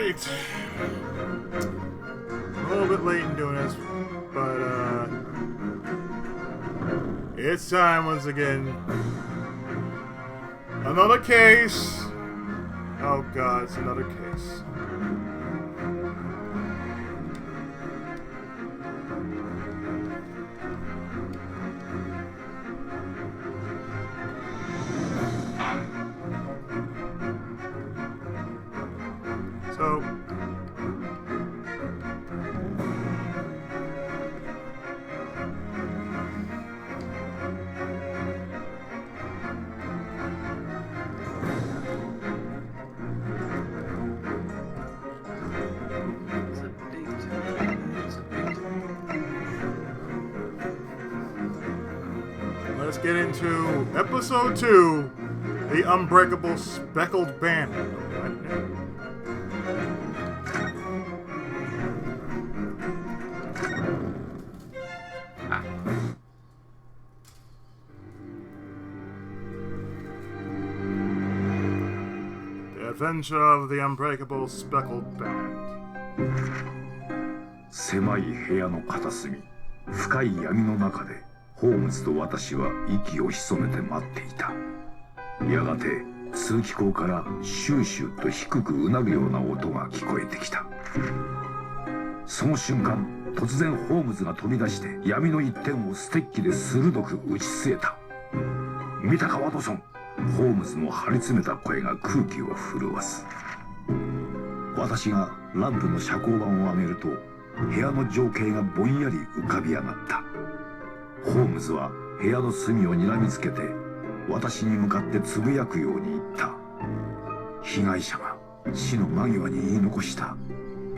Alright. A little bit late in doing this, but it's time once again. Another case. Oh god, it's another case. So, let's get into episode 2, The Unbreakable Speckled Bandit. The Adventure of the Unbreakable Speckled Bandit. 狭い部屋の片隅、深い闇の中でホームズと私は息を潜めて待っていた。やがて通気口からシューシューと低くうなるような音が聞こえてきた。その瞬間、突然ホームズが飛び出して闇の一点をステッキで鋭く打ち据えた。見たかワトソン。ホームズの張り詰めた声が空気を震わす。私がランプの遮光板を上げると部屋の情景がぼんやり浮かび上がった。ホームズは部屋の隅を睨みつけて私に向かってつぶやくように言った。被害者が死の間際に言い残した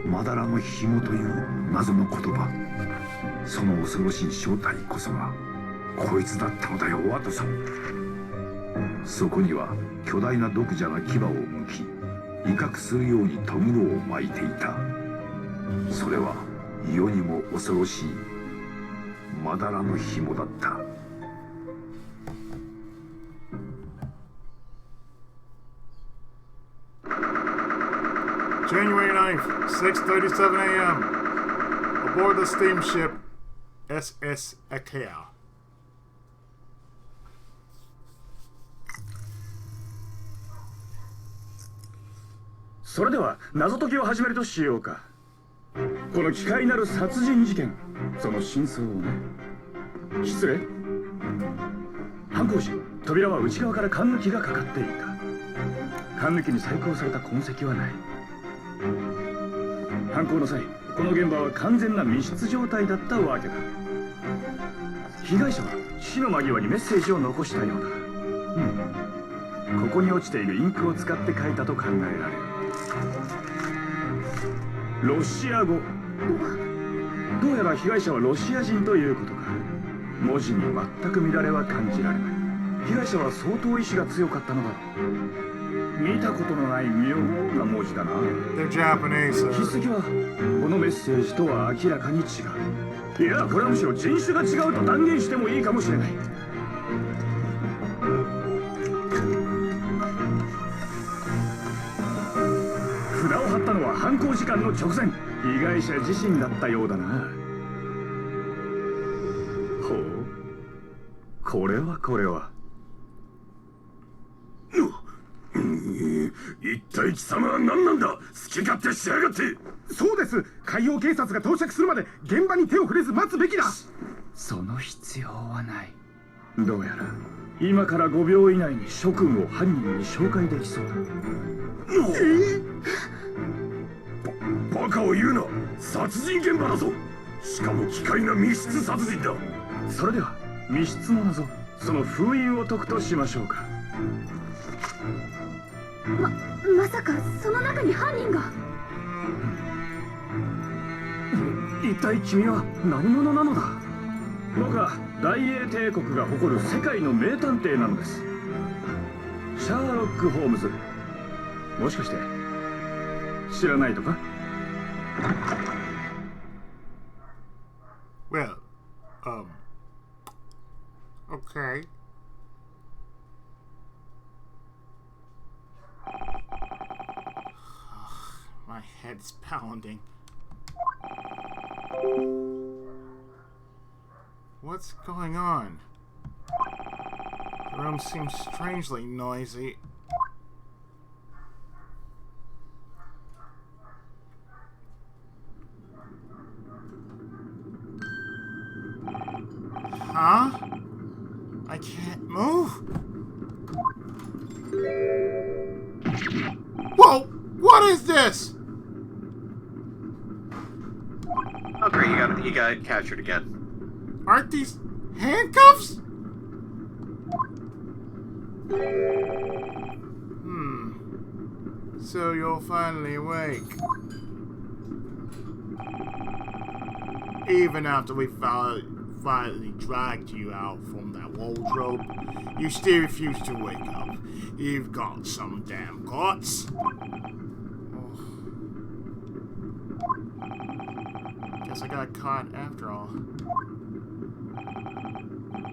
まだらの紐という謎の言葉、その恐ろしい正体こそがこいつだったのだよワトソン。そこには巨大な毒蛇が牙をむき威嚇するようにトゲロを巻いていた。それは世にも恐ろしいまだらの紐だった。January 9th, 6:37 a.m. Aboard the steamship SS Akea. それでは謎解きを始めるとしようか。この奇怪なる殺人事件、その真相をね。失礼。犯行時、扉は内側から缶抜きがかかっていた。缶抜きに細工された痕跡はない。犯行の際、この現場は完全な密室状態だったわけだ。被害者は死の間際にメッセージを残したようだ。ここに落ちているインクを使って書いたと考えられる。ロシア語。どうやら被害者はロシア人ということか。文字に全く乱れは感じられない。被害者は相当意志が強かったのだろう。見たことのない妙な文字だな。筆跡はこのメッセージとは明らかに違う。いや、これはむしろ人種が違うと断言してもいいかもしれない。札を貼ったのは犯行時間の直前、被害者自身だったようだな。ほう、これは一体貴様は何なんだ。好き勝手しやがって。そうです。海洋警察が到着するまで現場に手を触れず待つべきだ。その必要はない。どうやら今から5秒以内に諸君を犯人に紹介できそうだ。バカを言うな。殺人現場だぞ。しかも奇怪な密室殺人だ。それでは密室の謎、その封印を解くとしましょうか。まさかその中に犯人が。一体君は何者なのだ。僕は大英帝国が誇る世界の名探偵なのです。シャーロック・ホームズ。もしかして知らないとか。 Well, okay. My head's pounding. What's going on? The room seems strangely noisy. Huh? I can't move. Whoa! What is this? Oh great, you got captured again. Aren't these handcuffs? So you're finally awake. Even after we finally dragged you out from that wardrobe, you still refuse to wake up. You've got some damn guts. Guess I got caught after all.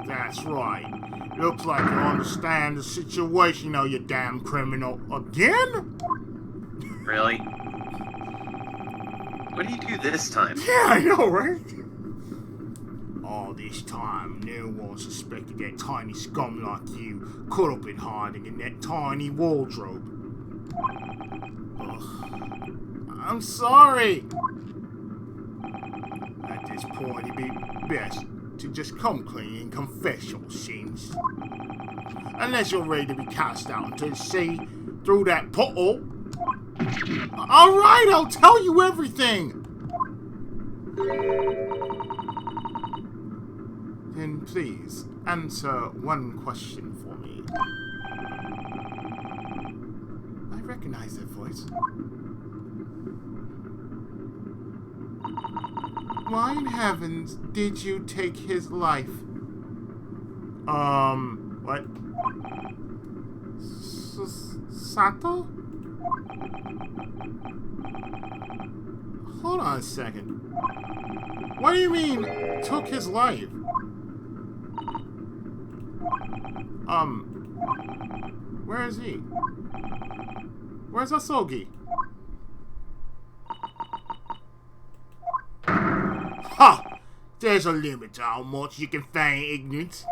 That's right. Looks like you understand the situation, now, you damn criminal. Again? Really? What do you do this time? Yeah, I know, right? All this time, no one suspected that tiny scum like you could have been hiding in that tiny wardrobe. Ugh. I'm sorry. At this point, it'd be best to just come clean and confess your sins. Unless you're ready to be cast out into the sea through that portal. Alright, I'll tell you everything! Then please, answer one question for me. I recognize that voice. Why in heavens did you take his life? What? Sato? Hold on a second. What do you mean, took his life? Where is he? Where's Asogi? Ha! There's a limit to how much you can feign ignorance.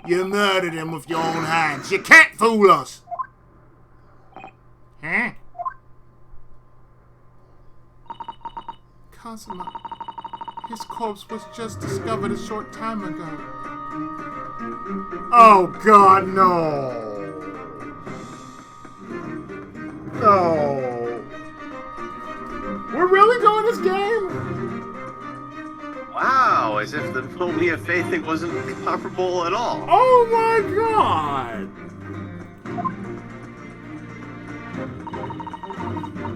You murdered him with your own hands. You can't fool us! Huh? Kazuma, his corpse was just discovered a short time ago. Oh God, no! No! We're really doing this game? Wow, as if the Pony of Faith thing wasn't comparable at all. Oh my God!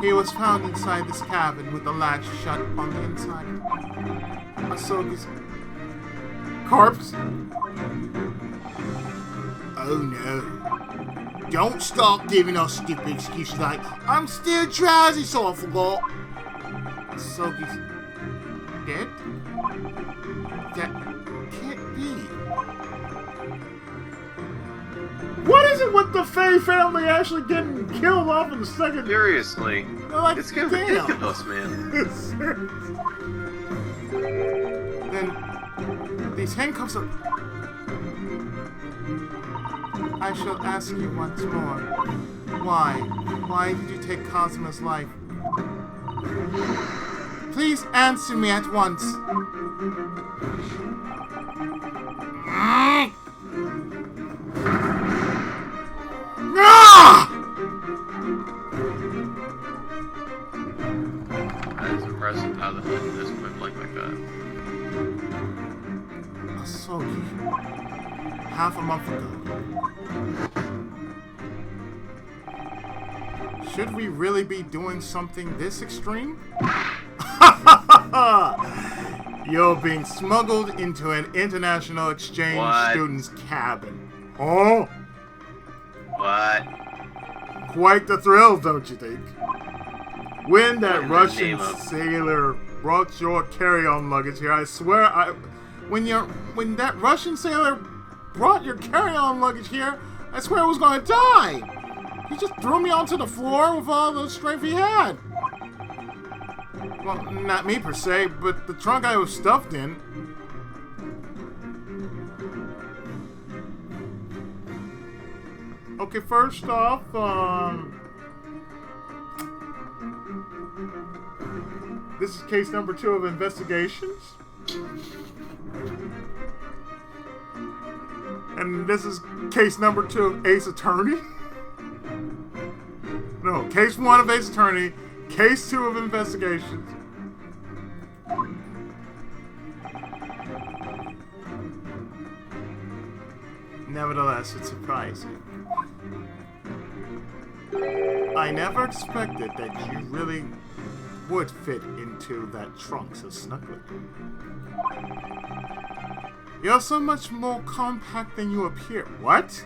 He was found inside this cabin with the latch shut on the inside. Asogi's corpse. Oh no. Don't start giving us stupid excuses like, I'm still drowsy so I forgot. Asogi's dead? That can't be. What is it with the Faye family actually getting killed off in the second? Seriously. Like, It's getting ridiculous, man. Then these handcuffs are... I shall ask you once more. Why? Why did you take Kazuma's life? Please answer me at once. Ah! That is impressive how the hell did this point blank like that. Asogi. Half a month ago. Should we really be doing something this extreme? You're being smuggled into an international exchange student's cabin. Oh? What? Quite the thrill, don't you think? When that What Russian name of- sailor brought your carry-on luggage here, I swear when that Russian sailor brought your carry-on luggage here, I swear I was gonna die! He just threw me onto the floor with all the strength he had. Well, not me per se, but the trunk I was stuffed in. Okay, first off, this is case number 2 of investigations. And this is case number 2 of Ace Attorney. No, case 1 of Ace Attorney, case 2 of investigations. Nevertheless, it's surprising. I never expected that you really would fit into that trunk so snugly. You're so much more compact than you appear. What?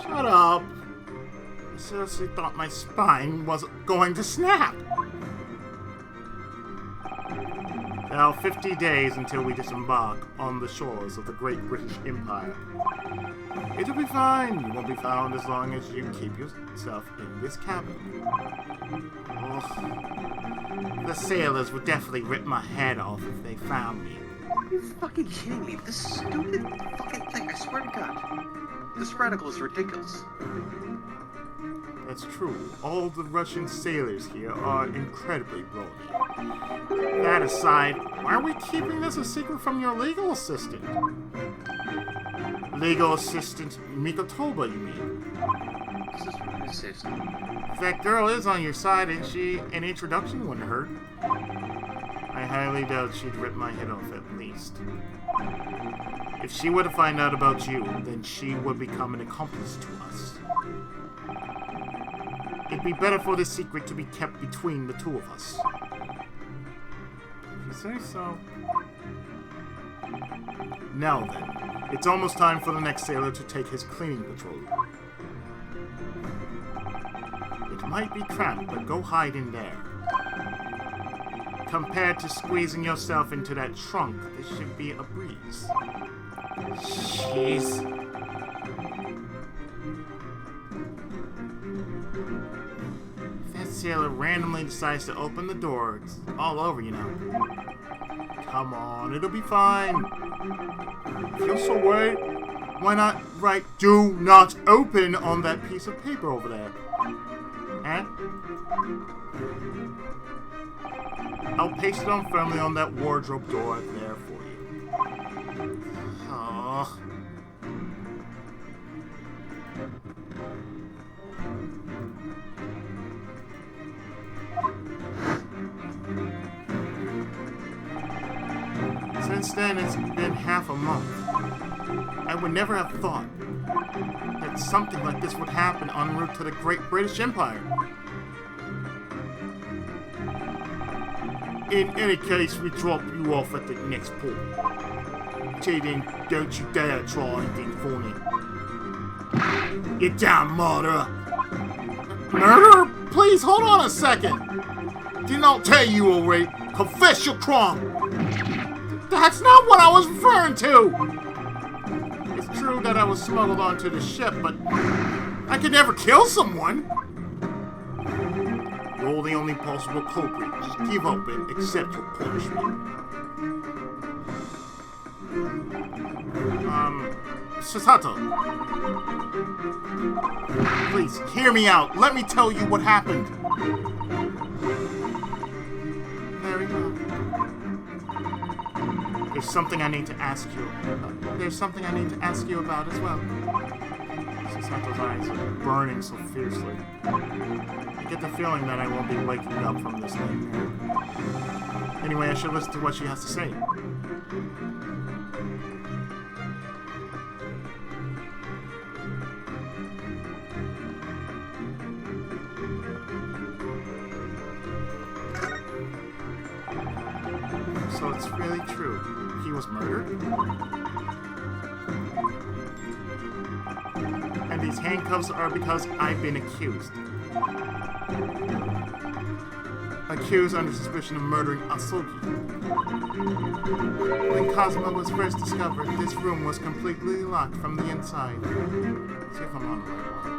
Shut up. I seriously thought my spine was going to snap. Now, 50 days until we disembark on the shores of the Great British Empire. It'll be fine. You won't be found as long as you keep yourself in this cabin. Ugh. The sailors would definitely rip my head off if they found me. Are you fucking kidding me? This stupid fucking thing, I swear to God. This radical is ridiculous. That's true. All the Russian sailors here are incredibly brawny. That aside, why are we keeping this a secret from your legal assistant? Legal assistant Mikotoba, you mean? This is really safe stuff. If that girl is on your side, ain't she? An introduction wouldn't hurt. I highly doubt she'd rip my head off at least. If she were to find out about you, then she would become an accomplice to us. It'd be better for this secret to be kept between the two of us. If you say so. Now then, it's almost time for the next sailor to take his cleaning patrol. It might be cramped, but go hide in there. Compared to squeezing yourself into that trunk, this should be a breeze. Jeez. If that sailor randomly decides to open the door, it's all over, you know. Come on, it'll be fine. Feel so worried? Why not write "Do not open" on that piece of paper over there? Huh? I'll paste it on firmly on that wardrobe door there for you. Oh. Since then, it's been half a month. I would never have thought that something like this would happen en route to the Great British Empire. In any case, we drop you off at the next port. Jaden, don't you dare try anything funny. Get down, murderer! Murderer? Please, hold on a second! Didn't I tell you already? Confess your crime! That's not what I was referring to! It's true that I was smuggled onto the ship, but I could never kill someone! You're the only possible culprit. Just give up and accept your punishment. Sasato. Please, hear me out. Let me tell you what happened. There we go. There's something I need to ask you. There's something I need to ask you about as well. Sasato's eyes are burning so fiercely. I get the feeling that I won't be waking up from this nightmare. Anyway, I should listen to what she has to say. So it's really true. He was murdered? And these handcuffs are because I've been accused. Accused under suspicion of murdering Asogi. When Cosmo was first discovered, this room was completely locked from the inside. Let's see if I'm on the right one.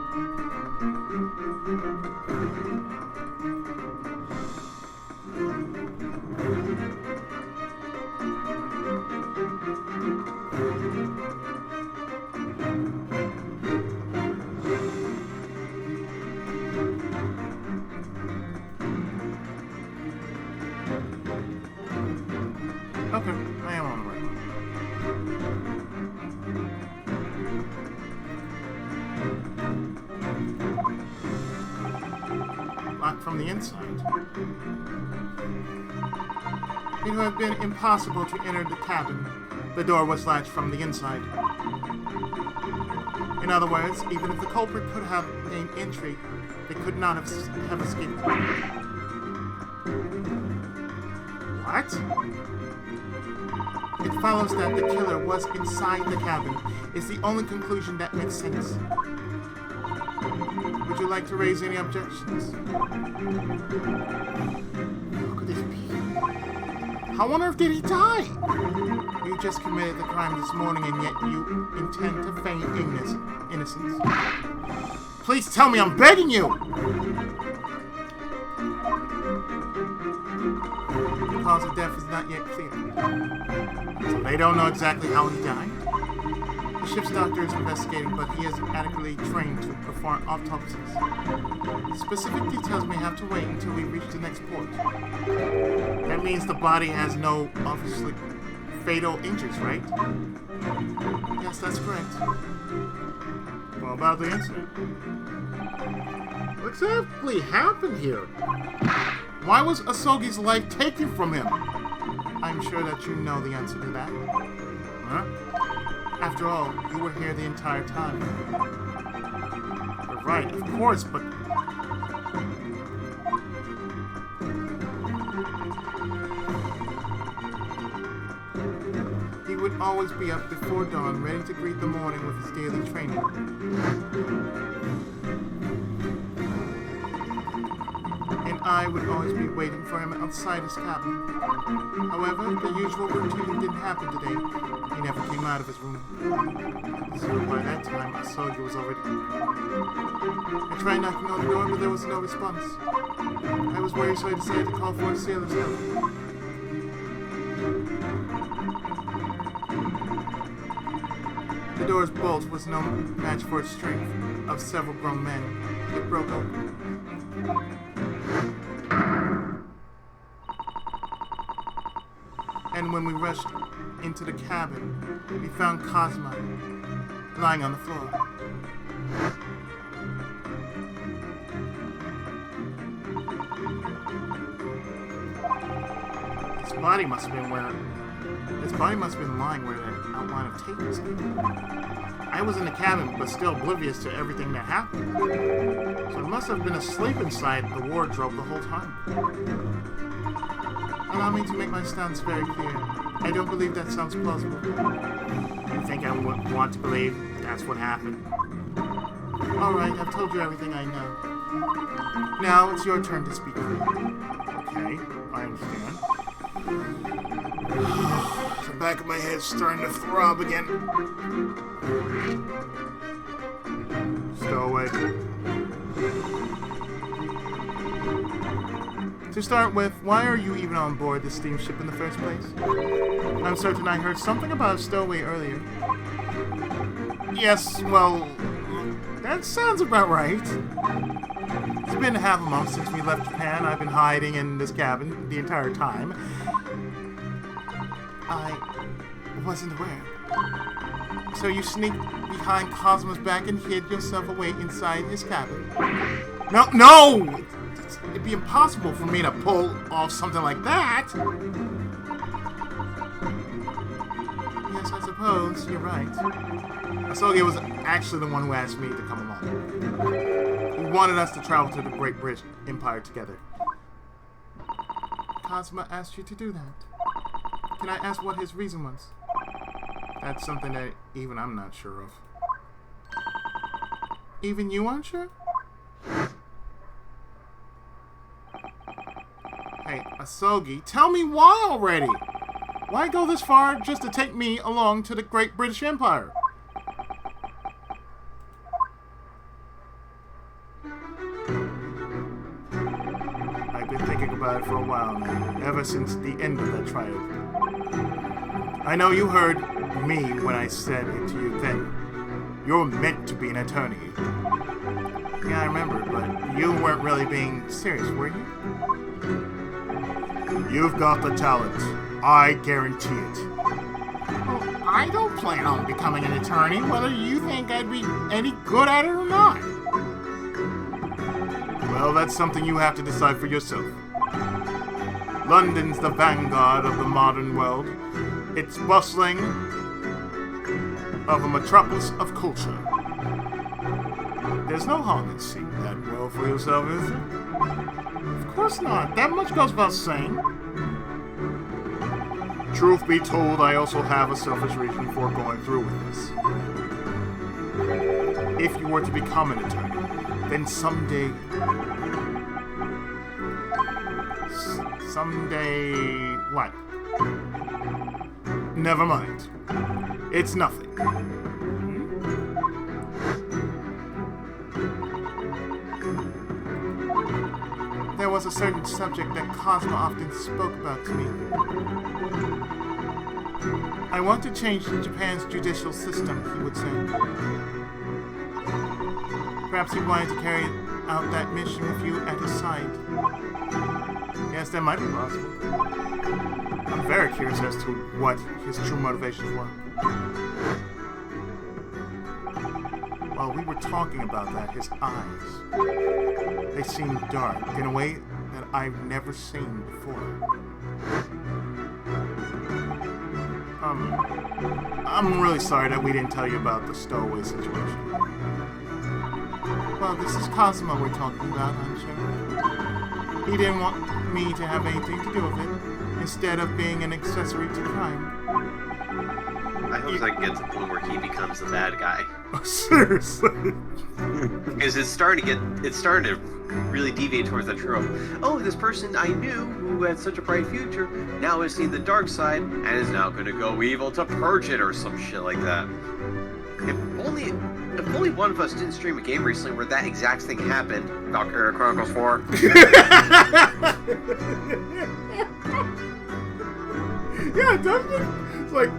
locked from the inside. It would have been impossible to enter the cabin. The door was latched from the inside. In other words, even if the culprit could have gained entry, they could not have escaped. What? It follows that the killer was inside the cabin. Is the only conclusion that makes sense. Would you like to raise any objections? How could this be? How on earth did he die? You just committed the crime this morning and yet you intend to feign innocence. Please tell me, I'm begging you! The cause of death is not yet clear. So they don't know exactly how he died. The ship's doctor is investigating, but he is adequately trained to perform autopsies. Specific details may have to wait until we reach the next port. That means the body has no, obviously, fatal injuries, right? Yes, that's correct. What about the incident? What exactly happened here? Why was Asogi's life taken from him? I'm sure that you know the answer to that. Huh? After all, you were here the entire time. You're right, of course, but... He would always be up before dawn, ready to greet the morning with his daily training. And I would always be waiting for him outside his cabin. However, the usual routine didn't happen today. He never came out of his room. So by that time, Asogi was already... I tried knocking on the door, but there was no response. I was worried, so I decided to call for a sailor's help. The door's bolt was no match for its strength of several grown men. It broke open. And when we rushed into the cabin, we found Cosma lying on the floor. His body must have been lying where that outline of tape was. I was in the cabin, but still oblivious to everything that happened. So I must have been asleep inside the wardrobe the whole time. Allow me to make my stance very clear. I don't believe that sounds plausible. You think I want to believe that's what happened? Alright, I've told you everything I know. Now it's your turn to speak. Okay, I understand. The back of my head's starting to throb again. Stow away. To start with, why are you even on board this steamship in the first place? I'm certain I heard something about a stowaway earlier. Yes, well, that sounds about right. It's been half a month since we left Japan. I've been hiding in this cabin the entire time. I wasn't aware. So you sneaked behind Cosmo's back and hid yourself away inside his cabin? No! It'd be impossible for me to pull off something like that. Yes, I suppose you're right. Asogi was actually the one who asked me to come along. He wanted us to travel to the Great British Empire together. Cosmo asked you to do that. Can I ask what his reason was? That's something that even I'm not sure of. Even you aren't sure? Hey, Asogi, tell me why already! Why go this far just to take me along to the Great British Empire? I've been thinking about it for a while now, ever since the end of that trial. I know you heard me when I said it to you then. You're meant to be an attorney. Yeah, I remember, but you weren't really being serious, were you? You've got the talent. I guarantee it. Well, I don't plan on becoming an attorney, whether you think I'd be any good at it or not. Well, that's something you have to decide for yourself. London's the vanguard of the modern world. It's bustling of a metropolis of culture. There's no harm in seeing that world for yourself, is there? Of course not. That much goes without saying. Truth be told, I also have a selfish reason for going through with this. If you were to become an attorney, then someday, what? Never mind. It's nothing. There was a certain subject that Cosmo often spoke about to me. I want to change Japan's judicial system, he would say. Perhaps he wanted to carry out that mission with you at his side. Yes, that might be possible. I'm very curious as to what his true motivations were. While we were talking about that, his eyes, they seemed dark in a way that I've never seen before. I'm really sorry that we didn't tell you about the stowaway situation. Well, this is Cosmo we're talking about, I'm sure. He didn't want me to have anything to do with it, instead of being an accessory to crime. I hope I can get to the point where he becomes the bad guy. Seriously? Because it's starting to really deviate towards that trope. Oh, this person I knew who had such a bright future now has seen the dark side and is now going to go evil to purge it or some shit like that. If only one of us didn't stream a game recently where that exact thing happened. Valkyria Chronicles 4. Yeah, doesn't it? It's like,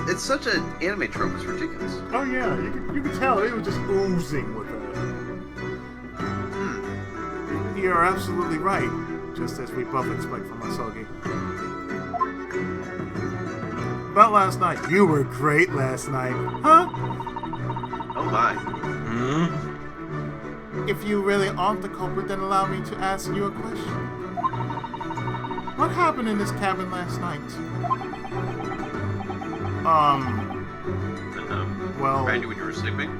it's such an anime trope. It's ridiculous. oh yeah, you could tell it was just oozing with it. You're absolutely right, just as we both expect from Asogi. About last night, you were great last night, huh? Oh my. If you really aren't the culprit, then allow me to ask you a question. What happened in this cabin last night? Well, Randy, when you were sleeping?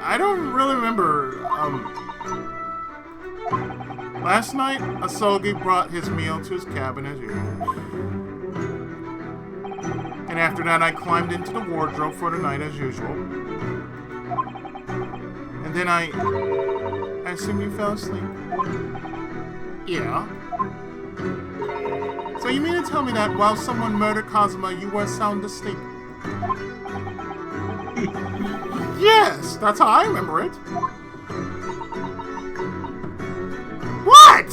I don't really remember. Last night, Asogi brought his meal to his cabin as usual. And after that, I climbed into the wardrobe for the night as usual. And then I assume you fell asleep. Yeah. So you mean to tell me that while someone murdered Kazuma, you were sound asleep? Yes, that's how I remember it. What?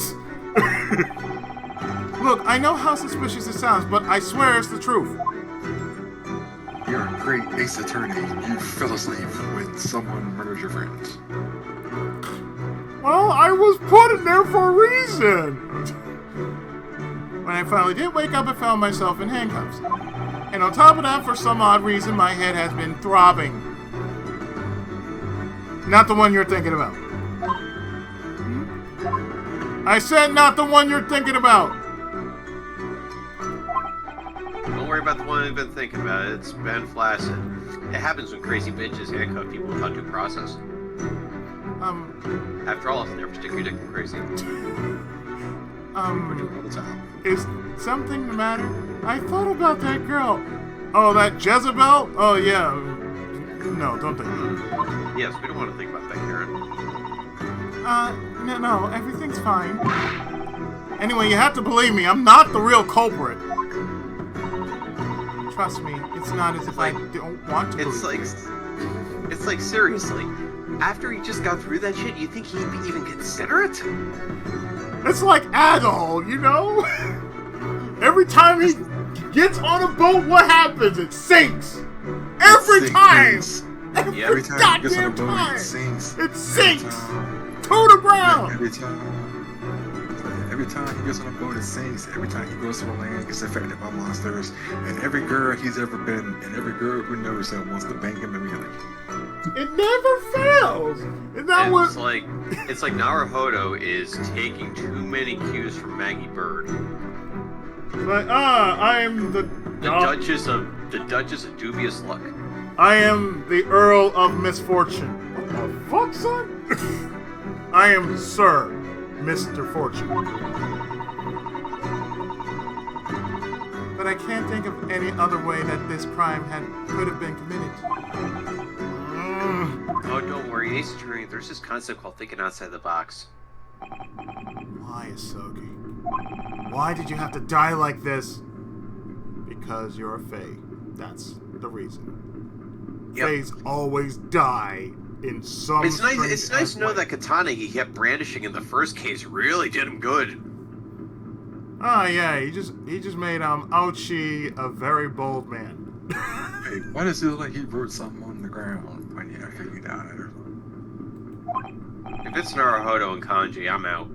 Look, I know how suspicious it sounds, but I swear it's the truth. You're a great ace attorney. You fell asleep when someone murdered your friends. Well, I was put in there for a reason. When I finally did wake up, I found myself in handcuffs. And on top of that, for some odd reason, my head has been throbbing. Not the one you're thinking about. I said not the one you're thinking about. Don't worry about the one I've been thinking about. It's Ben Flaccid. It happens when crazy bitches handcuff people without due process. After all, it's never particularly crazy. All the time. Is something the matter? I thought about that girl. Oh, that Jezebel? Oh, yeah. No, don't think about it. Yes, we don't want to think about that, Karen. No, everything's fine. Anyway, you have to believe me, I'm not the real culprit. Trust me, it's not as if I don't want to believe. It's like, seriously, after he just got through that shit, you think he'd even consider it? It's like Adol, you know? Every time he gets on a boat, what happens? It sinks! Every time! Every time he gets on a boat, it sinks. It sinks! To the ground! Every time he gets on a boat, it sinks. Every time he goes to the land, he gets affected by monsters. And every girl he's ever been, and every girl who knows him wants to bang him immediately. It never fails. Is that And what? it's like Naruhodo is taking too many cues from Maggie Bird. Like, I am the Duchess of Dubious Luck. I am the Earl of Misfortune. What the fuck, son? I am Sir Mr. Fortune. But I can't think of any other way that this crime could have been committed. Oh, don't worry, Ace Attorney. There's this concept called thinking outside the box. Why, Asogi? Why did you have to die like this? Because you're a Fae. That's the reason. Yep. Faes always die in some. It's nice to know that katana he kept brandishing in the first case really did him good. Oh yeah, he just made Ouchi a very bold man. Hey, why does it look like he wrote something on the ground when he actually died or something? If it's Naruhodo and Kanji, I'm out.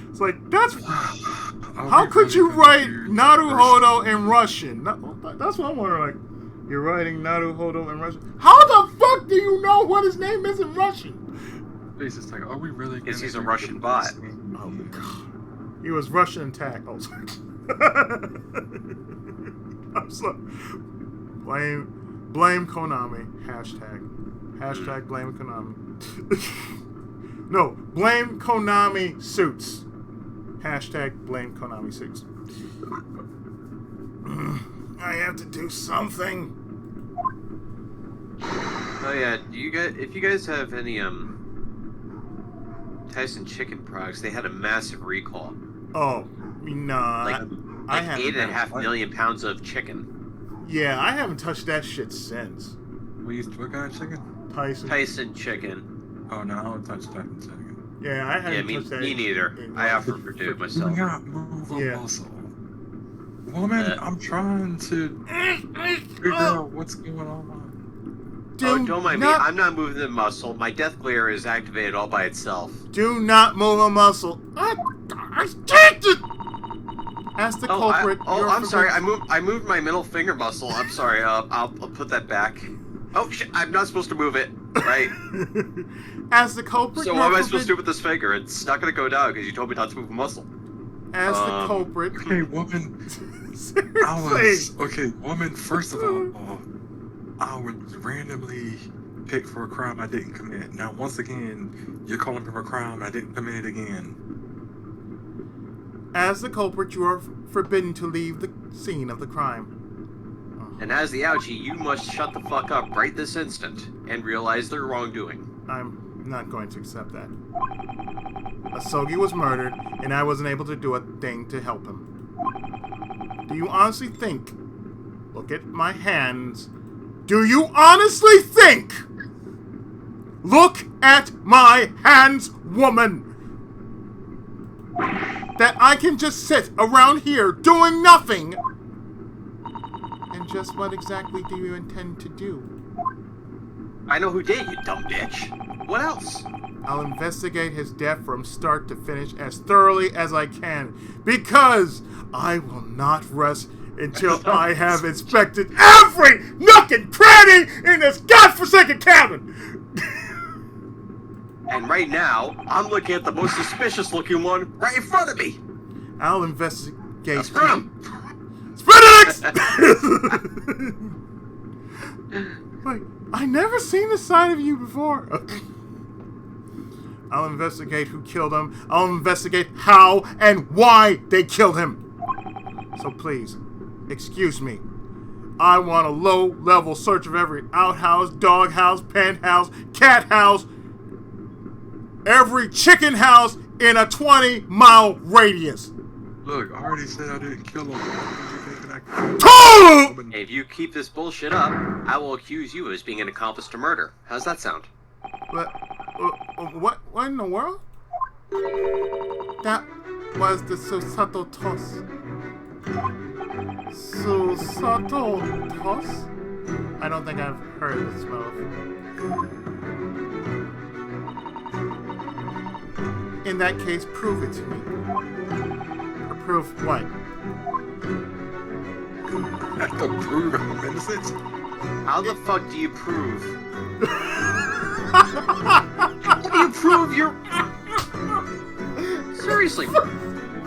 It's like how could you write Naruhodo in Russian? That's what I'm wondering. Like, you're writing Naruhodo in Russian. How the fuck do you know what his name is in Russian? It's just like, are we really? Because he's a Russian bot. Oh god, he was Russian attack. Oh, sorry. I'm sorry. Blame Konami. Hashtag blame Konami. No, blame Konami suits. Hashtag blame Konami suits. I have to do something. Oh yeah, if you guys have any Tyson chicken products, they had a massive recall. Oh, no. Like I haven't 8.5 million pounds of chicken. Yeah, I haven't touched that shit since. What kind of chicken? Tyson chicken. Oh no, I don't touch Tyson chicken. Yeah, I haven't touched that. Me neither. I offer for do myself. You got move a muscle. Woman, I'm trying to figure out what's going on. Don't mind me. I'm not moving the muscle. My death glare is activated all by itself. Do not move a muscle. I can't. Ask the culprit. I'm sorry. I moved my middle finger muscle. I'm sorry. I'll put that back. Oh shit! I'm not supposed to move it. Right. As the culprit. So what am I supposed to do with this finger? It's not going to go down because you told me not to move a muscle. As the culprit. Okay, woman. Woman. First of all, I would randomly pick for a crime I didn't commit. Now, once again, you're calling for a crime I didn't commit again. As the culprit, you are forbidden to leave the scene of the crime. And as the ouchie, you must shut the fuck up right this instant and realize their wrongdoing. I'm not going to accept that. Asogi was murdered, and I wasn't able to do a thing to help him. Do you honestly think? Look at my hands. Do you honestly think? Look at my hands, woman! That I can just sit around here doing nothing? And just what exactly do you intend to do? I know who did, you dumb bitch. What else? I'll investigate his death from start to finish as thoroughly as I can, because I will not rest until I have inspected every nook and cranny in this godforsaken cabin! And right now, I'm looking at the most suspicious looking one right in front of me! I'll investigate... Sprint him! Sprint Wait, I never seen this side of you before. I'll investigate who killed him. I'll investigate how and why they killed him. So please, excuse me. I want a low-level search of every outhouse, doghouse, penthouse, cat house, every chicken house in a 20-mile radius. Look, I already said I didn't kill him. Hey, if you keep this bullshit up, I will accuse you as being an accomplice to murder. How's that sound? What in the world? That was the Susato toss. Susato toss? I don't think I've heard this move. In that case, prove it to me. Or prove what? I have to prove it. innocent. How the fuck do you prove? How do you prove you're... Seriously,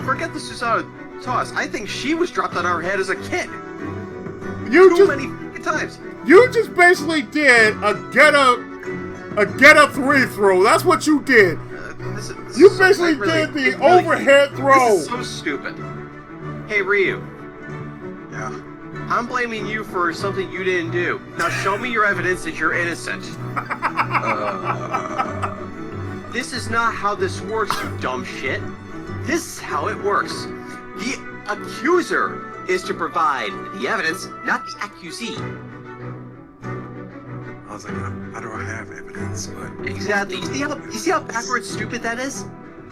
forget the Susanna toss. I think she was dropped on our head as a kid. Too many fucking times. You just basically did a get up three throw. That's what you did. You basically did the overhead throw. This is so stupid. Hey, Ryu. Yeah. I'm blaming you for something you didn't do. Now show me your evidence that you're innocent. This is not how this works, you dumb shit. This is how it works. The accuser is to provide the evidence, not the accusee. I was like, I don't have evidence, but... Exactly. You see how backwards stupid that is?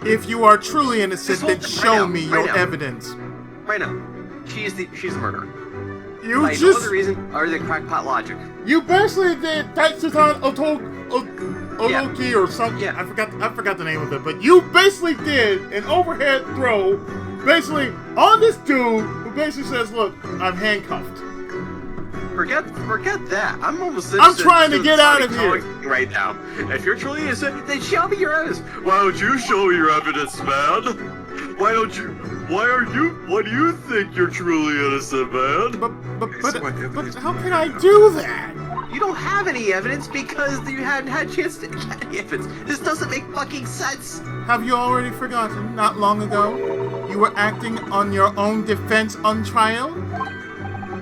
If you are truly innocent, then show me your now. evidence. Right now. She's the murderer. You By just... no other reason other than crackpot logic. You basically did Taitsutan Otoki or something. Yeah. I forgot the name of it, but you basically did an overhead throw, basically on this dude who basically says, "Look, I'm handcuffed." Forget that. I'm almost. I'm trying to get out of here right now. If you're truly innocent, then show me your evidence. Why don't you show me your evidence, man? Why do you think you're truly innocent, man? But how can I do that? You don't have any evidence because you hadn't had a chance to get any evidence. This doesn't make fucking sense. Have you already forgotten? Not long ago, you were acting on your own defense on trial?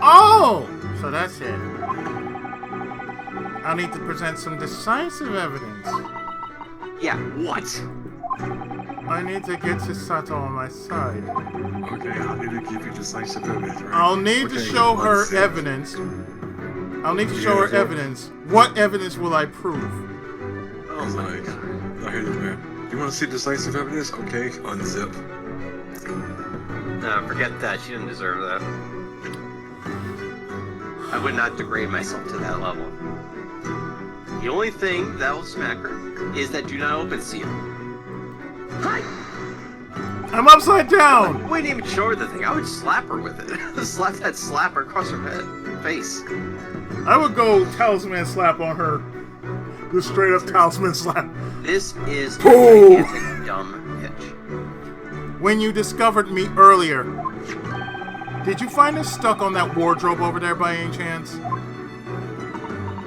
Oh! So that's it. I'll need to present some decisive evidence. Yeah, what? I need to get Chisato on my side. Okay, I need to give you decisive evidence, right? I'll need to show her evidence. What evidence will I prove? Oh my god. Oh, here, man. You want to see decisive evidence? Okay, unzip. No, forget that. She didn't deserve that. I would not degrade myself to that level. The only thing that will smack her is that do not open seal. Hi! I'm upside down! I wouldn't even show her the thing. I would slap her with it. Slap that slapper across her head. Face. I would go talisman slap on her. Just straight up talisman slap. This is a Oh! gigantic dumb pitch. When you discovered me earlier, did you find us stuck on that wardrobe over there by any chance?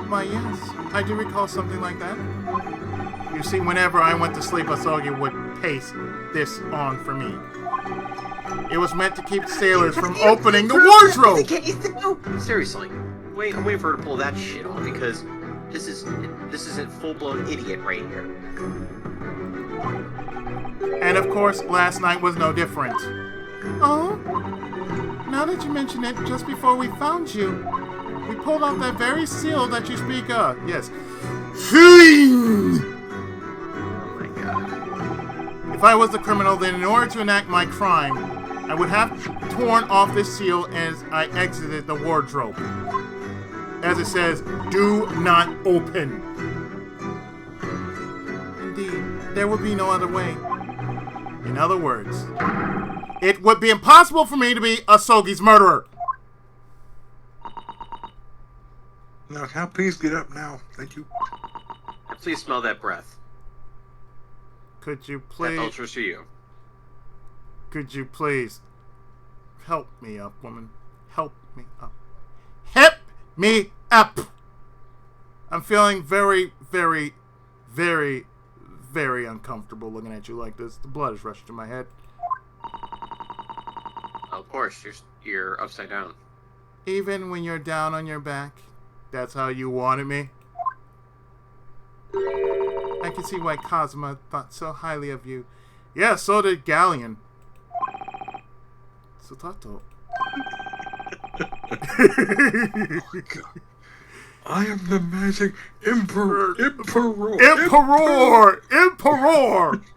Why, yes. I do recall something like that. You see, whenever I went to sleep, I saw you would paste this on for me. It was meant to keep sailors from opening the wardrobe! Seriously. I'm waiting for her to pull that shit on because this isn't full-blown idiot right here. And of course, last night was no different. Oh? Now that you mention it, just before we found you, we pulled off that very seal that you speak of. Yes. Oh my god. If I was the criminal, then in order to enact my crime, I would have torn off this seal as I exited the wardrobe. As it says, "Do not open." Indeed, there would be no other way. In other words, it would be impossible for me to be Asogi's murderer. Now, can I please get up now? Thank you. Please smell that breath. Could you That please... ultras for you. Could you please help me up, woman? Help me up. Help me up! I'm feeling very, very, very, very uncomfortable looking at you like this. The blood is rushing to my head. Of course, you're upside down. Even when you're down on your back, that's how you wanted me? I can see why Kazuma thought so highly of you. Yeah, so did Galleon. Sutato. I am the magic emperor. Emperor!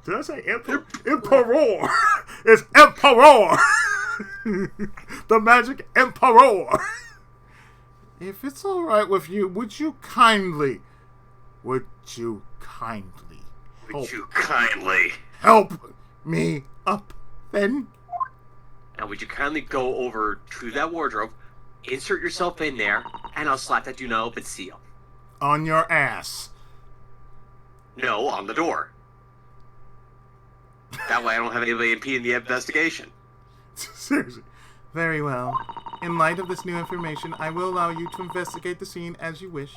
Did I say emperor? Emperor! It's emperor! The magic emperor! If it's alright with you, would you kindly help me up then? Now, would you kindly go over to that wardrobe, insert yourself in there, and I'll slap that do not open seal. On your ass. No, on the door. That way I don't have anybody impeding the investigation. Seriously. Very well. In light of this new information, I will allow you to investigate the scene as you wish.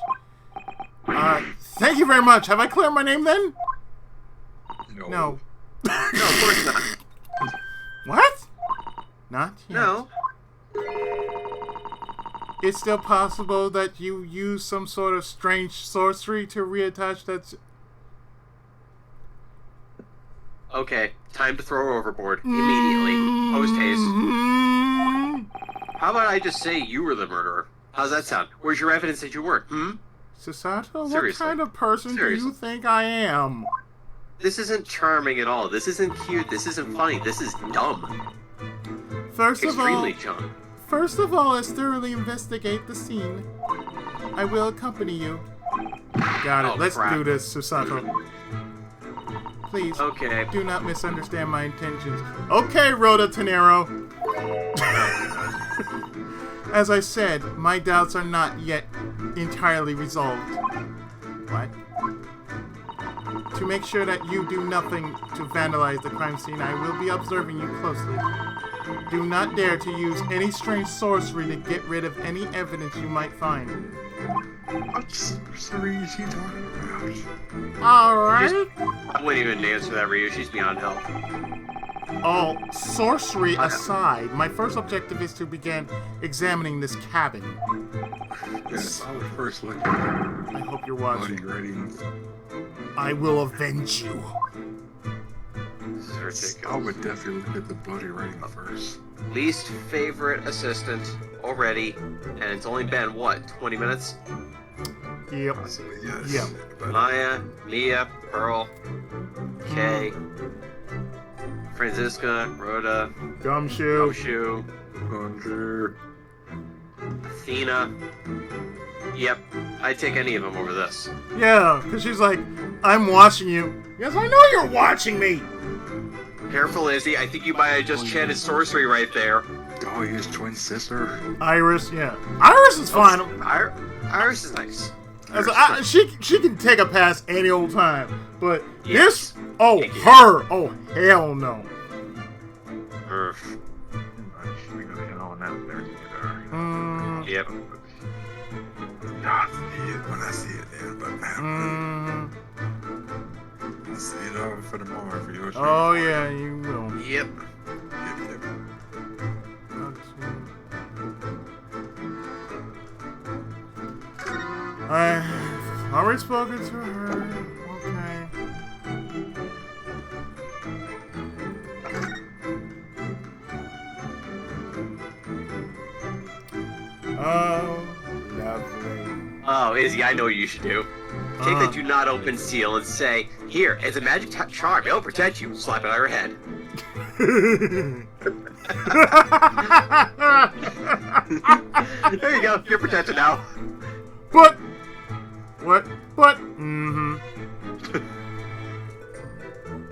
Thank you very much. Have I cleared my name then? No. No. No, of course not. What? Not yet. No. It's still possible that you use some sort of strange sorcery to reattach that... Okay, time to throw her overboard. Immediately. Post-haste. How about I just say you were the murderer? How's that sound? Where's your evidence that you were? Sasato, what Seriously. kind of person do Seriously. you think I am? This isn't charming at all. This isn't cute. This isn't funny. This is dumb. Extremely dumb. First of all, let's thoroughly investigate the scene. I will accompany you. Got it. Oh, Let's crap. do this, Sasato. Please, Okay. do not misunderstand my intentions. Okay, Rhoda Tenero. As I said, my doubts are not yet entirely resolved. What? To make sure that you do nothing to vandalize the crime scene, I will be observing you closely. Do not dare to use any strange sorcery to get rid of any evidence you might find. What sorcery is he talking about? Alright. I wouldn't even answer that, Ryu. She's beyond help. Oh, sorcery aside, my first objective is to begin examining this cabin. Yes, I would first look at I hope you're the watching. bloody ratings. I will avenge you. This is ridiculous. I would definitely look at the bloody rating first. Least favorite assistant already, and it's only been, what, 20 minutes? Yep. Possibly, yes. Yeah. But Maya, Mia, Pearl, Kay, Franziska, Rhoda, Gumshoe. Oshu, Conjure. Athena. Yep, I'd take any of them over this. Yeah, because she's like, I'm watching you. Yes, I know you're watching me. Careful, Izzy. I think you might have just chanted sorcery right there. Oh, his twin sister. Iris, yeah. Iris is fine. Iris is nice. She can take a pass any old time. But Yes. this, oh, Thank you. her, oh, hell no. Urgh. We gotta get on out there together. Yep. I see it when I see it then, but man, I see it all for tomorrow for yours. Oh, yeah, you will. Yep. Yep. I've already spoken to her. Okay. Oh, lovely. Oh, Izzy, I know what you should do. Take the do not open seal and say, here, it's a magic charm. It'll protect you. Slap it on her head. There you go. You're protected now. But what?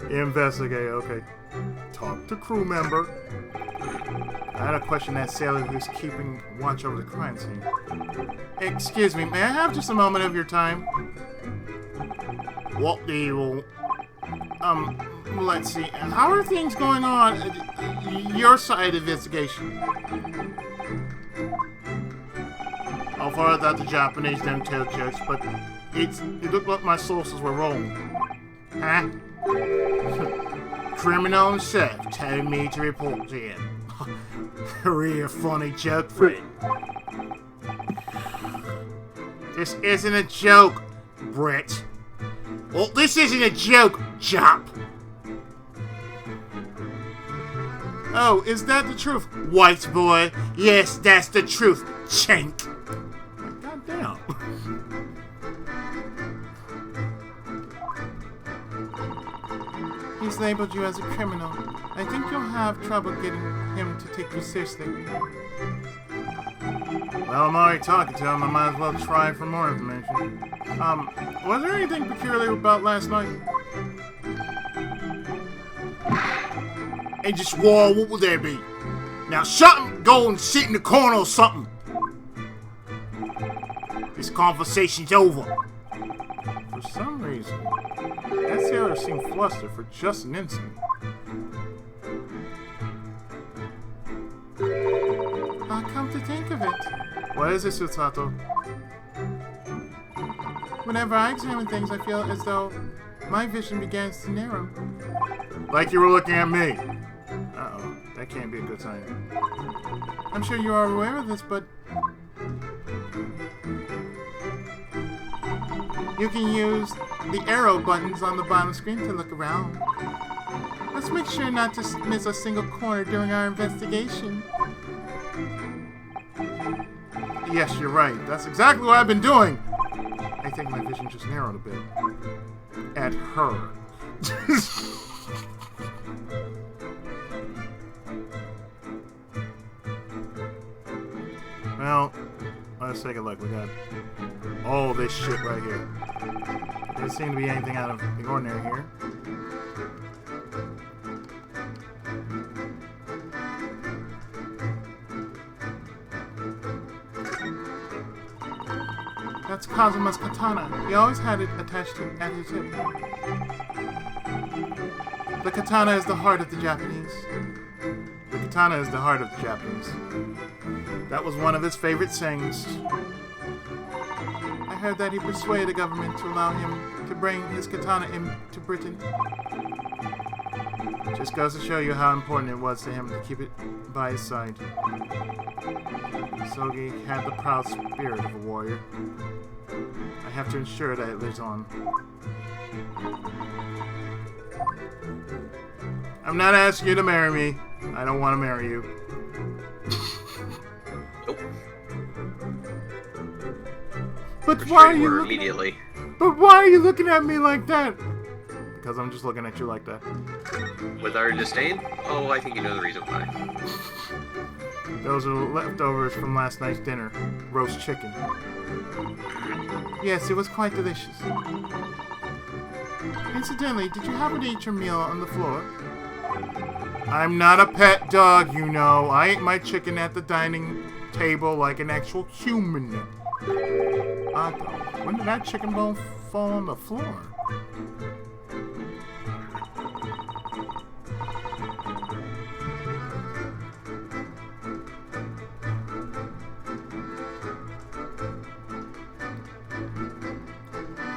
Investigate, okay. Talk to crew member. I had a question that sailor who's keeping watch over the crime scene. Excuse me, may I have just a moment of your time? What do you want? Let's see. How are things going on? Your side of the investigation. I'll follow that the Japanese don't tell jokes, but it looked like my sources were wrong. Huh? Criminal himself telling me to report to him. Real funny joke, friend. This isn't a joke, Brett. Well, this isn't a joke, Jop. Oh, is that the truth, white boy? Yes, that's the truth, Chank. God damn. He's labeled you as a criminal. I think you'll have trouble getting him to take you seriously. Well, I'm already talking to him. I might as well try for more information. Was there anything peculiar about last night? And just, whoa, what would there be? Now, shut him, go and sit in the corner or something. conversation's over. For some reason, that sailor seemed flustered for just an instant. Come to think of it. What is it, Susato? Whenever I examine things, I feel as though my vision begins to narrow. Like you were looking at me. Uh-oh, that can't be a good sign. I'm sure you are aware of this, but you can use the arrow buttons on the bottom screen to look around. Let's make sure not to miss a single corner during our investigation. Yes, you're right. That's exactly what I've been doing. I think my vision just narrowed a bit. At her. Well, let's take a look. We got all this shit right here. There doesn't seem to be anything out of the ordinary here. That's Kazuma's katana. He always had it attached at his hip. The katana is the heart of the Japanese. The katana is the heart of the Japanese. That was one of his favorite sayings. I heard that he persuaded the government to allow him to bring his katana into Britain. Just goes to show you how important it was to him to keep it by his side. Sogi had the proud spirit of a warrior. I have to ensure that it lives on. I'm not asking you to marry me. I don't want to marry you. Nope. But why are you Restraining order looking immediately. But why are you looking at me like that? Because I'm just looking at you like that. With our disdain? Oh, I think you know the reason why. Those are leftovers from last night's dinner. Roast chicken. Yes, it was quite delicious. Incidentally, did you happen to eat your meal on the floor? I'm not a pet dog, you know. I ate my chicken at the dining table like an actual human. When did that chicken bone fall on the floor?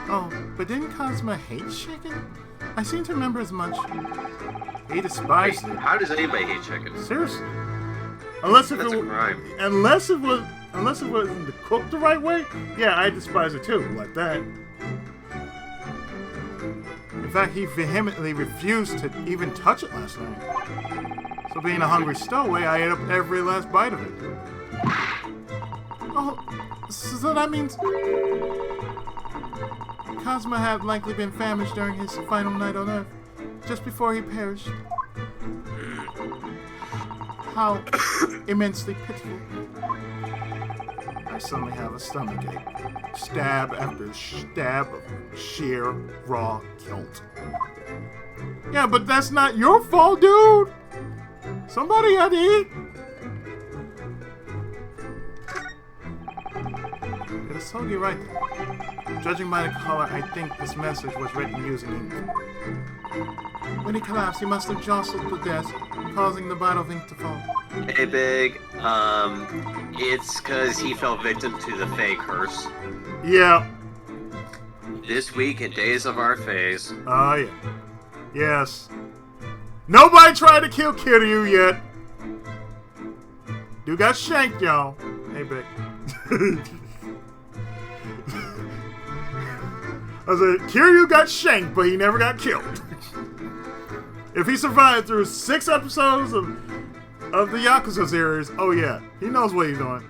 Oh, but didn't Kazuma hate chicken? I seem to remember as much. He despised it. How does anybody hate chicken? Seriously. Unless That's a crime. Unless it wasn't cooked the right way, yeah, I despise it too, like that. In fact, he vehemently refused to even touch it last night. So being a hungry stowaway, I ate up every last bite of it. Oh, so that means Kazuma had likely been famished during his final night on Earth, just before he perished. How immensely pitiful. I suddenly have a stomachache. Stab after stab of sheer, raw guilt. Yeah, but that's not your fault, dude! Somebody had to eat! It is totally right there. Judging by the color, I think this message was written using ink. When he collapsed, he must have jostled the desk, causing the bottle of ink to fall. Hey, Big. It's because he fell victim to the Fae curse. Yeah. This week in Days of Our Fays. Oh, yeah. Yes. Nobody tried to kill Kiryu yet. Dude got shanked, y'all. Hey, Big. I said, Kiryu got shanked, but he never got killed. If he survived through 6 episodes of the Yakuza series, oh yeah, he knows what he's doing.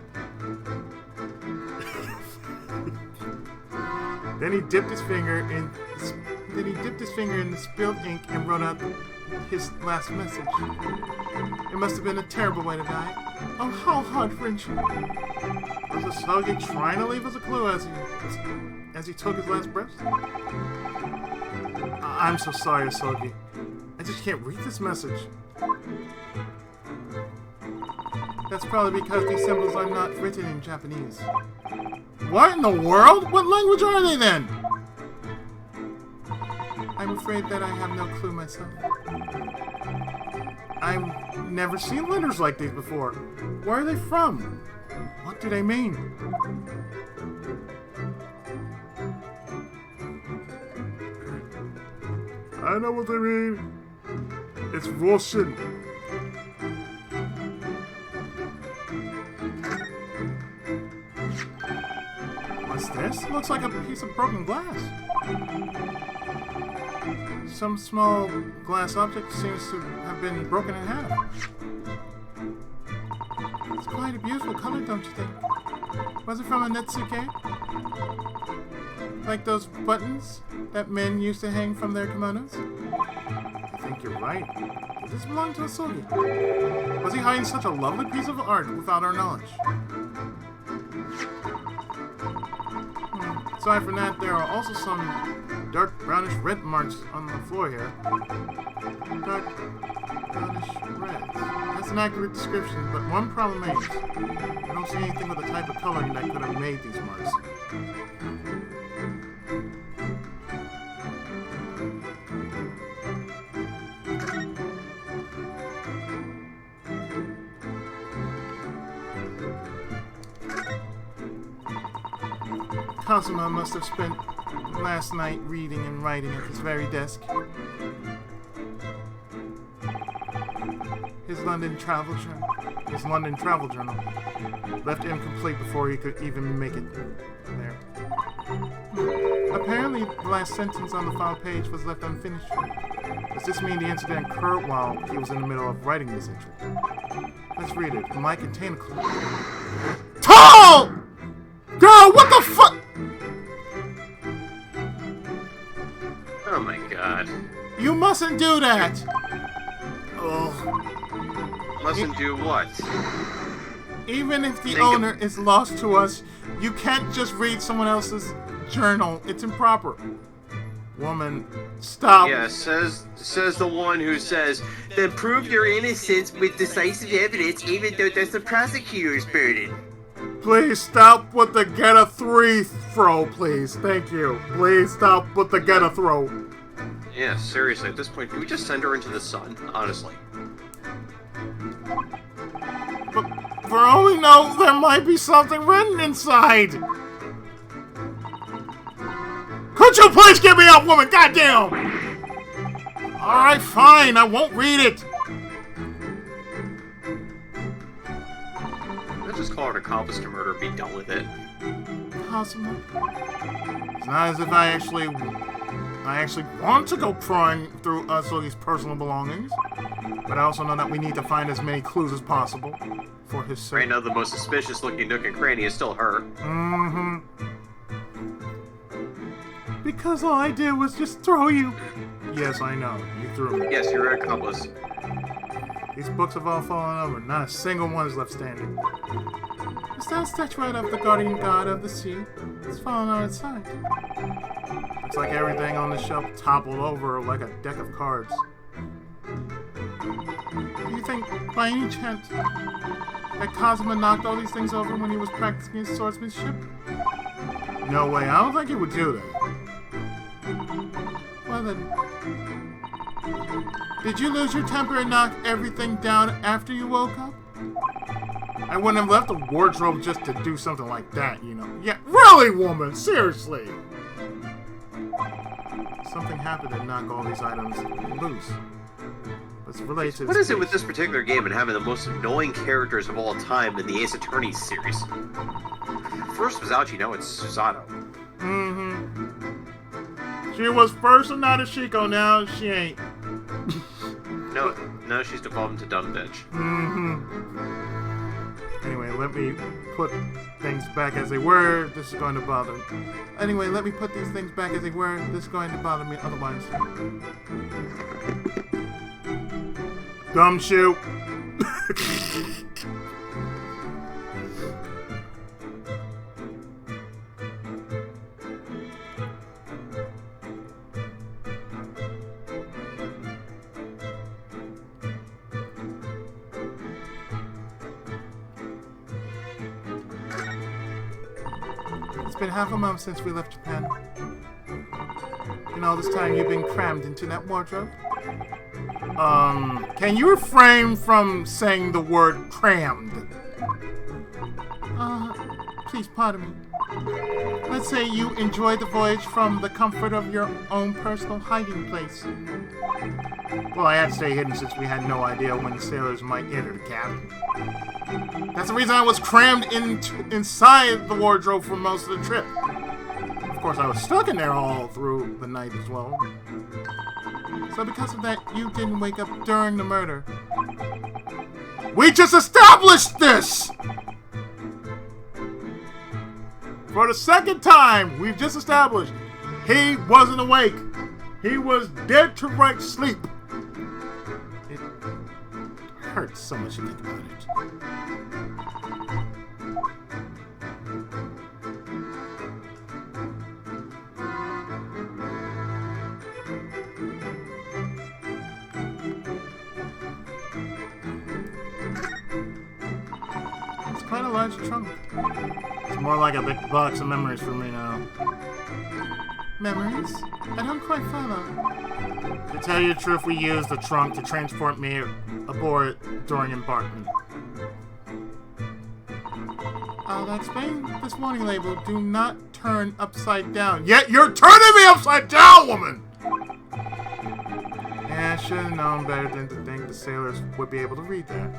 Then he dipped his finger in the spilled ink and wrote out his last message. It must have been a terrible way to die. Oh, how heart-wrenching. Was Asagi trying to leave us a clue as he took his last breath? I'm so sorry, Asagi. I just can't read this message. That's probably because these symbols are not written in Japanese. What in the world? What language are they then? I'm afraid that I have no clue myself. I've never seen letters like these before. Where are they from? What do they mean? I know what they mean. It's Russian. What's this? Looks like a piece of broken glass. Some small glass object seems to have been broken in half. It's quite a beautiful color, don't you think? Was it from a Netsuke? Like those buttons that men used to hang from their kimonos? I think you're right. Did this belong to Asogi? Was he hiding such a lovely piece of art without our knowledge? Aside from that, there are also some dark brownish red marks on the floor here. Dark brownish red. That's an accurate description, but one problem remains. I don't see anything with the type of coloring that could have made these marks. Kazuma must have spent last night reading and writing at this very desk. His London travel journal left incomplete before he could even make it there. Apparently, the last sentence on the file page was left unfinished. Does this mean the incident occurred while he was in the middle of writing this entry? Let's read it. It might contain a clue. Tall! Girl, what the fuck? Oh my god. You mustn't do that! Oh. Mustn't do what? Even if the owner is lost to us, you can't just read someone else's journal. It's improper. Woman, stop. Yeah, says the one who says, then prove your innocence with decisive evidence even though that's the prosecutor's burden. Please stop with the get a 3 throw, please. Thank you. Please stop with the get a throw. Yeah, seriously, at this point, can we just send her into the sun? Honestly. But for all we know, there might be something written inside. Could you please get me up, woman? Goddamn! Alright, fine. I won't read it. Let's just call it accomplice to murder and be done with it. Possible. It's not as if I actually want to go prying through Asogi's personal belongings. But I also know that we need to find as many clues as possible for his sake. Right now, the most suspicious looking nook and cranny is still her. Mm-hmm. Because all I did was just throw you. Yes, I know. You threw me. Yes, you're an accomplice. These books have all fallen over. Not a single one is left standing. Is that a statuette of the guardian god of the sea? It's fallen on its side. Looks like everything on the shelf toppled over like a deck of cards. Do you think, by any chance, that Kazuma knocked all these things over when he was practicing his swordsmanship? No way. I don't think he would do that. Well then, did you lose your temper and knock everything down after you woke up? I wouldn't have left the wardrobe just to do something like that, you know. Yeah, really, woman? Seriously? Something happened to knock all these items loose. It's related to What is it with this particular game and having the most annoying characters of all time in the Ace Attorney series? First was Ouchie, now it's Susato. Mm-hmm. She was first and not a Shiko, now she ain't. No, she's devolved into dumb bitch. Mm-hmm. Anyway, let me put things back as they were. This is going to bother me. Anyway, let me put these things back as they were. This is going to bother me otherwise. Gumshoe. been half a month since we left Japan. And all this time you've been crammed into that wardrobe? Can you refrain from saying the word crammed? Please pardon me. Let's say you enjoyed the voyage from the comfort of your own personal hiding place. Well, I had to stay hidden since we had no idea when sailors might enter the cabin. That's the reason I was crammed inside the wardrobe for most of the trip. Of course, I was stuck in there all through the night as well. So because of that, you didn't wake up during the murder. We just established this! For the second time, we've just established he wasn't awake. He was dead to right sleep. It hurts so much to think about it. It's quite a large trunk. It's more like a big box of memories for me now. Memories? I don't quite follow. To tell you the truth, we used the trunk to transport me aboard during embarkment. I'll explain this warning label. Do not turn upside down. Yet you're turning me upside down, woman! Yeah, I should have known better than to think the sailors would be able to read that.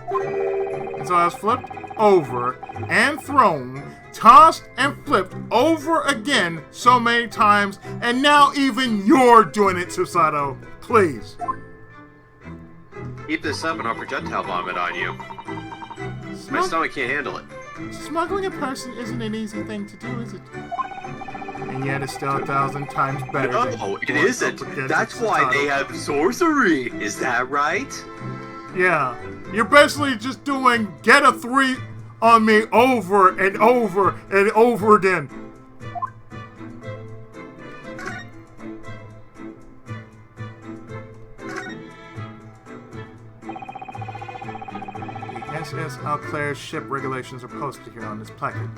And so I was flipped over and thrown, tossed and flipped over again so many times, and now even you're doing it, Susato. Please. Keep this up and I'll projectile vomit on you. My stomach can't handle it. Smuggling a person isn't an easy thing to do, is it? And yet it's still 1,000 times better. No, it isn't. That's why they have sorcery. Is that right? Yeah. You're basically just doing get a 3 on me over and over and over again. The SS Eau Claire's ship regulations are posted here on this placket.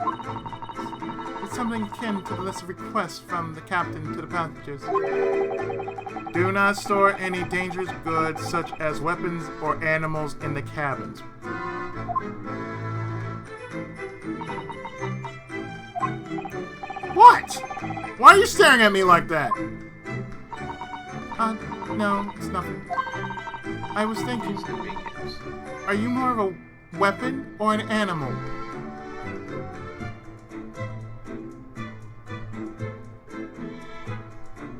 It's something akin to the list of requests from the captain to the passengers. Do not store any dangerous goods such as weapons or animals in the cabins. What? Why are you staring at me like that? No, it's nothing. I was thinking, are you more of a weapon or an animal?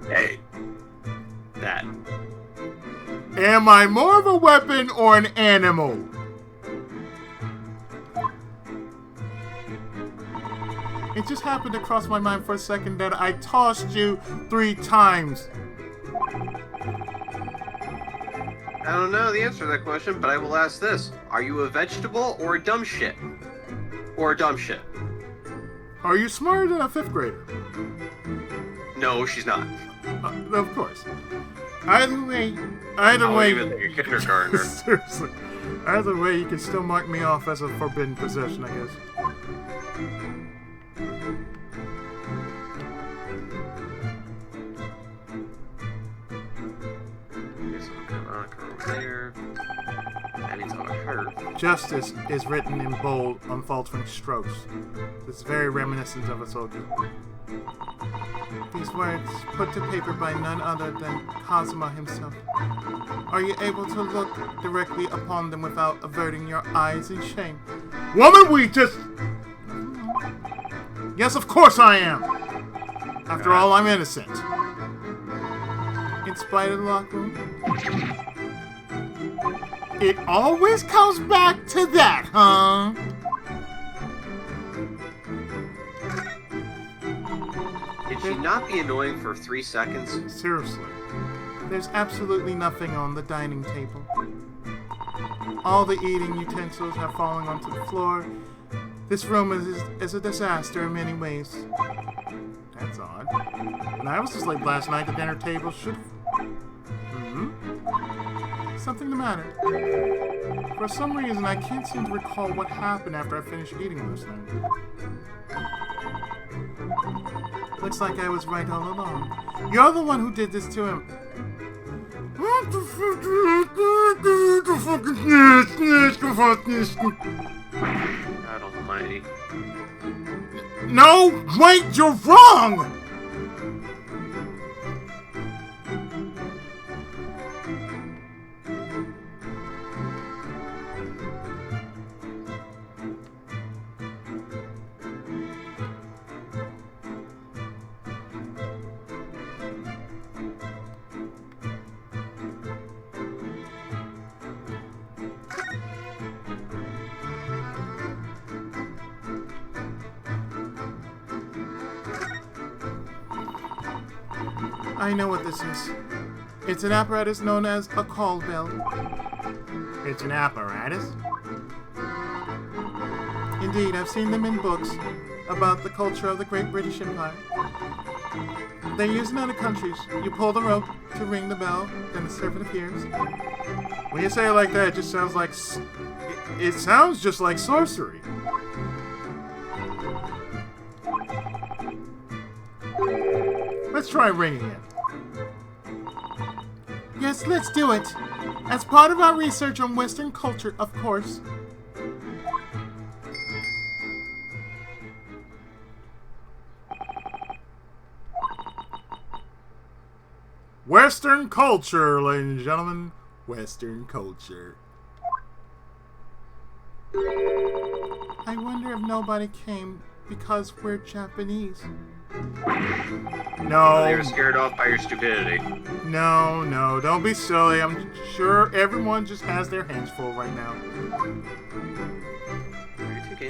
Hey. That. Am I more of a weapon or an animal? It just happened to cross my mind for a second that I tossed you 3 times. I don't know the answer to that question, but I will ask this. Are you a vegetable or a dumb shit? Or a dumb shit? Are you smarter than a 5th grader? No, she's not. Of course. Either way, Even like a kindergartner. seriously. Either way, you can still mark me off as a forbidden possession, I guess. Justice is written in bold, unfaltering strokes. It's very reminiscent of a soldier. These words, put to paper by none other than Kazuma himself. Are you able to look directly upon them without averting your eyes in shame? Woman, we just... Yes, of course I am! After all, I'm innocent. In spite of the locker room? It always comes back to that, huh? Did she not be annoying for 3 seconds? Seriously. There's absolutely nothing on the dining table. All the eating utensils have fallen onto the floor. This room is a disaster in many ways. That's odd. When I was asleep last night, the dinner table should... Something the matter. For some reason, I can't seem to recall what happened after I finished eating last night. Looks like I was right all along. You're the one who did this to him. God almighty. No, wait, you're wrong! I know what this is. It's an apparatus known as a call bell. It's an apparatus? Indeed, I've seen them in books about the culture of the Great British Empire. They use it in other countries. You pull the rope to ring the bell, then the servant appears. When you say it like that, it just sounds like... It sounds just like sorcery. Let's try ringing it. Yes, let's do it. As part of our research on Western culture, of course. Western culture, ladies and gentlemen. Western culture. I wonder if nobody came because we're Japanese. No. They were scared off by your stupidity. No, don't be silly. I'm sure everyone just has their hands full right now. It's okay.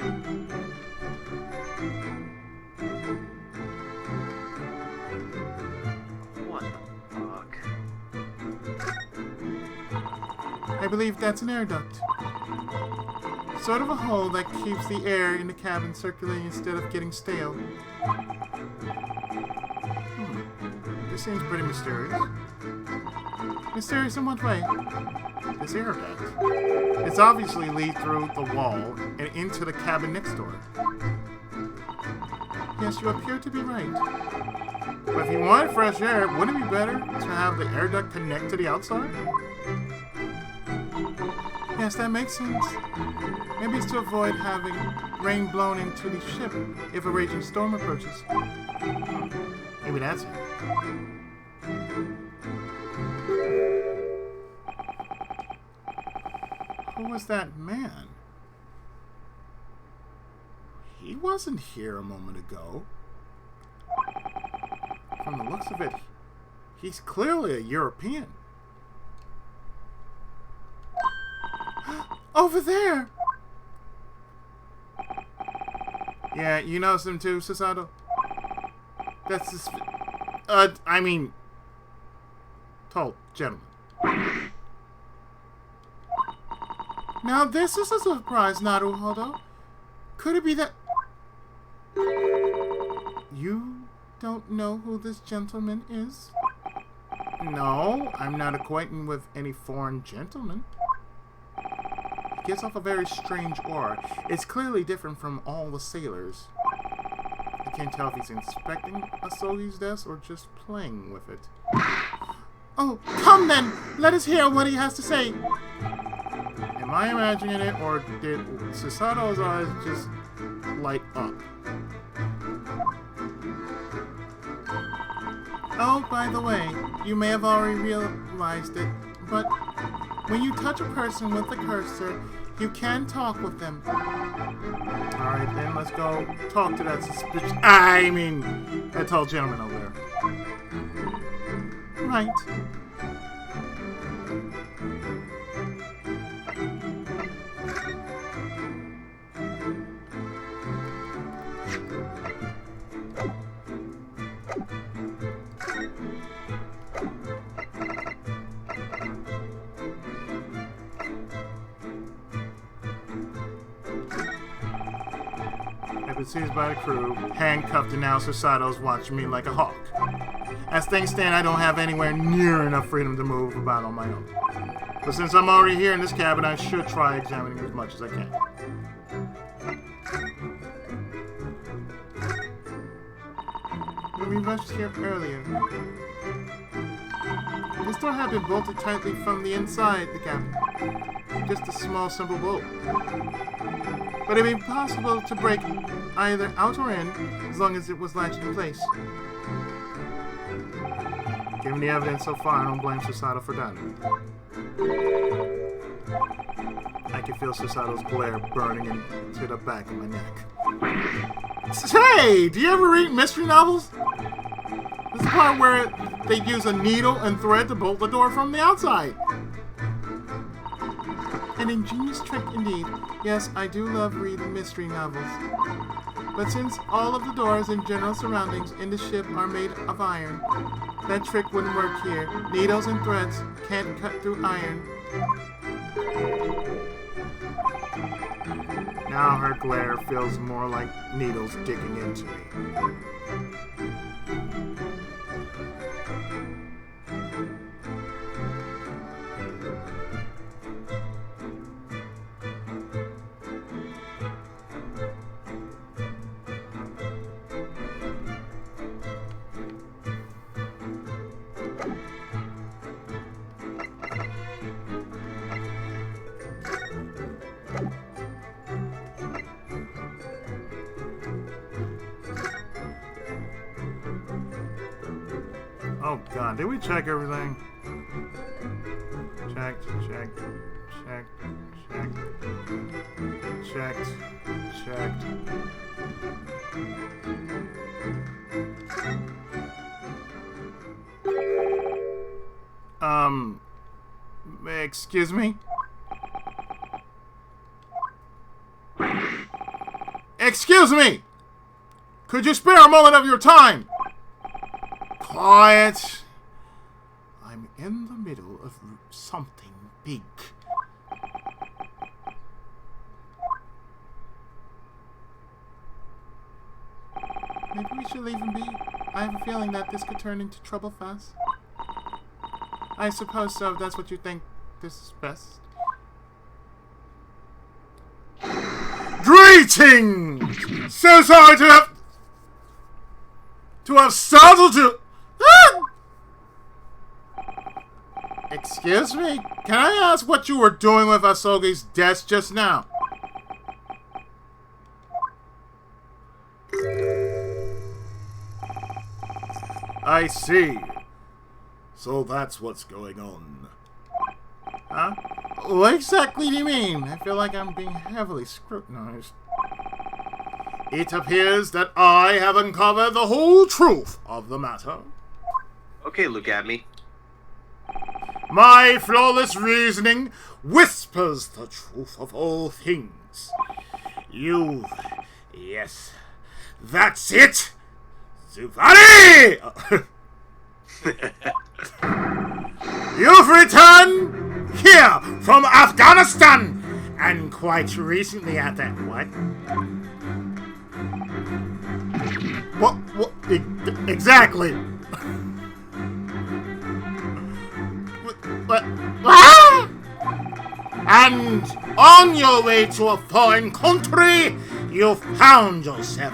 What the fuck? I believe that's an air duct. Sort of a hole that keeps the air in the cabin circulating instead of getting stale. This seems pretty mysterious. Mysterious in what way? This air duct. It's obviously lead through the wall and into the cabin next door. Yes, you appear to be right. But if you want fresh air, wouldn't it be better to have the air duct connect to the outside? Yes, that makes sense. Maybe it's to avoid having rain blown into the ship if a raging storm approaches. Maybe that's it. Who was that man? He wasn't here a moment ago. From the looks of it, he's clearly a European. Over there! Yeah, you notice him too, Susato? That's this... I mean... tall gentleman. Now this is a surprise, Naruhodo. Could it be that... You don't know who this gentleman is? No, I'm not acquainted with any foreign gentleman. He gives off a very strange aura. It's clearly different from all the sailors. I can't tell if he's inspecting Asogi's desk or just playing with it. Oh, come then! Let us hear what he has to say! Am I imagining it, or did Susato's eyes just light up? Oh, by the way, you may have already realized it, but when you touch a person with the cursor, you can talk with them. Alright then, let's go talk to that that tall gentleman over there. Right. I've been seized by the crew, handcuffed, and now Susato's watching me like a hawk. As things stand, I don't have anywhere near enough freedom to move about on my own. But since I'm already here in this cabin, I should try examining as much as I can. when we rushed here earlier. This door had been bolted tightly from the inside the cabin. Just a small, simple bolt. But it'd be possible to break either out or in, as long as it was latched in place. Given the evidence so far, I don't blame Susato for that. I can feel Susato's glare burning into the back of my neck. Hey, do you ever read mystery novels? This is the part where they use a needle and thread to bolt the door from the outside. An ingenious trick indeed. Yes, I do love reading mystery novels. But since all of the doors and general surroundings in the ship are made of iron, that trick wouldn't work here. Needles and threads can't cut through iron. Now her glare feels more like needles digging into me. Oh god, did we check everything? Checked. Excuse me? Excuse me! Could you spare a moment of your time? Quiet. I'm in the middle of something big. Maybe we should leave him be. I have a feeling that this could turn into trouble fast. I suppose so, if that's what you think this is best. Greetings! So sorry to have startled you. Excuse me? Can I ask what you were doing with Asogi's desk just now? I see. So that's what's going on. Huh? What exactly do you mean? I feel like I'm being heavily scrutinized. It appears that I have uncovered the whole truth of the matter. Okay, look at me. My flawless reasoning whispers the truth of all things. Yes, that's it! Zufari! You've returned here from Afghanistan, and quite recently at that. What? What? Exactly. What? And on your way to a foreign country, you found yourself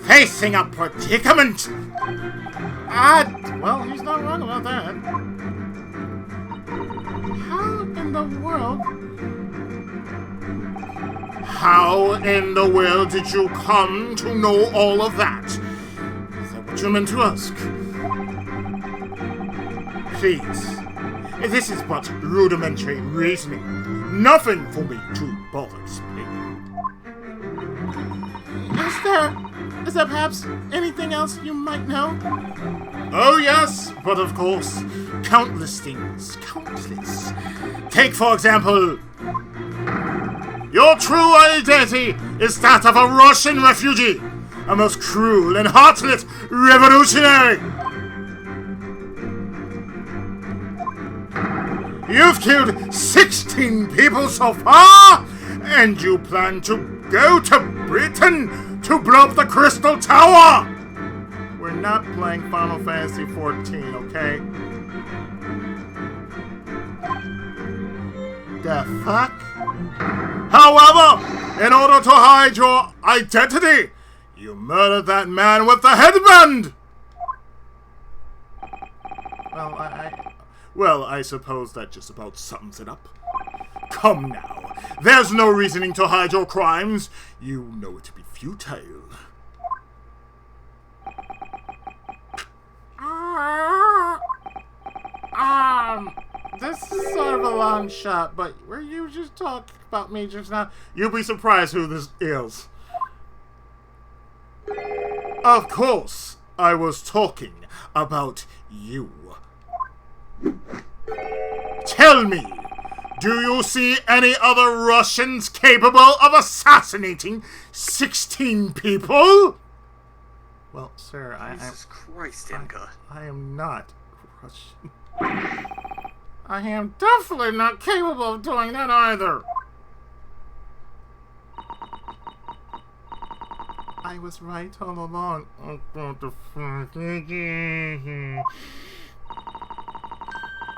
facing a predicament. Well, he's not wrong about that. How in the world did you come to know all of that? Is that what you meant to ask? Please, this is but rudimentary reasoning. Nothing for me to bother explaining. Is there perhaps anything else you might know? Oh yes, but of course, countless things, countless. Take for example, your true identity is that of a Russian refugee, a most cruel and heartless revolutionary. You've killed 16 people so far, and you plan to go to Britain to blow up the Crystal Tower! We're not playing Final Fantasy XIV, okay? The fuck? However, in order to hide your identity, you murdered that man with the headband! Well, I suppose that just about sums it up. Come now. There's no reasoning to hide your crimes. You know it to be futile. This is sort of a long shot, but were you just talking about me just now? You'll be surprised who this is. Of course, I was talking about you. Tell me, do you see any other Russians capable of assassinating 16 people? Well, sir, Jesus Christ, Imka. I am not Russian. I am definitely not capable of doing that either. I was right all along.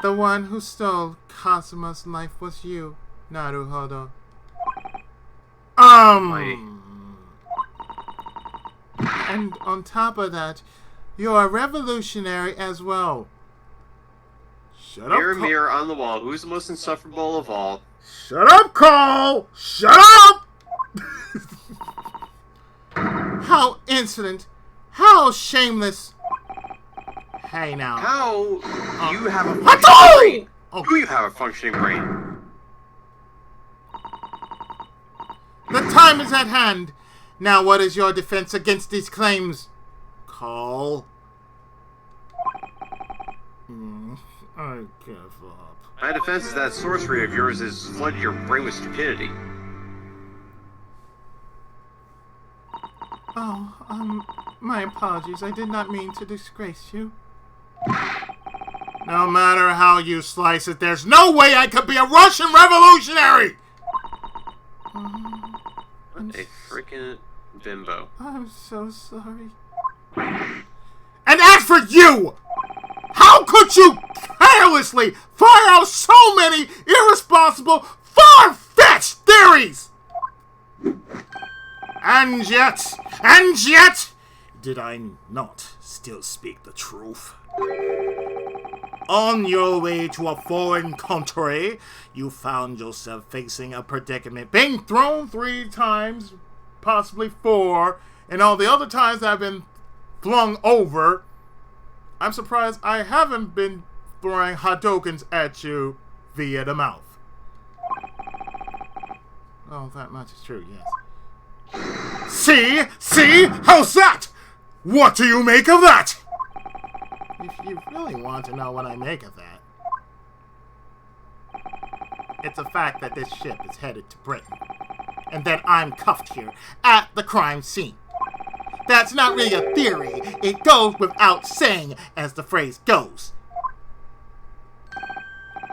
The one who stole Kazuma's life was you, Naruhodo. And on top of that, you're a revolutionary as well. Shut up, Mirror, mirror on the wall, who's the most insufferable of all? Shut up, Cole! Shut up! How insolent! How shameless! Hey now. How you have a What functioning brain? Oh. Do you have a functioning brain? The time is at hand. Now what is your defense against these claims? Cole? I give up. My defense is that sorcery of yours has flooded your brain with stupidity. Oh, my apologies. I did not mean to disgrace you. No matter how you slice it, there's no way I could be a Russian revolutionary! What a freaking bimbo. I'm so sorry. And as for you! How could you carelessly fire out so many irresponsible, far-fetched theories? And yet, did I not still speak the truth? On your way to a foreign country, you found yourself facing a predicament, being thrown 3 times, possibly 4, and all the other times I've been flung over. I'm surprised I haven't been throwing Hadokens at you via the mouth. Oh, that much is true, yes. See? How's that? What do you make of that? If you really want to know what I make of that, it's a fact that this ship is headed to Britain, and that I'm cuffed here at the crime scene. That's not really a theory. It goes without saying, as the phrase goes.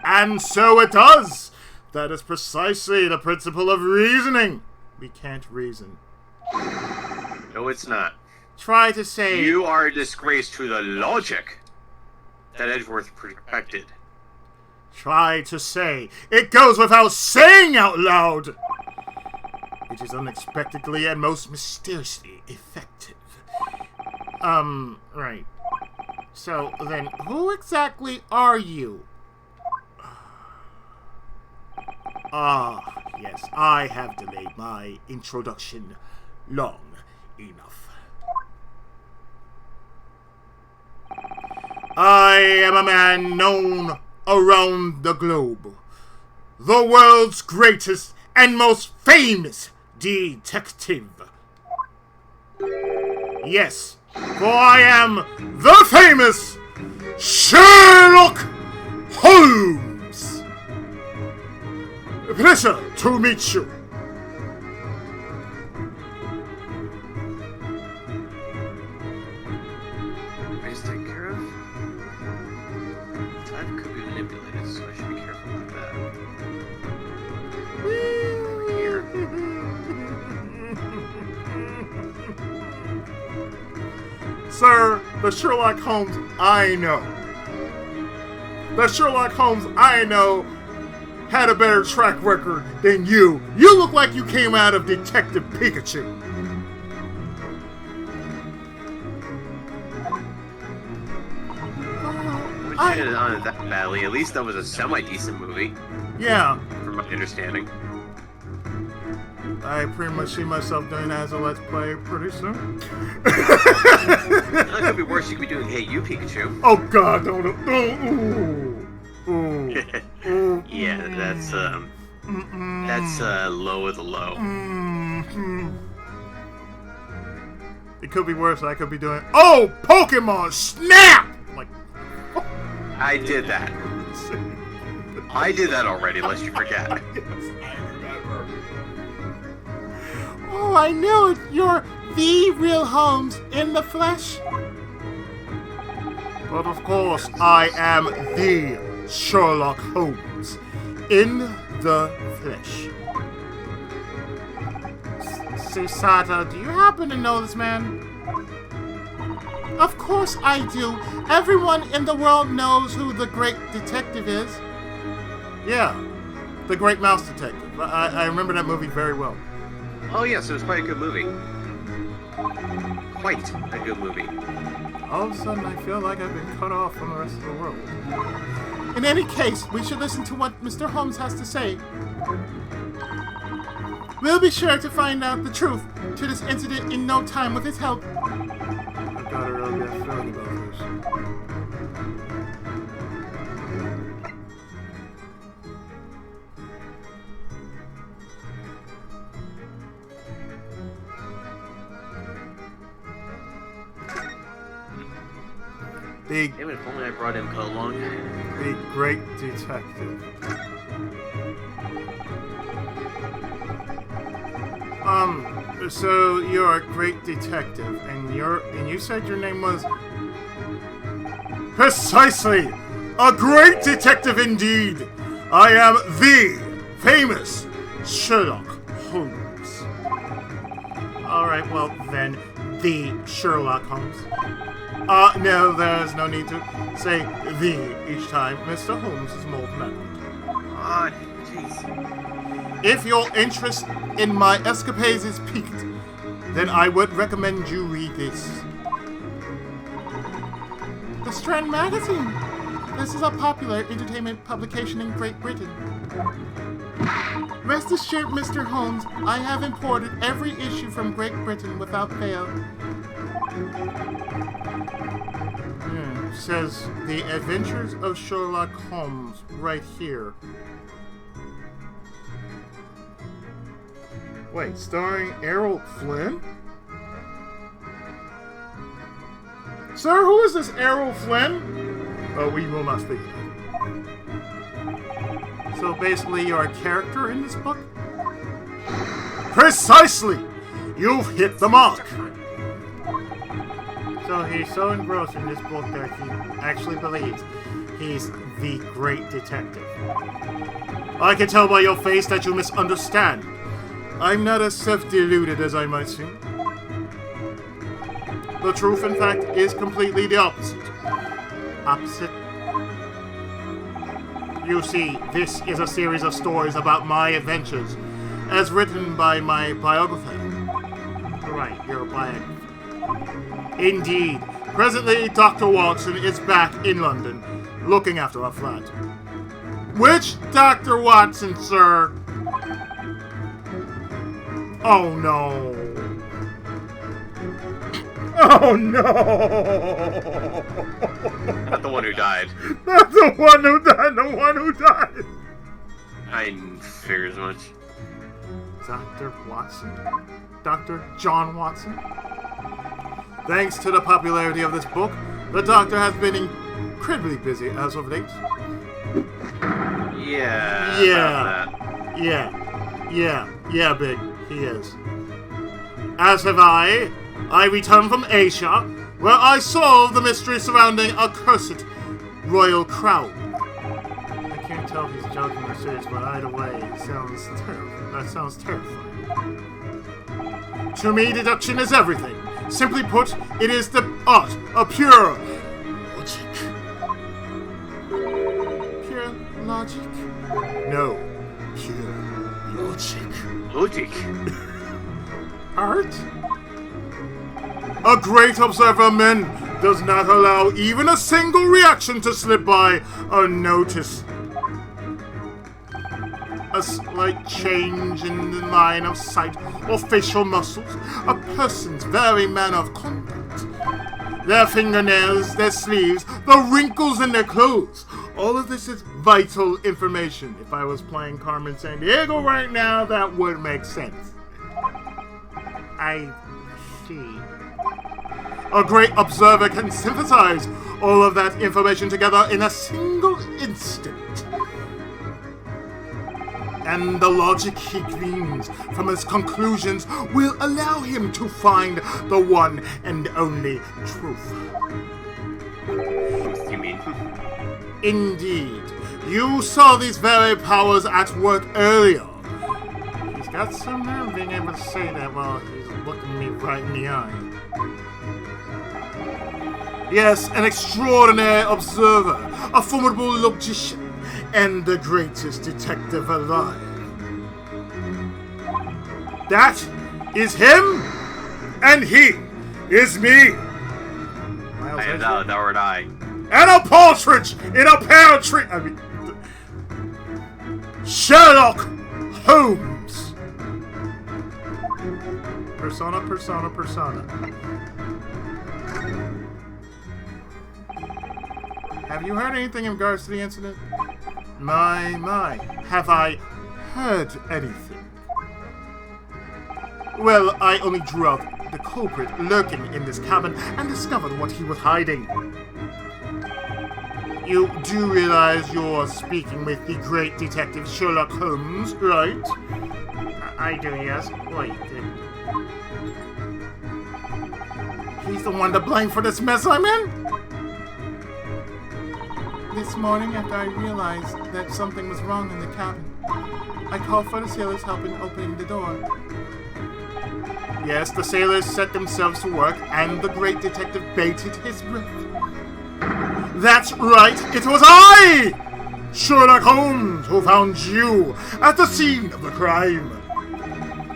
And so it does. That is precisely the principle of reasoning. We can't reason. No, it's not. Try to say... You are a disgrace to the logic that Edgeworth perfected. Try to say. It goes without saying out loud. Which is unexpectedly and most mysteriously effective. Right. So, then, who exactly are you? Yes, I have delayed my introduction long enough. I am a man known around the globe. The world's greatest and most famous detective. Yes, for I am the famous Sherlock Holmes. A pleasure to meet you. Is taken care of? Time could be manipulated, so I should be careful about that. Over here. Sir, the Sherlock Holmes I know. The Sherlock Holmes I know had a better track record than you. You look like you came out of Detective Pikachu. shit on it that badly. At least that was a semi-decent movie, Yeah. from my understanding. I pretty much see myself doing that as a Let's Play pretty soon. That could be worse. You could be doing Hey You Pikachu. Oh God, don't. Ooh. Ooh. Yeah, that's low of the low. It could be worse. I could be doing. Oh, Pokemon Snap! Like. I did that. I did that already, lest you forget. Oh, I knew it. You're the real Holmes in the flesh. But of course, I am the Sherlock Holmes in the flesh. Susata, do you happen to know this man? Of course I do. Everyone in the world knows who the great detective is. Yeah, the Great Mouse Detective. I remember that movie very well. Oh yes, it was quite a good movie. Quite a good movie. All of a sudden, I feel like I've been cut off from the rest of the world. In any case, we should listen to what Mr. Holmes has to say. We'll be sure to find out the truth to this incident in no time with his help. I've got a really good feeling about this. Damn it, if only I brought him along. The great detective. So you're a great detective, and you said your name was precisely a great detective indeed. I am the famous Sherlock Holmes. All right, well then, the Sherlock Holmes. No, there's no need to say the each time. Mr. Holmes is more than that. Ah, jeez. If your interest in my escapades is piqued, then I would recommend you read this. The Strand Magazine. This is a popular entertainment publication in Great Britain. Rest assured, Mr. Holmes, I have imported every issue from Great Britain without fail. Says The Adventures of Sherlock Holmes right here. Wait, starring Errol Flynn? Sir, who is this Errol Flynn? Oh, we will not speak. So basically, you're a character in this book? Precisely! You've hit the mark! So he's so engrossed in this book that he actually believes he's the great detective. I can tell by your face that you misunderstand. I'm not as self-deluded as I might seem. The truth, in fact, is completely the opposite. Opposite? You see, this is a series of stories about my adventures, as written by my biographer. Right, your biographer. Indeed. Presently, Dr. Watson is back in London, looking after our flat. Which Dr. Watson, sir? Oh, no. Oh, no. Not the one who died. Not the one who died, the one who died. I figured as much. Dr. Watson? Dr. John Watson? Thanks to the popularity of this book, the Doctor has been incredibly busy as of late. Yeah. Yeah, Big. He is. As have I. I returned from Asia, where I solved the mystery surrounding a cursed royal crown. I can't tell if he's joking or serious, but either way, it sounds terrible. That sounds terrifying. To me, deduction is everything. Simply put, it is the art of pure logic. Pure logic? No, pure logic. Logic? Art? A great observer, men. does not allow even a single reaction to slip by unnoticed. A slight change in the line of sight or facial muscles, a person's very manner of conduct, their fingernails, their sleeves, the wrinkles in their clothes. All of this is vital information. If I was playing Carmen Sandiego right now, that would make sense. I see. A great observer can synthesize all of that information together in a single instant. And the logic he gleans from his conclusions will allow him to find the one and only truth. You mean? Indeed. You saw these very powers at work earlier. He's got some nerve being able to say that while he's looking me right in the eye. Yes, an extraordinary observer, a formidable logician, and the greatest detective alive. That is him, and he is me. And thou art I. And a partridge in a pear tree. I mean, Sherlock Holmes. Persona, persona, persona. Have you heard anything in regards to the incident? My, have I heard anything? Well, I only drew out the culprit lurking in this cabin and discovered what he was hiding. You do realize you're speaking with the great detective Sherlock Holmes, right? I do, yes. Wait, he's the one to blame for this mess I'm in? This morning, after I realized that something was wrong in the cabin, I called for the sailors' help in opening the door. Yes, the sailors set themselves to work, and the great detective baited his breath. That's right, it was I! Sherlock Holmes, who found you at the scene of the crime.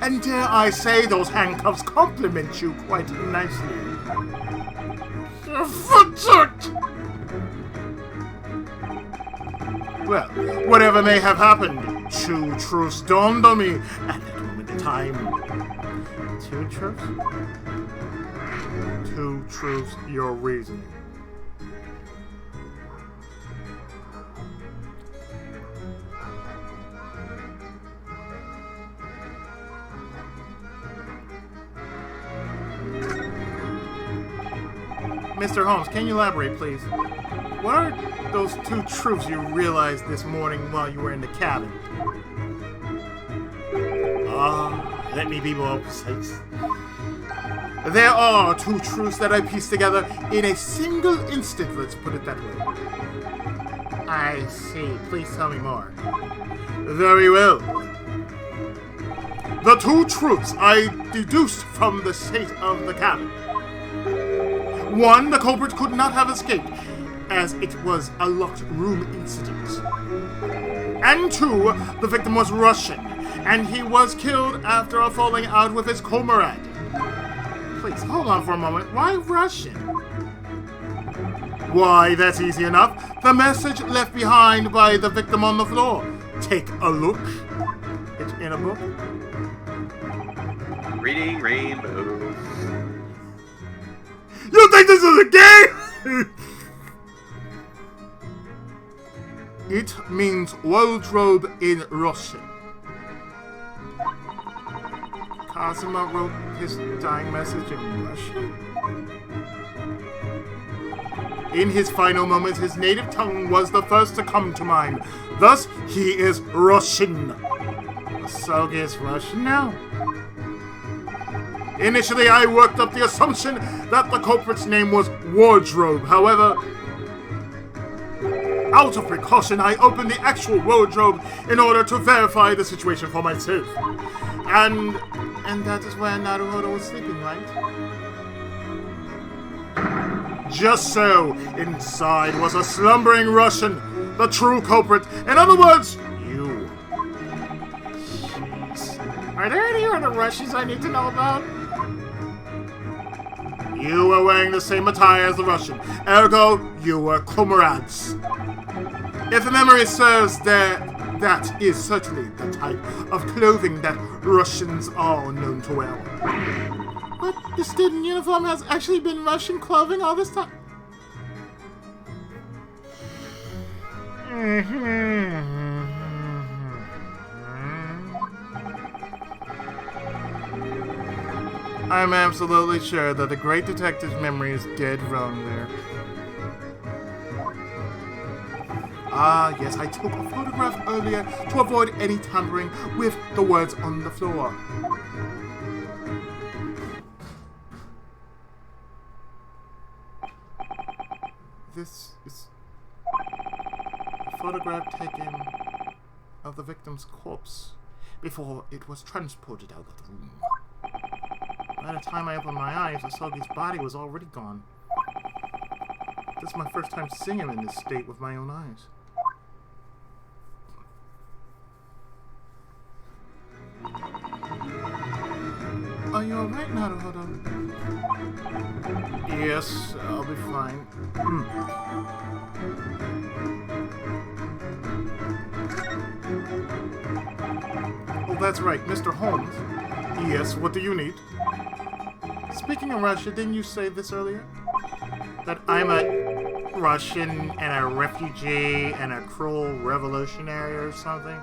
And dare I say, those handcuffs compliment you quite nicely. Well, whatever may have happened, two truths dawned on me at that moment in time. Two truths? Two truths, your reasoning. Mr. Holmes, can you elaborate, please? What are those two truths you realized this morning while you were in the cabin? Let me be more precise. There are two truths that I pieced together in a single instant, let's put it that way. I see. Please tell me more. Very well. The two truths I deduced from the state of the cabin. One, the culprit could not have escaped, as it was a locked room incident. And two, the victim was Russian, and he was killed after a falling out with his comrade. Please, hold on for a moment. Why Russian? Why, that's easy enough. The message left behind by the victim on the floor. Take a look. It's in a book. Reading Rainbow. You think this is a game? It means wardrobe in Russian. Kazuma wrote his dying message in Russian? In his final moments, his native tongue was the first to come to mind. Thus, he is Russian. Asogi is Russian now? Initially, I worked up the assumption that the culprit's name was Wardrobe. However, out of precaution, I opened the actual wardrobe in order to verify the situation for myself. And that is where Naruhodo was sleeping, right? Just so. Inside was a slumbering Russian, the true culprit. In other words, you. Jeez. Are there any other Russians I need to know about? You were wearing the same attire as the Russian. Ergo, you were comrades. If the memory serves, that is certainly the type of clothing that Russians are known to wear. But the student uniform has actually been Russian clothing all this time. I'm absolutely sure that the great detective's memory is dead wrong there. Ah, yes, I took a photograph earlier to avoid any tampering with the words on the floor. This is a photograph taken of the victim's corpse before it was transported out of the room. By the time I opened my eyes, Asogi's body was already gone. This is my first time seeing him in this state with my own eyes. Are you alright, Naruhodo? Yes, I'll be fine. Oh, that's right, Mr. Holmes. Yes, what do you need? Speaking of Russia, didn't you say this earlier? That I'm a Russian and a refugee and a cruel revolutionary or something?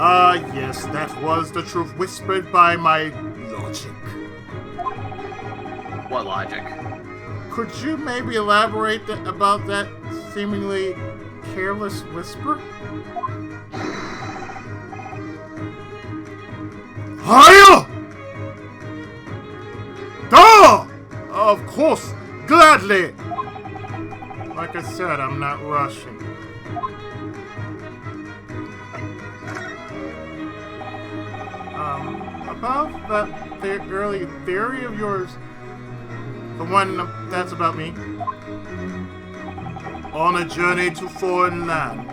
Ah, yes, that was the truth whispered by my logic. What logic? Could you maybe elaborate about that seemingly careless whisper? Hiya! Duh! Of course, gladly! Like I said, I'm not Russian. About that early theory of yours, the one that's about me, on a journey to foreign land,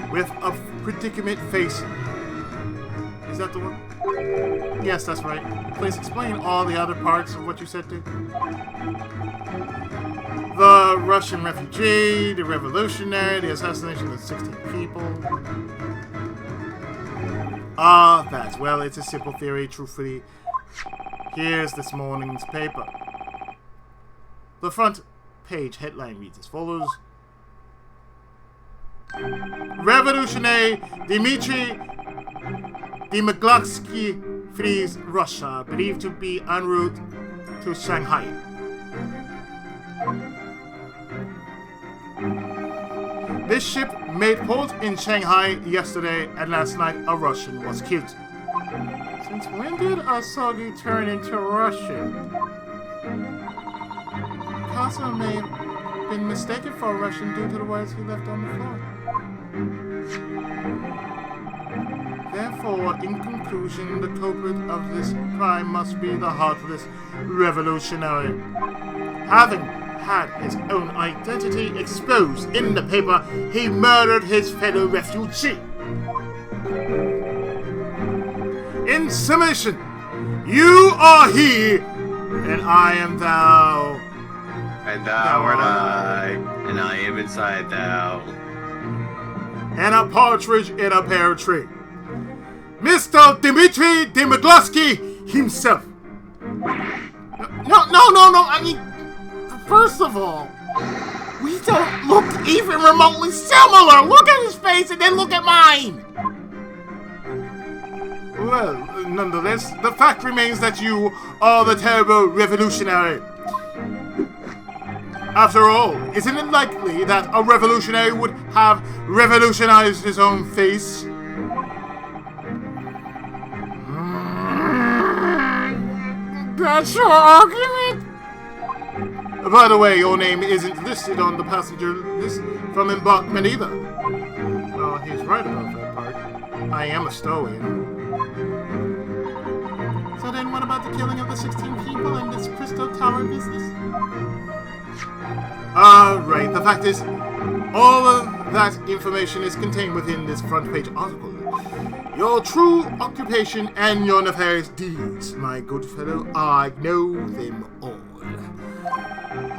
with a predicament facing. Is that the one? Yes, that's right. Please explain all the other parts of what you said to. The Russian refugee, the revolutionary, the assassination of 16 people. Ah, that's, well, it's a simple theory, truthfully. Here's this morning's paper. The front page headline reads as follows. Revolutionary Dmitry Demagogsky flees Russia, believed to be en route to Shanghai. This ship made port in Shanghai yesterday, and last night a Russian was killed. Since when did Asogi turn into Russian? Kasa may have been mistaken for a Russian due to the words he left on the floor. Therefore, in conclusion, the culprit of this crime must be the heartless revolutionary. Having had his own identity exposed in the paper, he murdered his fellow refugee. In summation, you are he, and I am thou. And thou art I, and I am inside thou. And a partridge in a pear tree. Mr. Dmitry Demagogsky himself. No, I mean, first of all, we don't look even remotely similar. Look at his face and then look at mine. Well, nonetheless, the fact remains that you are the terrible revolutionary. After all, isn't it likely that a revolutionary would have revolutionized his own face? That's your argument? By the way, your name isn't listed on the passenger list from embarkment either. Well, he's right about that part. I am a stowaway. So then what about the killing of the 16 people and this Crystal Tower business? Right, the fact is, all of that information is contained within this front page article. your true occupation and your nefarious deeds, my good fellow. I know them all.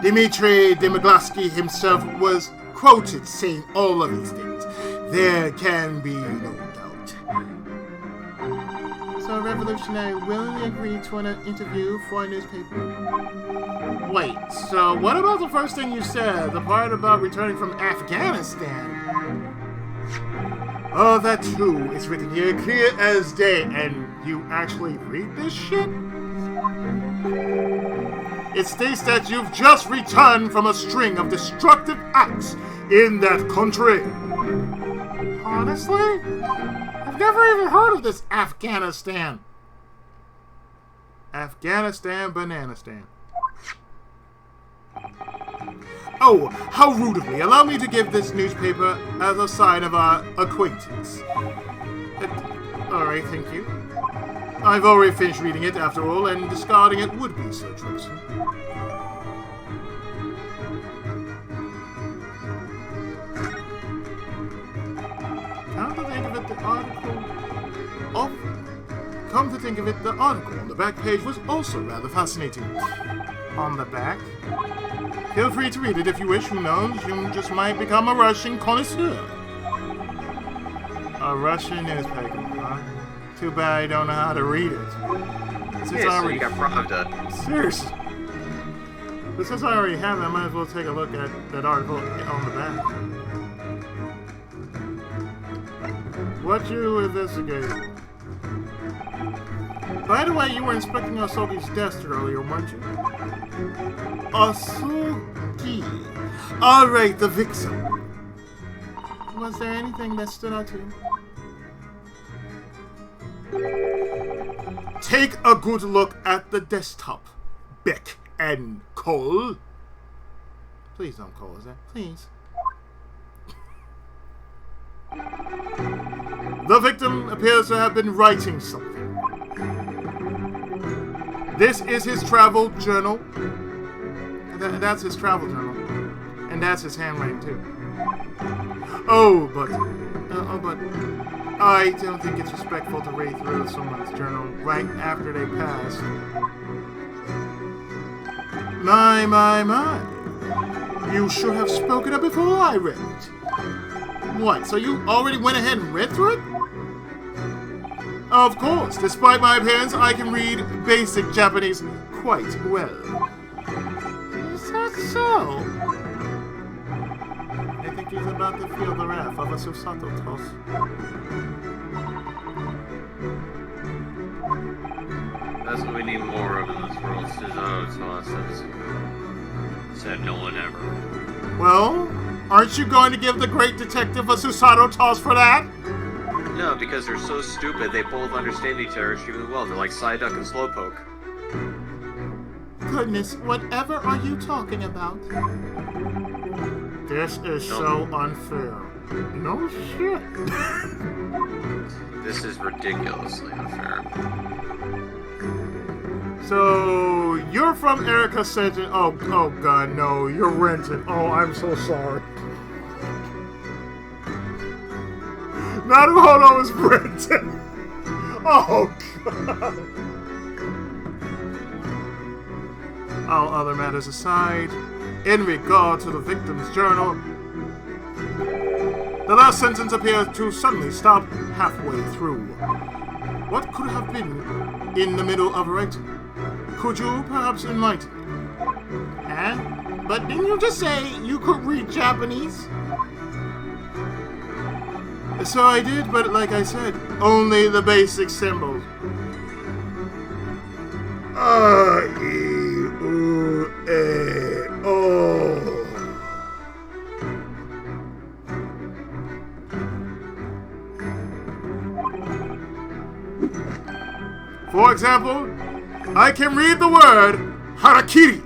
Dmitry Demoglaski himself was quoted saying all of these things. There can be no doubt. So a revolutionary willingly agreed to an interview for a newspaper. Wait, so what about the first thing you said? The part about returning from Afghanistan? Oh, that too is written here, clear as day. And you actually read this shit? It states that you've just returned from a string of destructive acts in that country. Honestly? I've never even heard of this Afghanistan. Afghanistan, Bananistan. Oh, how rude of me. Allow me to give this newspaper as a sign of our acquaintance. Alright, thank you. I've already finished reading it, after all, and discarding it would be so troublesome. Come to think of it, the article on the back page was also rather fascinating. On the back? Feel free to read it if you wish. Who knows? You just might become a Russian connoisseur. A Russian newspaper, huh? Too bad I don't know how to read it. Since I so already you got Pravda. Seriously. But since I already have it, I might as well take a look at that article on the back. What you investigating? By the way, you were inspecting Osogi's desk earlier, weren't you? Osogi. Alright, the victim. Was there anything that stood out to you? Take a good look at the desktop, Beck and Cole. Please don't call us that. Please. The victim appears to have been writing something. This is his travel journal. That's his travel journal. And that's his handwriting too. But I don't think it's respectful to read through someone's journal right after they passed. My. You should have spoken up before I read it. What, so you already went ahead and read through it? Of course, despite my appearance, I can read basic Japanese quite well. Is that so? I think he's about to feel the wrath of a Susato toss. That's what we need more of in this world. Susato tosses. Said no one ever. Well, aren't you going to give the great detective a Susato toss for that? No, because they're so stupid, they both understand each other extremely well. They're like Psyduck and Slowpoke. Goodness, whatever are you talking about? This is so unfair. No shit. This is ridiculously unfair. So, you're from Erica Senton. Oh god, no, you're renting. Oh, I'm so sorry. Naruhodo is renting. Oh god. All other matters aside, in regard to the victim's journal, the last sentence appears to suddenly stop halfway through. What could have been in the middle of writing? Could you perhaps enlighten me? Huh? But didn't you just say you could read Japanese? So I did, but like I said, only the basic symbols. A-E-U-A-O. For example, I can read the word harakiri.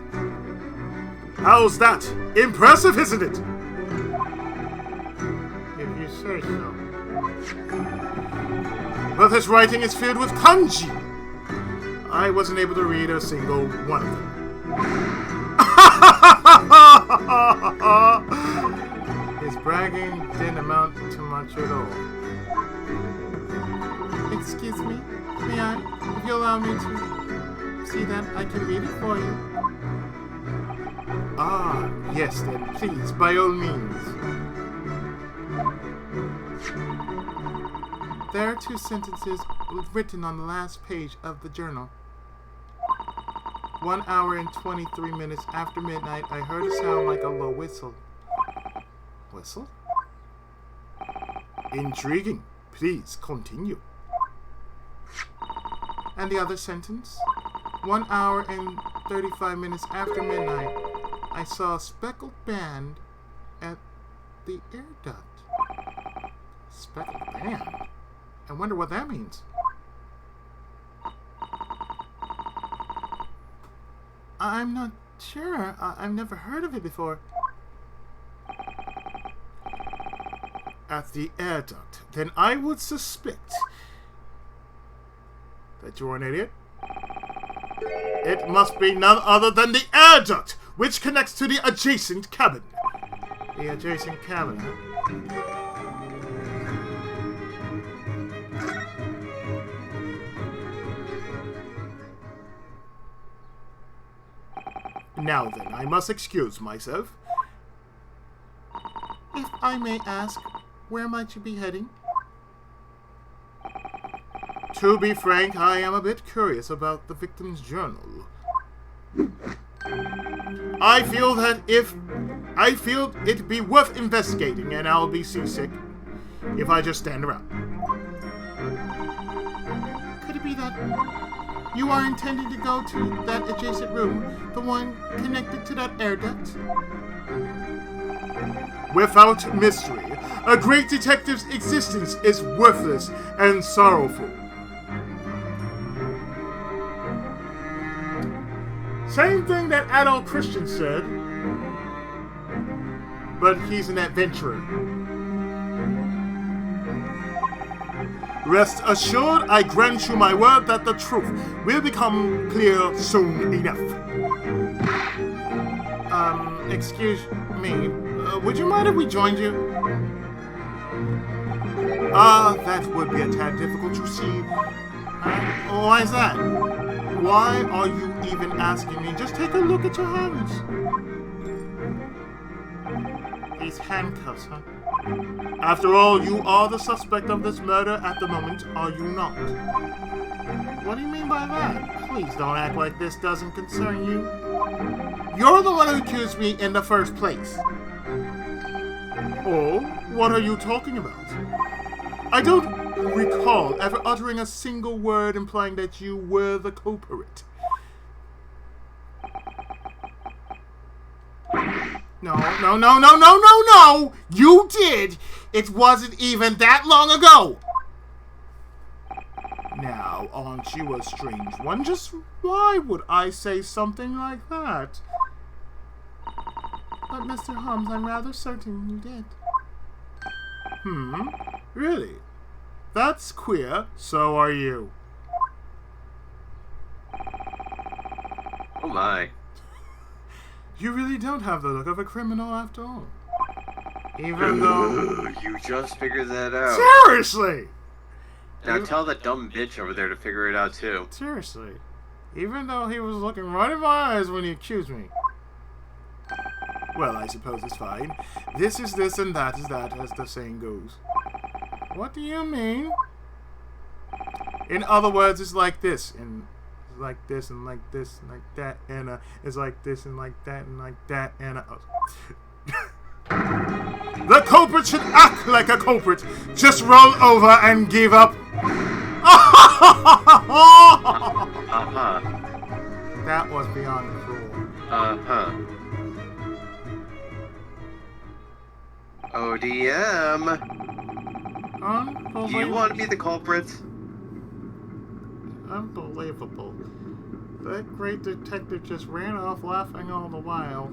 How's that? Impressive, isn't it? If you say so. But this writing is filled with kanji. I wasn't able to read a single one of them. His bragging didn't amount to much at all. Excuse me? May I? If you allow me to see that, I can read it for you. Ah, yes then, please, by all means. There are 2 sentences written on the last page of the journal. 1 hour and 23 minutes after midnight, I heard a sound like a low whistle. Whistle? Intriguing. Please continue. And the other sentence? 1 hour and 35 minutes after midnight, I saw a speckled band at the air duct. Speckled band? I wonder what that means. I'm not sure. I've never heard of it before. At the air duct. Then I would suspect that you're an idiot. It must be none other than the air duct, which connects to the adjacent cabin. The adjacent cabin, huh? Now then, I must excuse myself. If I may ask, where might you be heading? To be frank, I am a bit curious about the victim's journal. I feel it'd be worth investigating, and I'll be seasick if I just stand around. Could it be that you are intending to go to that adjacent room, the one connected to that air duct? Without mystery, a great detective's existence is worthless and sorrowful. Same thing that adult Christian said, but he's an adventurer. Rest assured, I grant you my word that the truth will become clear soon enough. Excuse me, would you mind if we joined you? That would be a tad difficult to see. Why is that? Why are you even asking me? Just take a look at your hands. These handcuffs, huh? After all, you are the suspect of this murder at the moment, are you not? What do you mean by that? Please don't act like this doesn't concern you. You're the one who accused me in the first place. Oh, what are you talking about? I don't recall ever uttering a single word implying that you were the culprit. No. You did! It wasn't even that long ago! Now, aren't you a strange one? Just why would I say something like that? But, Mr. Holmes, I'm rather certain you did. Really? That's queer. So are you. Oh my. You really don't have the look of a criminal after all. Even though... You just figured that out. Seriously! Now tell that dumb bitch over there to figure it out too. Seriously. Even though he was looking right in my eyes when he accused me. Well, I suppose it's fine. This is this and that is that, as the saying goes. What do you mean? In other words, it's like this, and it's like this, and like this, and like that, and it's like this, and like that, and like that, and The culprit should act like a culprit. Just roll over and give up. That was beyond cruel. ODM. Do you want to be the culprit? Unbelievable. That great detective just ran off laughing all the while.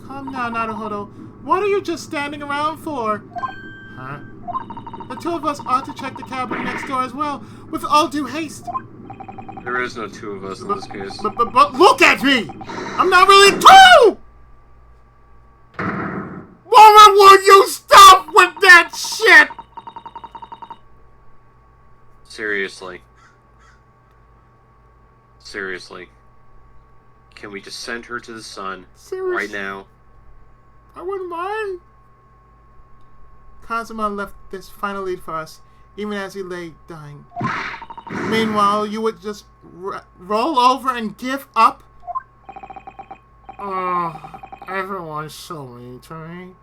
Come now, Naruhodo. What are you just standing around for? Huh? The two of us ought to check the cabin next door as well, with all due haste. There is no two of us in this case. But look at me! I'm not really two! Woman, would you stop with that shit? Seriously. Seriously. Can we just send her to the sun Seriously? right now? I wouldn't mind. Kazuma left this final lead for us, even as he lay dying. Meanwhile, you would just roll over and give up? Oh, everyone's so mean to me.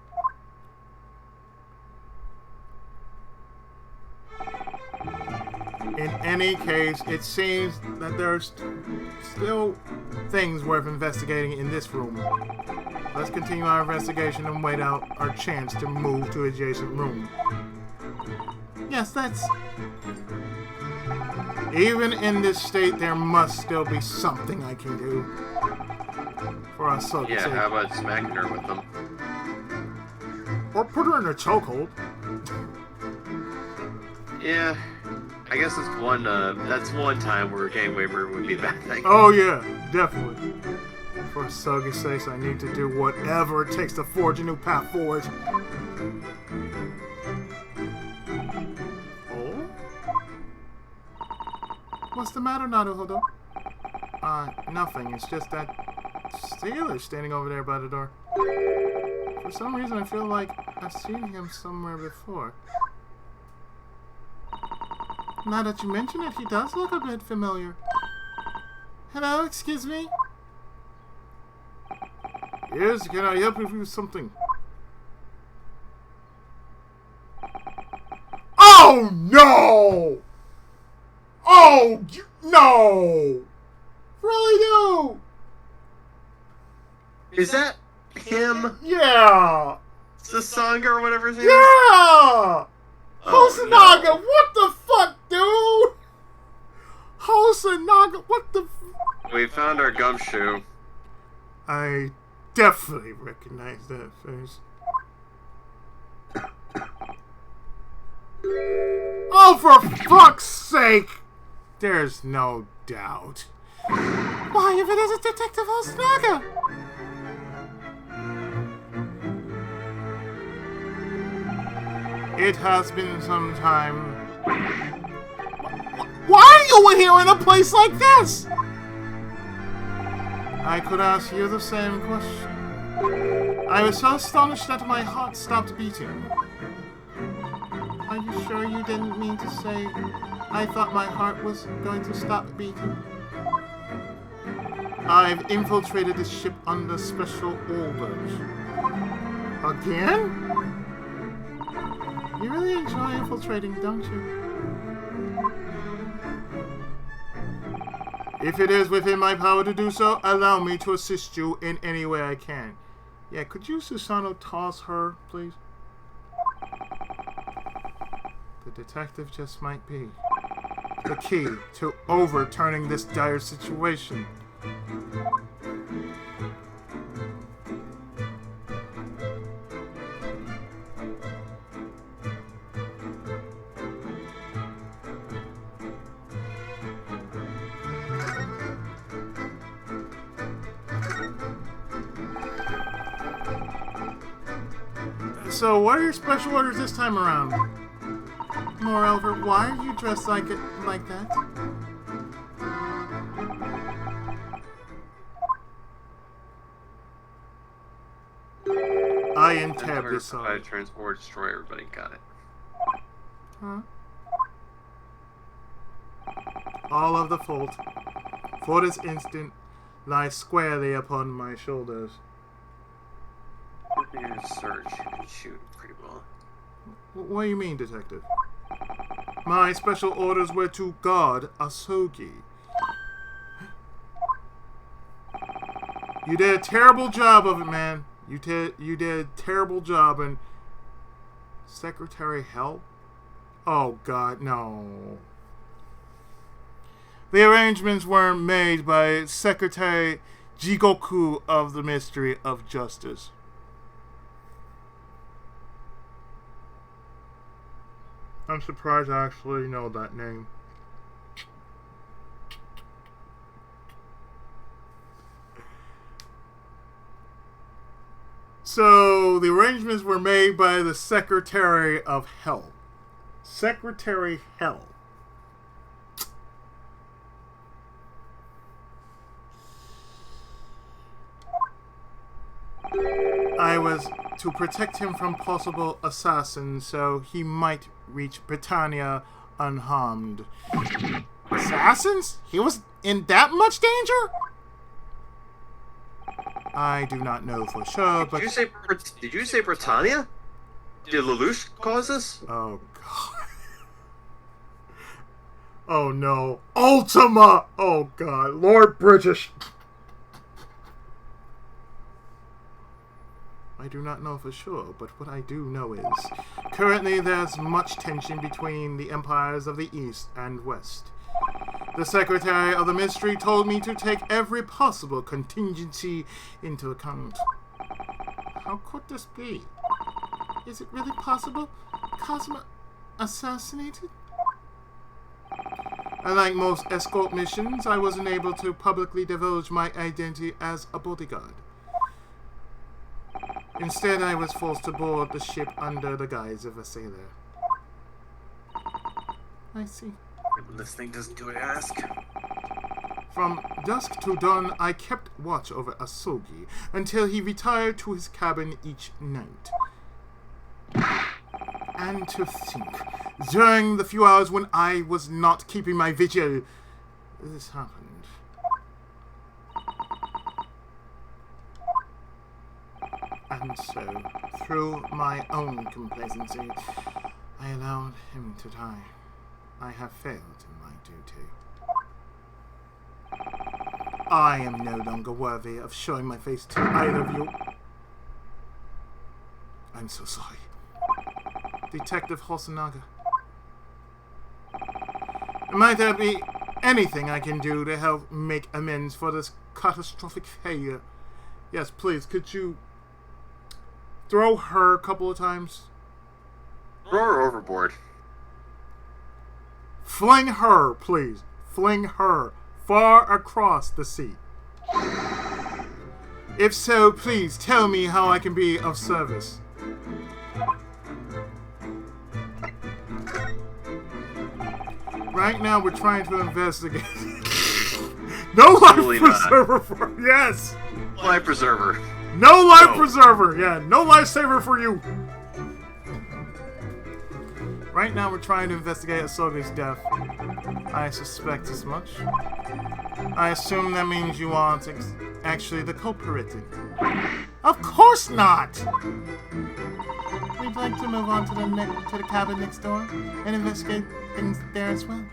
In any case, it seems that there's still things worth investigating in this room. Let's continue our investigation and wait out our chance to move to adjacent room. Yes, that's... Even in this state, there must still be something I can do. For our soul. Yeah, how about smacking her with them? Or put her in a chokehold. Yeah, I guess that's one time where a gangway murder would be a bad thing. Oh yeah, definitely. For Sogi's sake, I need to do whatever it takes to forge a new path forward. Oh? What's the matter, Naruhodo? Nothing. It's just that sailor standing over there by the door. For some reason, I feel like I've seen him somewhere before. Now that you mention it, he does look a bit familiar. Hello, excuse me? Yes, can I help you with something? Oh, no! Oh, no! Really, no! Is that him? Yeah! Sasanga or whatever his name is? Yeah! Hosonaga, no. what the fuck, dude? Hosonaga, what the f... We found our gumshoe. I definitely recognize that face. Oh, for fuck's sake! There's no doubt. Why, if it isn't Detective Hosonaga! It has been some time. Why are you here in a place like this? I could ask you the same question. I was so astonished that my heart stopped beating. Are you sure you didn't mean to say I thought my heart was going to stop beating? I've infiltrated this ship under special orders. Again? You really enjoy infiltrating, don't you? If it is within my power to do so, allow me to assist you in any way I can. Yeah, could you, Susano, toss her, please? The detective just might be the key to overturning this dire situation. So, what are your special orders this time around? Moreover, why are you dressed like that? I am terribly sorry. Transport, destroy everybody. Got it. Huh? All of the fault, for this instant, lies squarely upon my shoulders. Search and shoot pretty well. What do you mean, detective? My special orders were to guard Asogi. You did a terrible job of it, man. You did a terrible job, and Secretary Hell? Oh God, no. The arrangements were made by Secretary Jigoku of the Ministry of Justice. I'm surprised I actually know that name. So, the arrangements were made by the Secretary of Hell. Secretary Hell. I was to protect him from possible assassins, so he might reach Britannia unharmed. Assassins? He was in that much danger? I do not know for sure, but... Did you say Britannia? Did Lelouch cause this? Oh, God. Oh, no. Ultima! Oh, God. Lord British. I do not know for sure, but what I do know is, currently there's much tension between the empires of the East and West. The Secretary of the Ministry told me to take every possible contingency into account. How could this be? Is it really possible? Cosmo assassinated? Unlike most escort missions, I wasn't able to publicly divulge my identity as a bodyguard. Instead, I was forced to board the ship under the guise of a sailor. I see. When this thing doesn't do what I ask. From dusk to dawn, I kept watch over Asogi until he retired to his cabin each night. And to think, during the few hours when I was not keeping my vigil, this happened. And so, through my own complacency, I allowed him to die. I have failed in my duty. I am no longer worthy of showing my face to either of you. I'm so sorry. Detective Hosonaga. Might there be anything I can do to help make amends for this catastrophic failure? Yes, please, could you throw her a couple of times? Throw her overboard. Fling her, please. Fling her far across the sea. If so, please tell me how I can be of service. Right now, we're trying to investigate. No life Totally preserver for yes. Life preserver. No life preserver. Yeah, no lifesaver for you. Right now, we're trying to investigate Asogi's death. I suspect as much. I assume that means you aren't actually the culprit. Of course not. We'd like to move on to the cabin next door and investigate things there as well.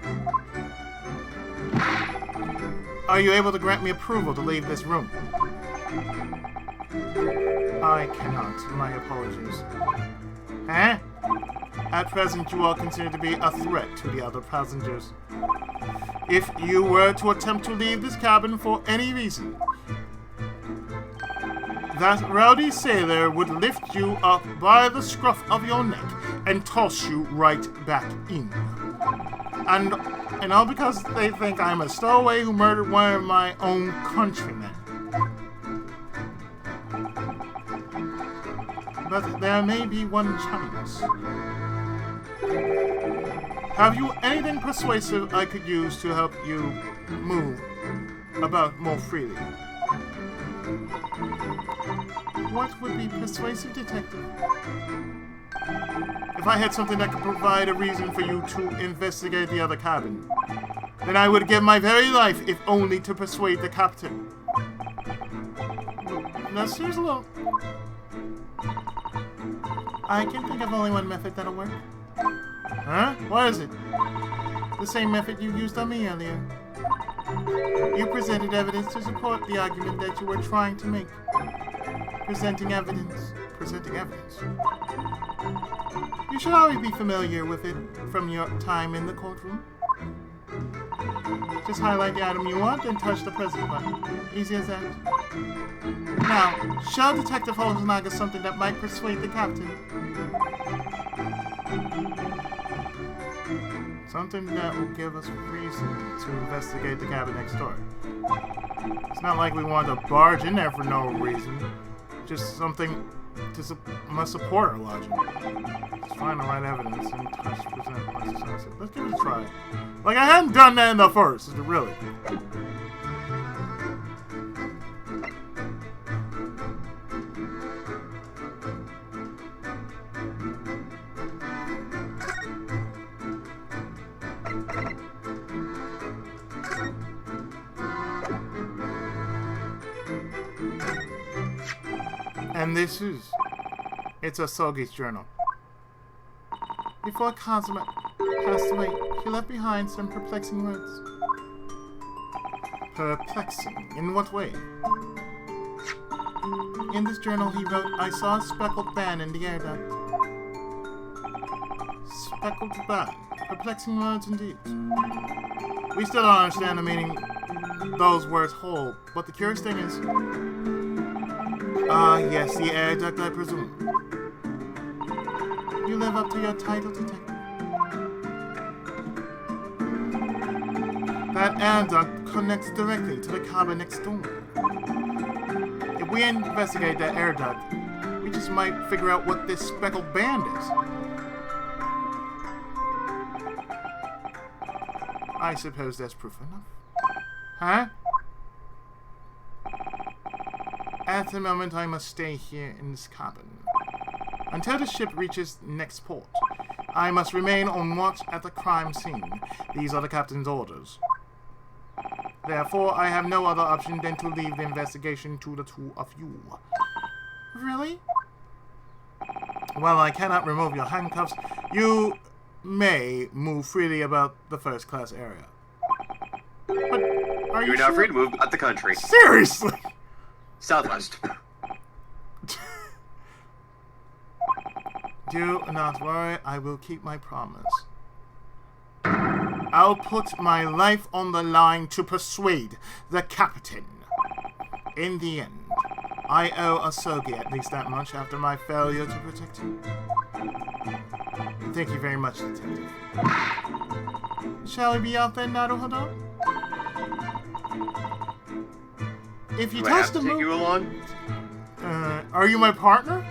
Are you able to grant me approval to leave this room? I cannot. My apologies. Huh? At present, you are considered to be a threat to the other passengers. If you were to attempt to leave this cabin for any reason, that rowdy sailor would lift you up by the scruff of your neck and toss you right back in. And all because they think I'm a stowaway who murdered one of my own countrymen. But there may be one chance. Have you anything persuasive I could use to help you move about more freely? What would be persuasive, detective? If I had something that could provide a reason for you to investigate the other cabin, then I would give my very life if only to persuade the captain. Now, seriously, look. I can think of only one method that'll work. Huh? What is it? The same method you used on me earlier. You presented evidence to support the argument that you were trying to make. Presenting evidence. Presenting evidence. You should already be familiar with it from your time in the courtroom. Just highlight the item you want and touch the present button. Easy as that. Now, show Detective Hosonaga something that might persuade the captain. Something that will give us reason to investigate the cabin next door. It's not like we want to barge in there for no reason. Just something to must support our logic. Let's find the right evidence and touch present. Let's give it a try. Like, I hadn't done that in the first, really. And this is... It's Asogi's journal. Before Kazuma passed away, he left behind some perplexing words. Perplexing? In what way? In this journal he wrote, I saw a speckled band in the air duct. Speckled band. Perplexing words indeed. We still don't understand the meaning those words hold, but the curious thing is... yes, the air duct, I presume. You live up to your title, detective. That air duct connects directly to the cabin next door. If we investigate that air duct, we just might figure out what this speckled band is. I suppose that's proof enough. Huh? At the moment, I must stay here in this cabin. Until the ship reaches next port, I must remain on watch at the crime scene. These are the captain's orders. Therefore, I have no other option than to leave the investigation to the two of you. Really? While I cannot remove your handcuffs, you may move freely about the first-class area. But are you You're not free to move about the country. Seriously? Southwest. Do not worry, I will keep my promise. I'll put my life on the line to persuade the captain. In the end, I owe Asogi at least that much after my failure to protect him. Thank you very much, detective. Shall we be out there, Naruhodo? If you Do I have touch the to take you moon... along? Are you my partner?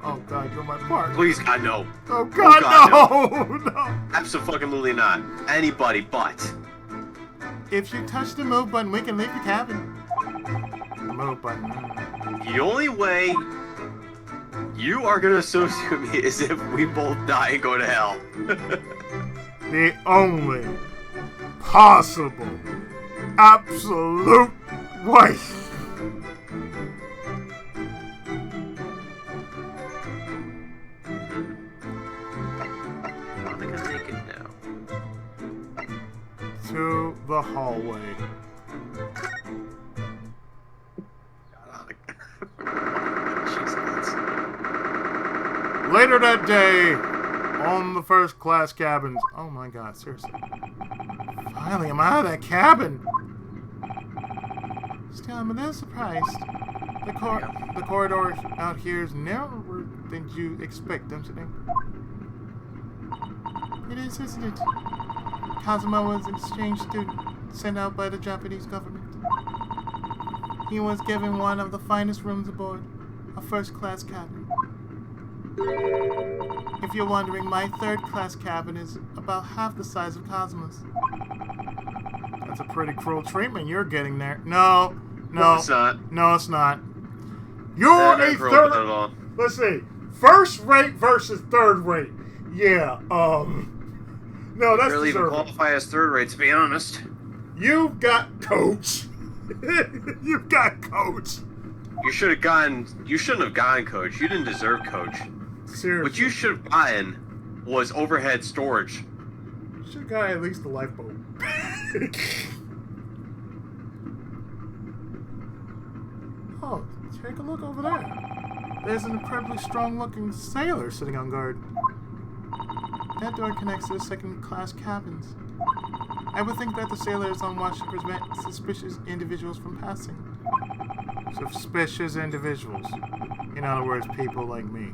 Oh god, you're my partner. Please, God, no. Oh god, God, no! No! Absolutely not. Anybody but. If you touch the move button, we can leave the cabin. Move button. The only way you are gonna associate with me is if we both die and go to hell. The only possible absolute way. I think I'm naked now. To the hallway. Jesus. Later that day, on the first class cabins. Oh my god, seriously. Finally, I'm out of that cabin. Still, I'm a little surprised. The corridor out here is narrower than you expect, don't you think? It is, isn't it? Kazuma was an exchange student sent out by the Japanese government. He was given one of the finest rooms aboard, a first-class cabin. If you're wondering, my third-class cabin is about half the size of Kazuma's. That's a pretty cruel treatment you're getting there. No, It's not. no, it's not. You're a third. Let's see. First rate versus third rate. Yeah. No, that's Really even deserving. qualify as third rate, to be honest. You've got coach. You've got coach. You should have gotten. You shouldn't have gotten coach. You didn't deserve coach. Seriously. What you should have gotten was overhead storage. You should have got at least the lifeboat. Oh, take a look over there. There's an incredibly strong-looking sailor sitting on guard. That door connects to the second-class cabins. I would think that the sailor is on watch to prevent suspicious individuals from passing. Suspicious individuals. In other words, people like me.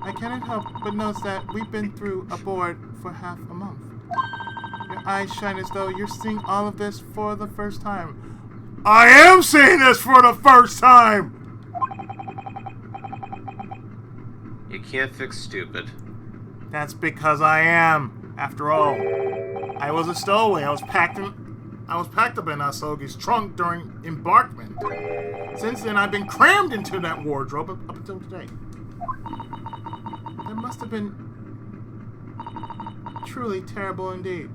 I cannot help but notice that we've been through aboard for half a month. Your eyes shine as though you're seeing all of this for the first time. I am seeing this for the first time! You can't fix stupid. That's because I am. After all, I was a stowaway. I was packed up in Asogi's trunk during embarkment. Since then, I've been crammed into that wardrobe up until today. That must have been truly terrible indeed.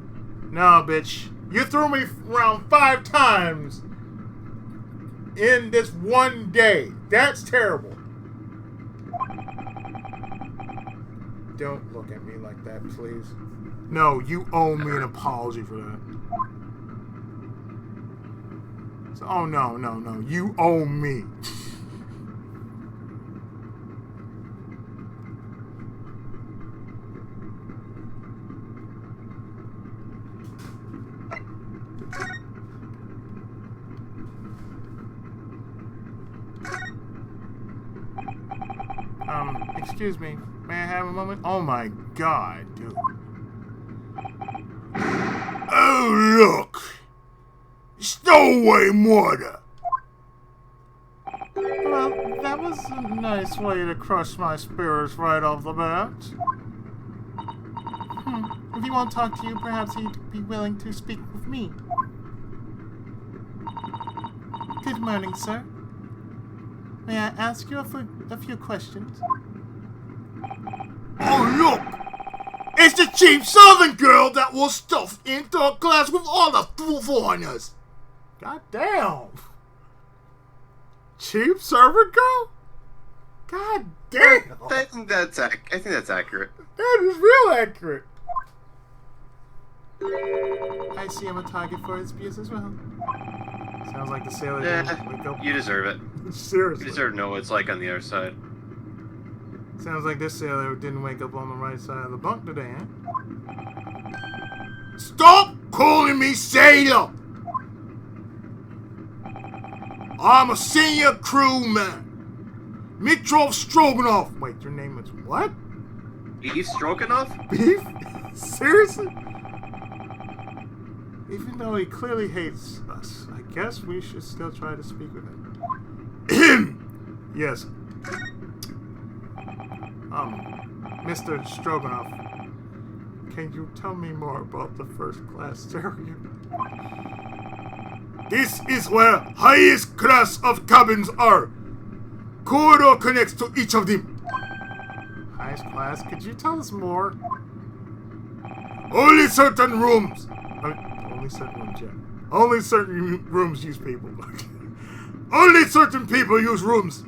No, bitch. You threw me around 5 times. in this one day. That's terrible. Don't look at me like that, please. No, you owe me an apology for that. So, oh, no. You owe me. Excuse me. May I have a moment? Oh my god, dude. Oh, look! Stowaway water! Well, that was a nice way to crush my spirits right off the bat. If he won't talk to you, perhaps he'd be willing to speak with me. Good morning, sir. May I ask you a few questions? Oh, look! It's the cheap southern girl that was stuffed into a class with all the foreigners. God damn. Cheap servant girl? God damn. I think that's accurate. That is real accurate. I see I'm a target for his abuse as well. Sounds like the sailor didn't wake up. You deserve it. Seriously. You deserve to know what it's like on the other side. Sounds like this sailor didn't wake up on the right side of the bunk today, eh? Stop calling me sailor! I'm a senior crewman. Mitrov Stroganov. Wait, your name is what? Beef Stroganoff? Beef? Seriously? Even though he clearly hates us, I guess we should still try to speak with him. Yes. Mr. Stroganoff, can you tell me more about the first class area? This is where highest class of cabins are. Corridor connects to each of them. Highest class? Could you tell us more? Only certain rooms. Only certain rooms, yeah. Only certain rooms use people. Only certain people use rooms.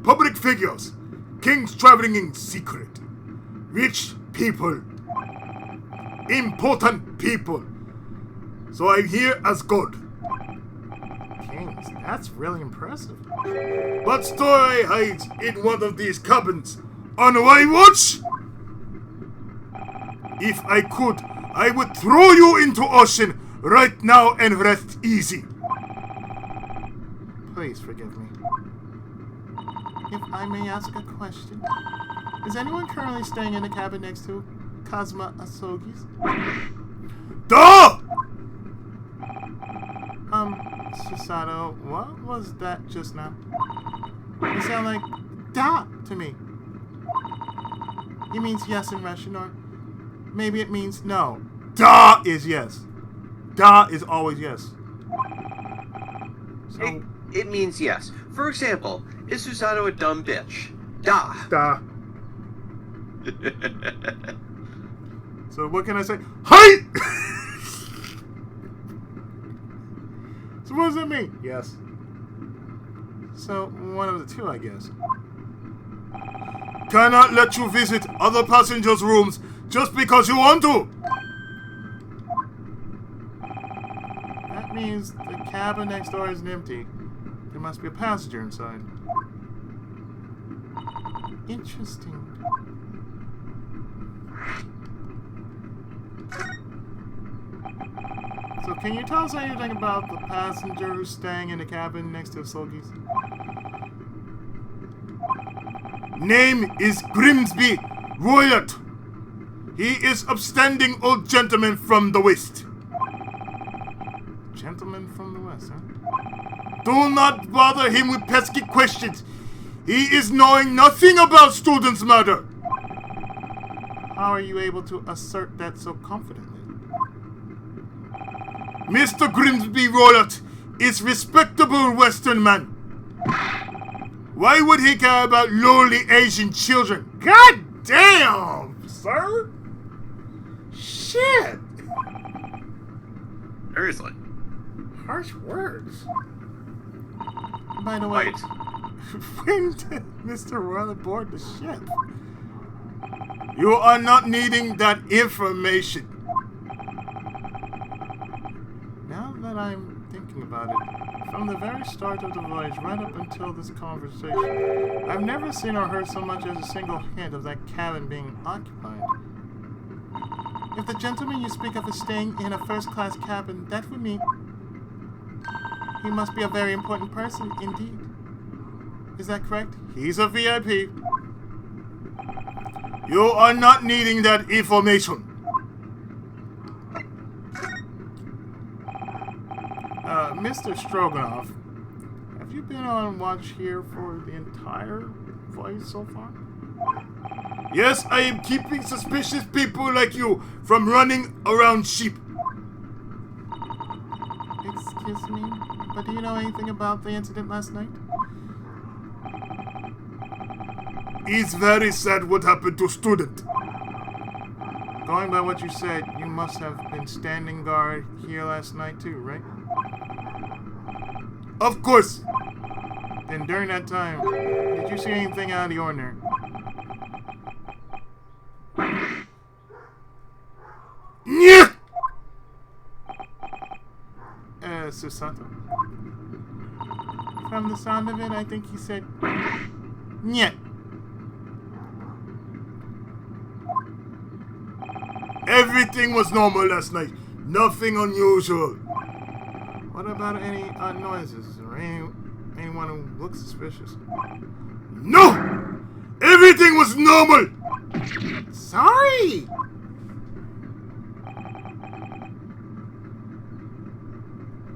Public figures. Kings traveling in secret. Rich people. Important people. So I'm here as God. Kings, that's really impressive. But Story hides in one of these cabins. On my watch? If I could, I would throw you into ocean right now and rest easy. Please forgive me. If I may ask a question, is anyone currently staying in the cabin next to Kazuma Asogi's? Duh! Susato, what was that just now? It sounded like da to me. It means yes in Russian, or maybe it means no. Da is yes. Da is always yes. So, It means yes. For example, is Susato a dumb bitch? Da. da. So what can I say? Hi! So what does that mean? Yes. So one of the two, I guess. Cannot let you visit other passengers' rooms just because you want to. That means the cabin next door isn't empty. There must be a passenger inside. Interesting. So can you tell us anything about the passenger who's staying in the cabin next to Sogi's? Name is Grimsby Roylott. He is upstanding old gentleman from the West. Gentleman from the West, huh? Do not bother him with pesky questions. He is knowing nothing about students' matter. How are you able to assert that so confidently? Mr. Grimsby Roylott is respectable Western man. Why would he care about lowly Asian children? God damn, sir! Shit! Seriously. Harsh words. By the way, Wait. when did Mr. Royal aboard the ship? You are not needing that information. Now that I'm thinking about it, from the very start of the voyage right up until this conversation, I've never seen or heard so much as a single hint of that cabin being occupied. If the gentleman you speak of is staying in a first-class cabin, that would mean he must be a very important person indeed. Is that correct? He's a VIP. You are not needing that information. Mr. Stroganoff, have you been on watch here for the entire voyage so far? Yes, I am keeping suspicious people like you from running around sheep. Excuse me, but do you know anything about the incident last night? It's very sad what happened to student. Going by what you said, you must have been standing guard here last night too, right? Of course! Then during that time, did you see anything out of the ordinary? Yeah! Susato. From the sound of it, I think he said, "Nyeh." Everything was normal last night. Nothing unusual. What about any odd noises or anyone who looks suspicious? No! Everything was normal! Sorry!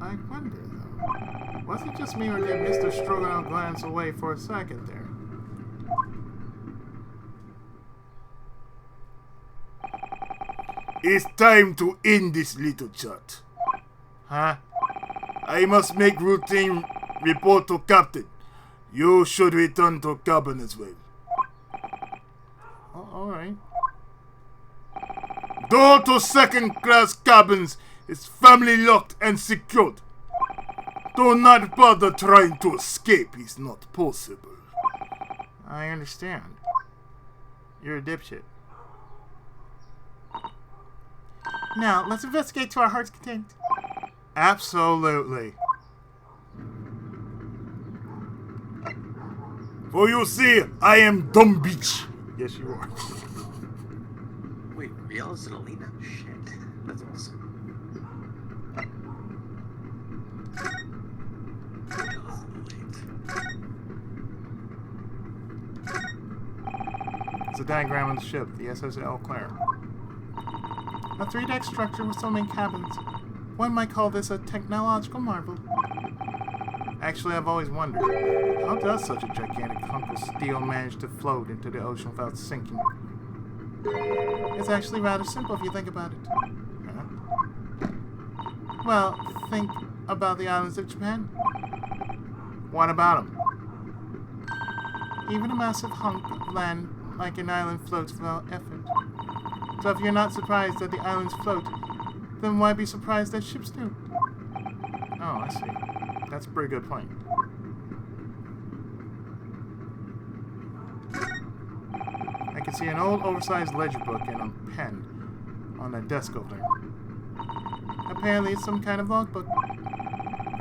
I wonder, though. Was it just me or did Mr. Stroganoff glance away for a second there? It's time to end this little chat. Huh? I must make routine report to Captain. You should return to cabin as well. Oh, alright. Door to second-class cabins is family locked and secured. Do not bother trying to escape. It's not possible. I understand. You're a dipshit. Now, let's investigate to our heart's content. Absolutely. For you see, I am dumb bitch. Yes, you are. Wait, Riel is an Alina? Shit. That's awesome. Riel is an elite. It's a diagram of the ship, the SS El Claire. A 3-deck structure with so many cabins. One might call this a technological marvel. Actually, I've always wondered, how does such a gigantic hunk of steel manage to float into the ocean without sinking? It's actually rather simple if you think about it. Huh? Well, think about the islands of Japan. What about them? Even a massive hunk of land like an island floats without effort. So if you're not surprised that the islands float, then why be surprised that ships do? Oh, I see. That's a pretty good point. I can see an old oversized ledger book and a pen on the desk over there. Apparently it's some kind of logbook.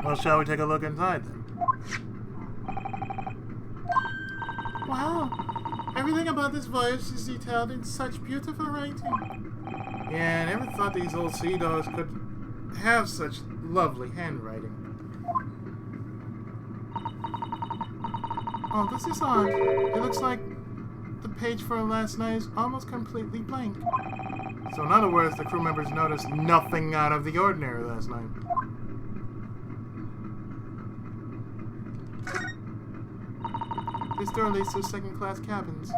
Well, shall we take a look inside then? Wow! Everything about this voyage is detailed in such beautiful writing. Yeah, I never thought these old sea dogs could have such lovely handwriting. Oh, this is odd. It looks like the page for last night is almost completely blank. So in other words, the crew members noticed nothing out of the ordinary last night. This door leads to second-class cabins.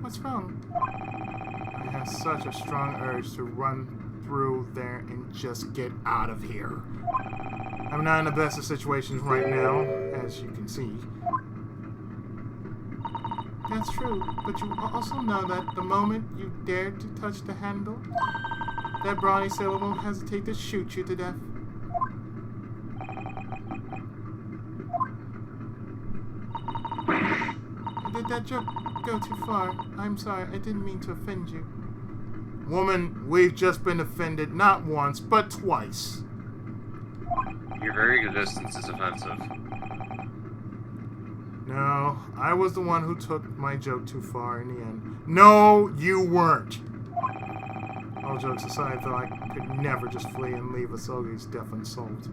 What's wrong? I have such a strong urge to run through there and just get out of here. I'm not in the best of situations right now, as you can see. That's true, but you also know that the moment you dare to touch the handle, that brawny sailor won't hesitate to shoot you to death. did that joke go too far? I'm sorry, I didn't mean to offend you. Woman, we've just been offended not once, but twice. Your very existence is offensive. No, I was the one who took my joke too far in the end. No, you weren't. All jokes aside, though, I could never just flee and leave Asogi's deaf unsolved.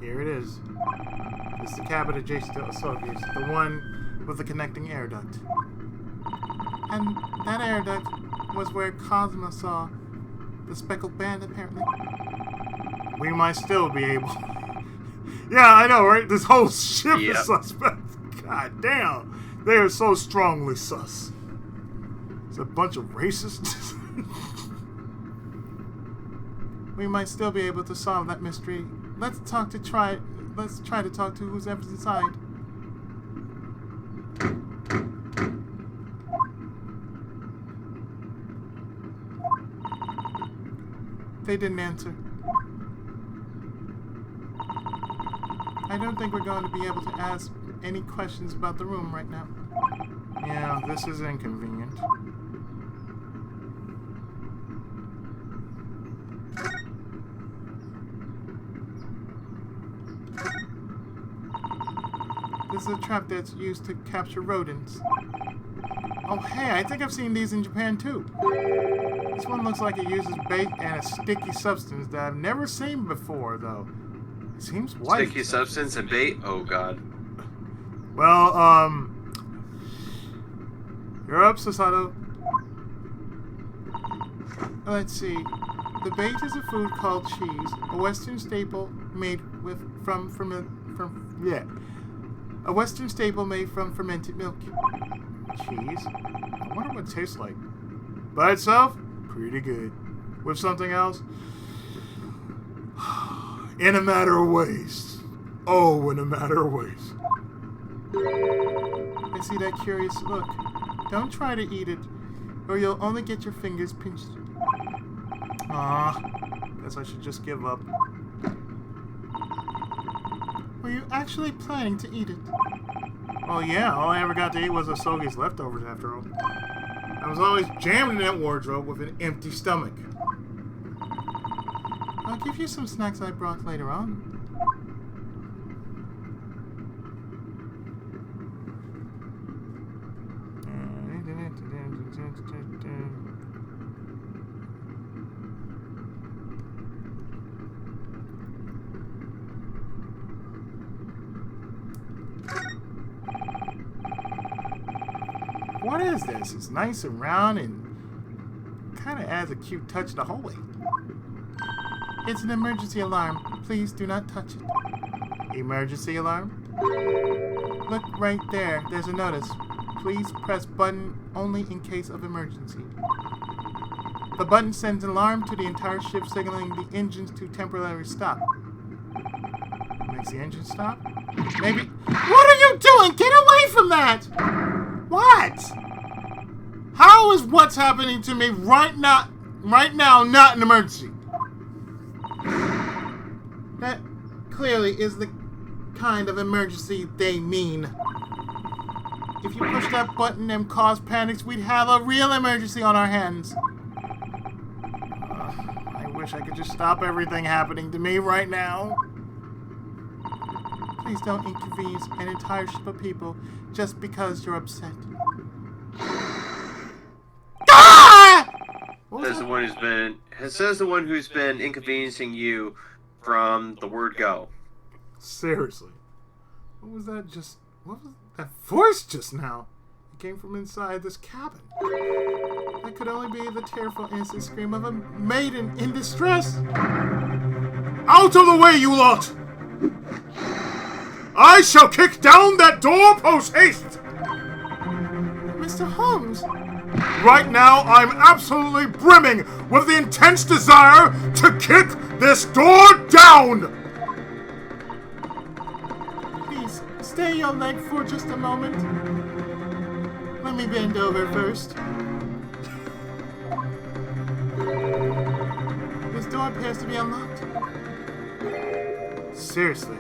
Here it is. This is the cabin adjacent to Asogi's, the one with the connecting air duct. And that air duct was where Cosmo saw the speckled band, apparently. We might still be able... Yeah, I know, right? This whole ship is suspect. God damn. They are so strongly sus. It's a bunch of racists. We might still be able to solve that mystery. Let's try to talk to who's ever inside. They didn't answer. I don't think we're going to be able to ask any questions about the room right now. Yeah, this is inconvenient. This is a trap that's used to capture rodents. Oh, hey, I think I've seen these in Japan, too. This one looks like it uses bait and a sticky substance that I've never seen before, though. It seems white. Sticky substance and bait? Oh, God. Well, you're up, Sasato. Let's see. The bait is a food called cheese, a Western staple made from fermented milk. Cheese? I wonder what it tastes like. By itself, pretty good. With something else? In a matter of ways. Oh, in a matter of ways. I see that curious look. Don't try to eat it, or you'll only get your fingers pinched. Guess I should just give up. Were you actually planning to eat it? Oh yeah, all I ever got to eat was Asogi's leftovers after all. I was always jammed in that wardrobe with an empty stomach. I'll give you some snacks I brought later on. What is this? It's nice and round and kind of adds a cute touch to the hallway. It's an emergency alarm. Please do not touch it. Emergency alarm? Look right there. There's a notice. Please press button only in case of emergency. The button sends an alarm to the entire ship, signaling the engines to temporarily stop. Makes the engine stop? Maybe... What are you doing? Get away from that! What? How is what's happening to me right now not an emergency? That clearly is the kind of emergency they mean. If you push that button and cause panics, we'd have a real emergency on our hands. I wish I could just stop everything happening to me right now. Please don't inconvenience an entire ship of people just because you're upset. Ah! Says the one who's been inconveniencing you from the word go. Seriously. What was that that voice just now? It came from inside this cabin. That could only be the tearful innocent scream of a maiden in distress. Out of the way, you lot! I shall kick down that door post haste! Mr. Holmes! Right now, I'm absolutely brimming with the intense desire to kick this door down! Please, stay your leg for just a moment. Let me bend over first. door appears to be unlocked. Seriously.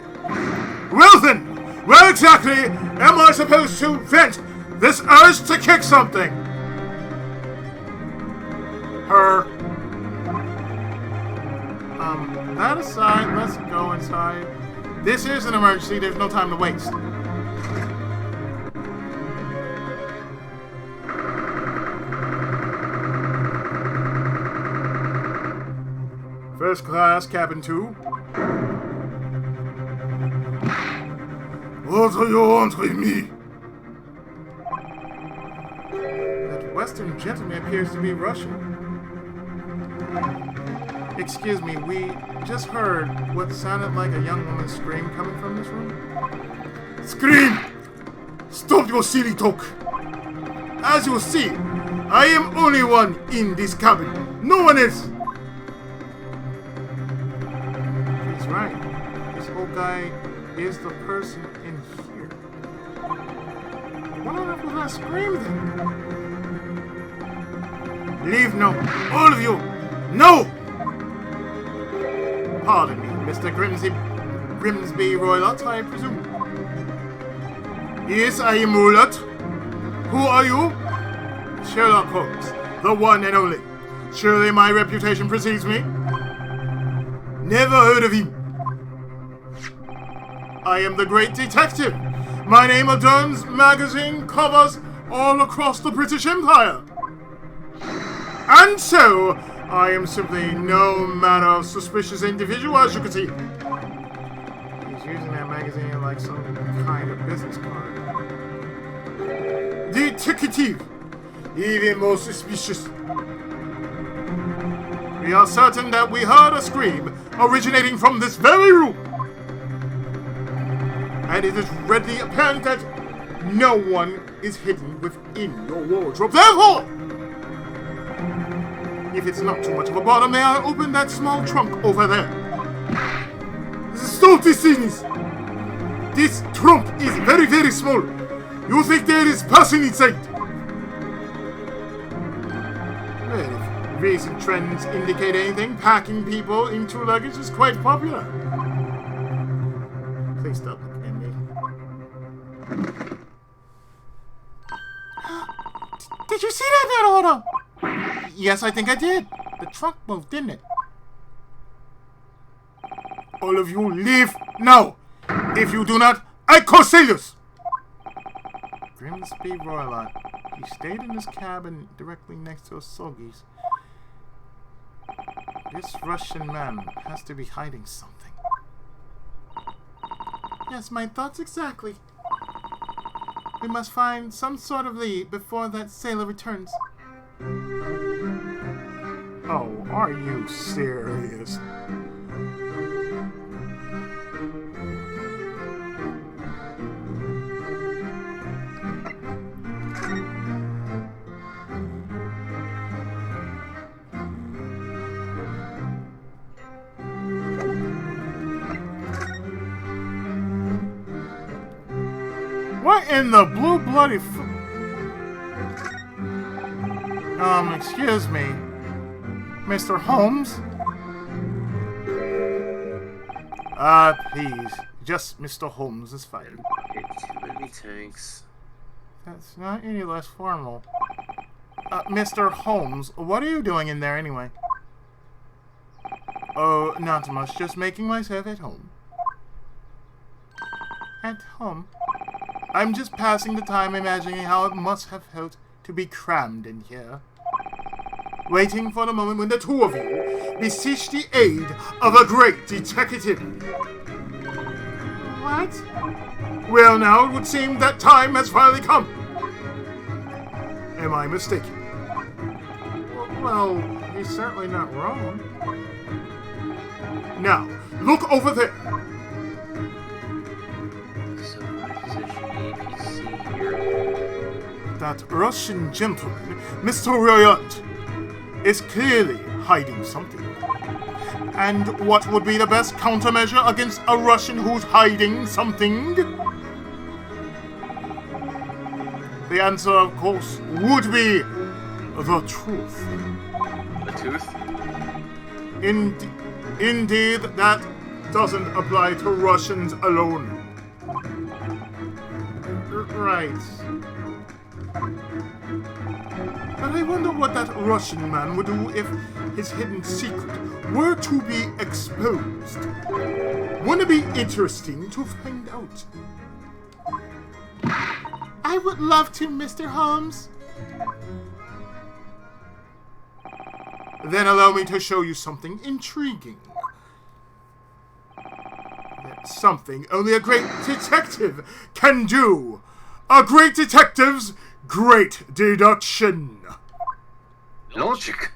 Well then, where exactly am I supposed to vent this urge to kick something? Her. That aside, let's go inside. This is an emergency, there's no time to waste. First class, cabin 2. What do you want with me? That Western gentleman appears to be Russian. Excuse me, we just heard what sounded like a young woman's scream coming from this room. Scream! Stop your silly talk! As you see, I am only one in this cabin. No one else! He's right. This old guy is the person in here. What on earth was that scream then? Leave now! All of you! No! Pardon me, Mr. Grimsby Roylott, I presume. Yes, I am Roylott. Who are you? Sherlock Holmes, the one and only. Surely my reputation precedes me. Never heard of him. I am the great detective. My name adorns magazine covers all across the British Empire. And so, I am simply no manner of suspicious individual, as you can see. He's using that magazine like some kind of business card. Detective! Even more suspicious. We are certain that we heard a scream originating from this very room. And it is readily apparent that no one is hidden within your wardrobe. Therefore, if it's not too much of a bother, may I open that small trunk over there? Stop this things! This trunk is very, very small. You think there is person inside? Well, if recent trends indicate anything, packing people into luggage is quite popular. Please stop looking at me. Did you see that, Naruto? Yes, I think I did. The trunk moved, didn't it? All of you leave now. If you do not, I call sailors. Grimsby Roylott. He stayed in his cabin directly next to Osogi's. This Russian man has to be hiding something. Yes, my thoughts exactly. We must find some sort of lead before that sailor returns. Oh, are you serious? What in the blue bloody excuse me, Mr. Holmes? Please, just Mr. Holmes is fine. Too many tanks. That's not any less formal. Mr. Holmes, what are you doing in there anyway? Oh, not much, just making myself at home. At home? I'm just passing the time imagining how it must have felt to be crammed in here. Waiting for the moment when the two of you beseech the aid of a great detective. What? Well, now it would seem that time has finally come. Am I mistaken? Well, he's certainly not wrong. Now, look over there. So, position ABC here. That Russian gentleman, Mr. Roylott, is clearly hiding something. And what would be the best countermeasure against a Russian who's hiding something? The answer, of course, would be the truth. The tooth? Indeed, that doesn't apply to Russians alone. Right. But I wonder what that Russian man would do if his hidden secret were to be exposed. Wouldn't it be interesting to find out? I would love to, Mr. Holmes. Then allow me to show you something intriguing. Something only a great detective can do. A great detective's great deduction. Logic.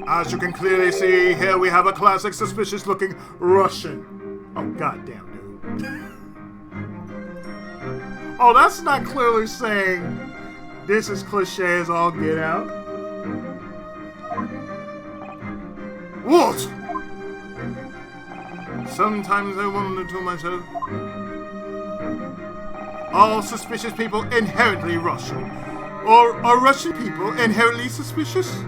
As you can clearly see, here we have a classic suspicious-looking Russian. Oh, goddamn, dude. Oh, that's not clearly saying this is cliche as all get out. What? Sometimes I wonder to myself, are suspicious people inherently Russian? Or are Russian people inherently suspicious?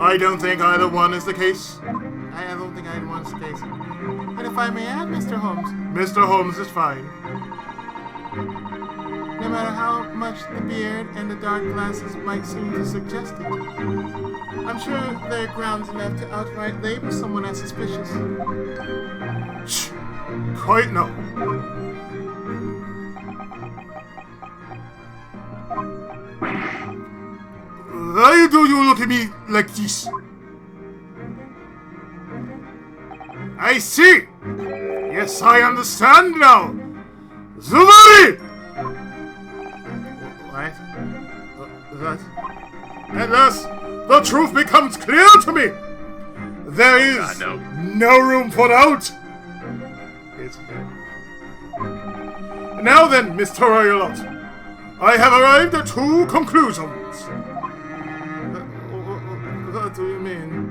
I don't think either one is the case. I don't think either one is the case. And if I may add, Mr. Holmes. Mr. Holmes is fine. No matter how much the beard and the dark glasses might seem to suggest it, I'm sure there are grounds enough to outright label someone as suspicious. Shh! Quite no. Why do you look at me like this? I see! Yes, I understand now! Zuvari! What? What? At last, the truth becomes clear to me! There is no room for doubt! It's here. Now then, Mr. Royalot, I have arrived at two conclusions. What do you mean?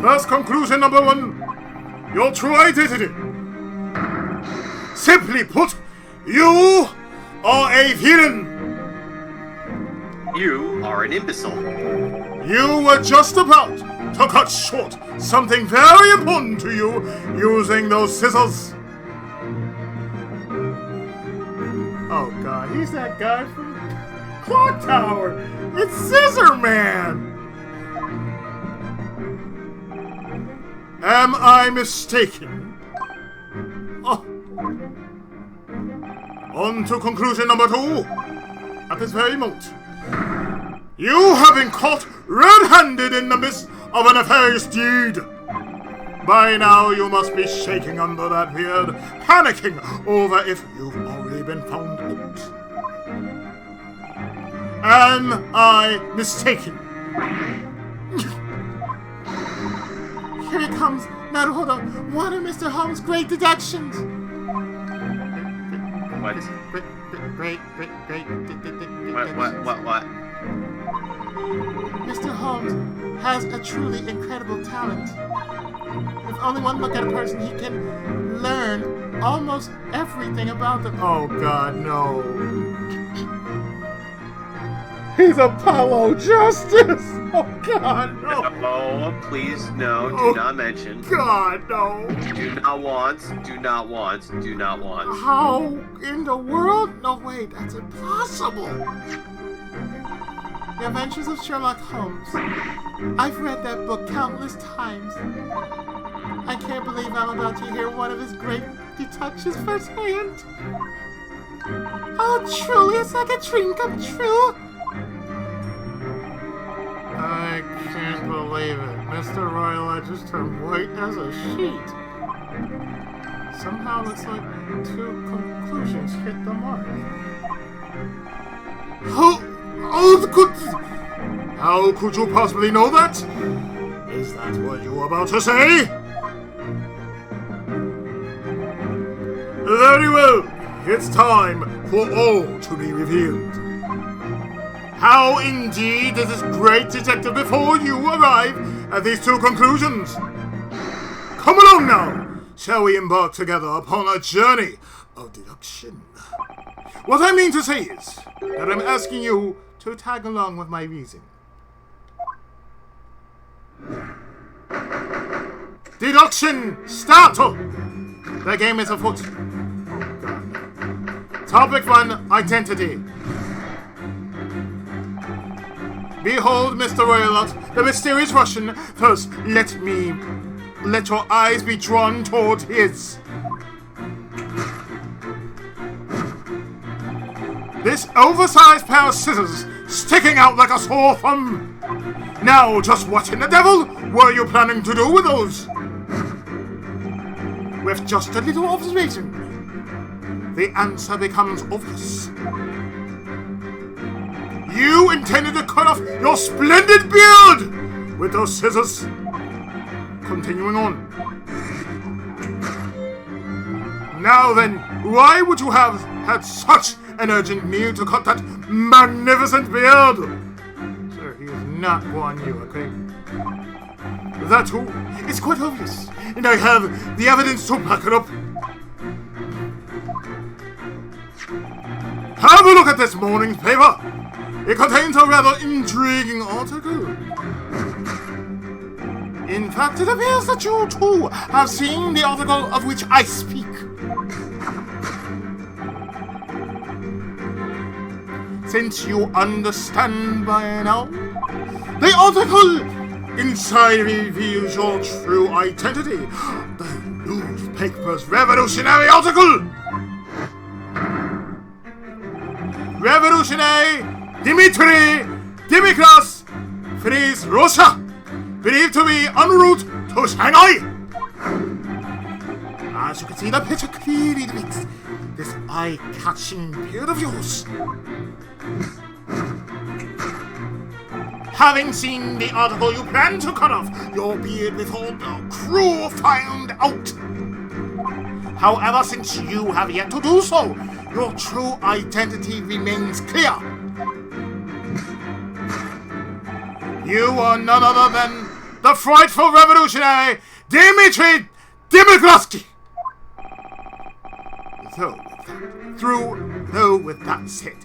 First conclusion number one, your true identity. Simply put, you are a villain. You are an imbecile. You were just about to cut short something very important to you using those scissors. Oh god, he's that guy from Clock Tower. It's Scissor Man. Am I mistaken? Oh. On to conclusion number two. At this very moment, you have been caught red-handed in the midst of a nefarious deed. By now, you must be shaking under that beard, panicking over if you've already been found out. Am I mistaken? Here it comes, Naruhodo, one of Mr. Holmes' great deductions. What? Great. What? Mr. Holmes has a truly incredible talent. If only one look at a person, he can learn almost everything about them. Oh God, no. He's Apollo Justice! Oh God, no! No, please, no, do not mention. God, no! Do not want. How in the world? No, wait, that's impossible! The Adventures of Sherlock Holmes. I've read that book countless times. I can't believe I'm about to hear one of his great deductions firsthand. Oh, truly, it's like a dream come true. I can't believe it. Mr. Royal, I just turned white as a sheet. Somehow looks like two conclusions hit the mark. How could you possibly know that? Is that what you were about to say? Very well. It's time for all to be revealed. How indeed is this great detective before you arrive at these two conclusions? Come along now. Shall we embark together upon a journey of deduction? What I mean to say is that I'm asking you to tag along with my reason. Deduction start! The game is afoot. Topic 1, identity. Behold, Mr. Royalot, the mysterious Russian. First, let your eyes be drawn toward his. This oversized pair of scissors sticking out like a sore thumb. Now, just what in the devil were you planning to do with those? With just a little observation, the answer becomes obvious. You intended to cut off your splendid beard with those scissors. Continuing on. Now then, why would you have had such an urgent need to cut that magnificent beard? Sir, he is not one you, okay? That too is quite obvious, and I have the evidence to back it up. Have a look at this morning's paper. It contains a rather intriguing article. In fact, it appears that you too have seen the article of which I speak. Since you understand by now, the article inside reveals your true identity. The newspaper's revolutionary article! Revolutionary Dmitry Dimikras frees Russia, believed to be en route to Shanghai. As you can see, the picture clearly depicts this eye-catching beard of yours. Having seen the article, you plan to cut off your beard before the crew find out. However, since you have yet to do so, your true identity remains clear. You are none other than the frightful revolutionary Dmitry Dimitrosky. Though with that said,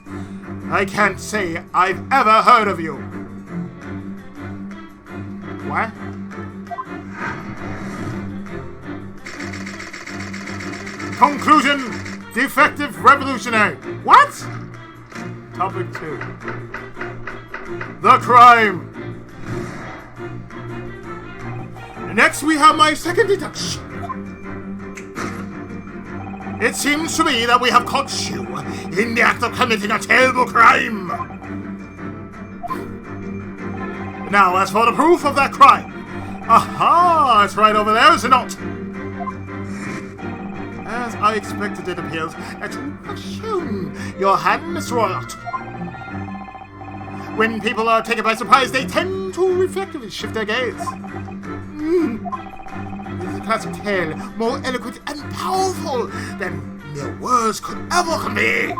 I can't say I've ever heard of you. What? Conclusion, defective revolutionary. What? Topic 2. The crime. Next we have my second deduction. It seems to me that we have caught you in the act of committing a terrible crime. Now, as for the proof of that crime. Aha! It's right over there, is it not? As I expected, it appears that you have shown your hand, Miss Royalot. When people are taken by surprise, they tend to reflectively shift their gaze. This is a classic tale, more eloquent and powerful than mere words could ever convey.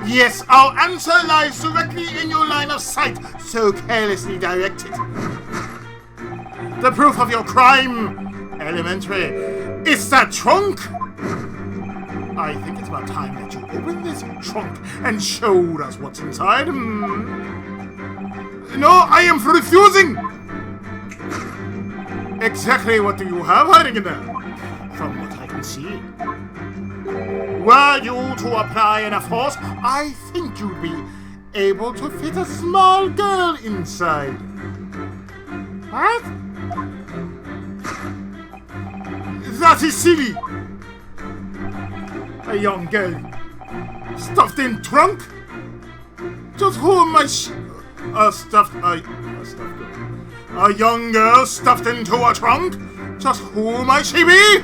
Yes, our answer lies directly in your line of sight, so carelessly directed. The proof of your crime, elementary, is that trunk. I think it's about time that you opened this trunk and showed us what's inside. No, I am refusing! Exactly what do you have hiding in there? From what I can see. Were you to apply enough force, I think you'd be able to fit a small girl inside. What? That is silly! A young girl stuffed in trunk? Just who am I a young girl stuffed into a trunk? Just who might she be?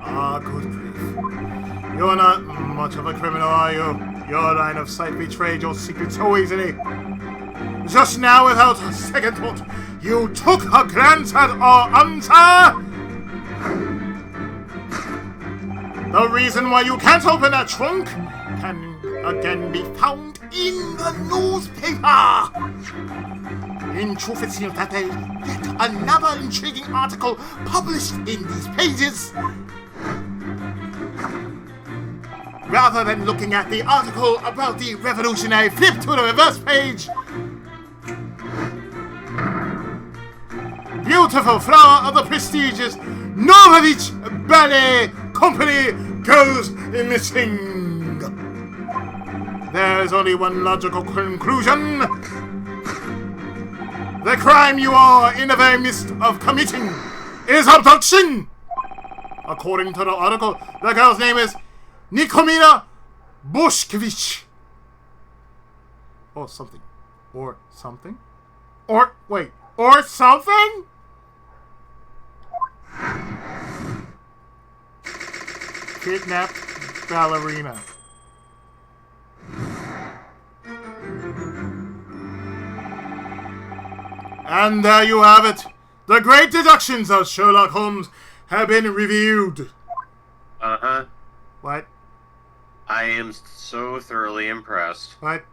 Ah, good grief. You're not much of a criminal, are you? Your line of sight betrayed your secret so easily. Just now, without a second thought, you took a glance at our answer? The reason why you can't open that trunk can again be found in the newspaper. In truth, it seems that there is yet another intriguing article published in these pages. Rather than looking at the article about the revolutionary, flip to the reverse page. beautiful flower of the prestigious Novovich Ballet Company goes missing. There is only one logical conclusion. The crime you are in the very midst of committing is abduction. According to the article, the girl's name is Nikomina Boshkevich. Or something. Or something? Or, wait, or something? Kidnapped ballerina. And there you have it. The great deductions of Sherlock Holmes have been reviewed. Uh-huh. What? I am so thoroughly impressed. What?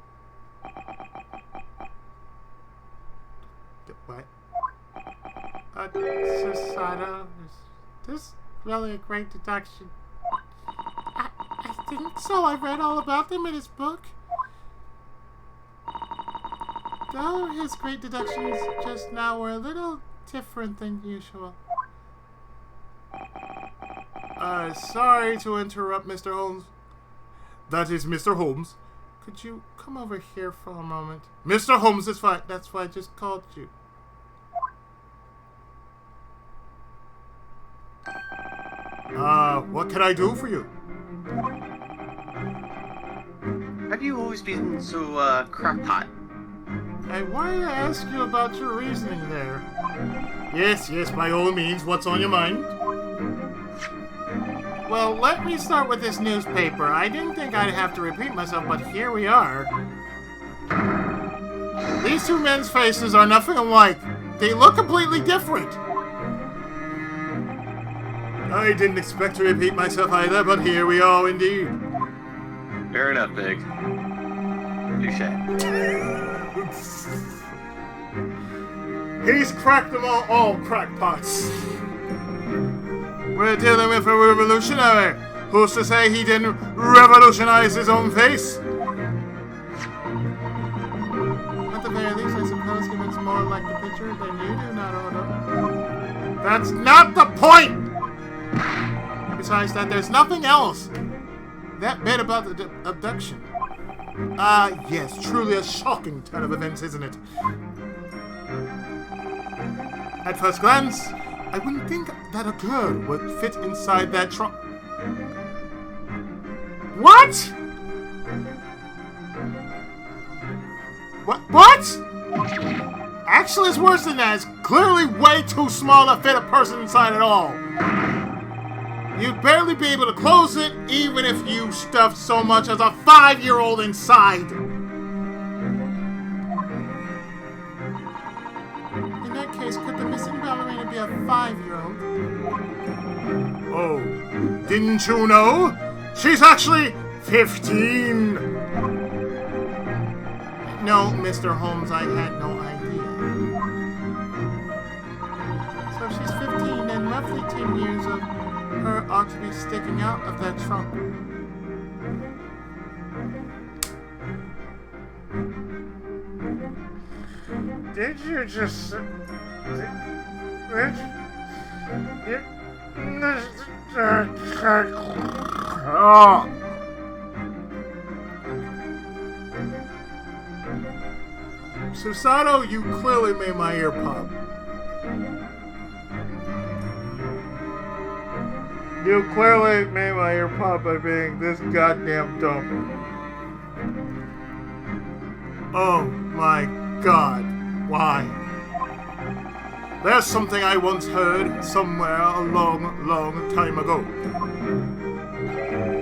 What? Suicidal. Is this really a great deduction? I think so. I read all about them in his book. Though his great deductions just now were a little different than usual. Sorry to interrupt, Mr. Holmes. That is Mr. Holmes. Could you come over here for a moment? Mr. Holmes is fine. That's why I just called you. What can I do for you? Have you always been so, crackpot? I wanted to ask you about your reasoning there. Yes, by all means. What's on your mind? Well, let me start with this newspaper. I didn't think I'd have to repeat myself, but here we are. These two men's faces are nothing alike. They look completely different. I didn't expect to repeat myself either, but here we are indeed. Fair enough, Big. Touche. He's cracked them all crackpots. We're dealing with a revolutionary. Who's to say he didn't revolutionize his own face? At the very least, I suppose he looks more like the picture than you do, Naruto. That's not the point! Besides that, there's nothing else. That bit about the abduction. Yes, truly a shocking turn of events, isn't it? At first glance, I wouldn't think that a girl would fit inside that trunk. What? What? Actually, it's worse than that. It's clearly way too small to fit a person inside at all. You'd barely be able to close it, even if you stuffed so much as a 5-year-old inside. In that case, could the missing ballerina be a 5-year-old? Oh, didn't you know? She's actually 15! No, Mr. Holmes, I had no idea. So if she's 15, then roughly 10 years of her ought to be sticking out of that trunk. Did you just... Oh. Susato, you clearly made my ear pop. You clearly made my ear pop by being this goddamn dumb. Oh my god. Why? There's something I once heard somewhere a long time ago.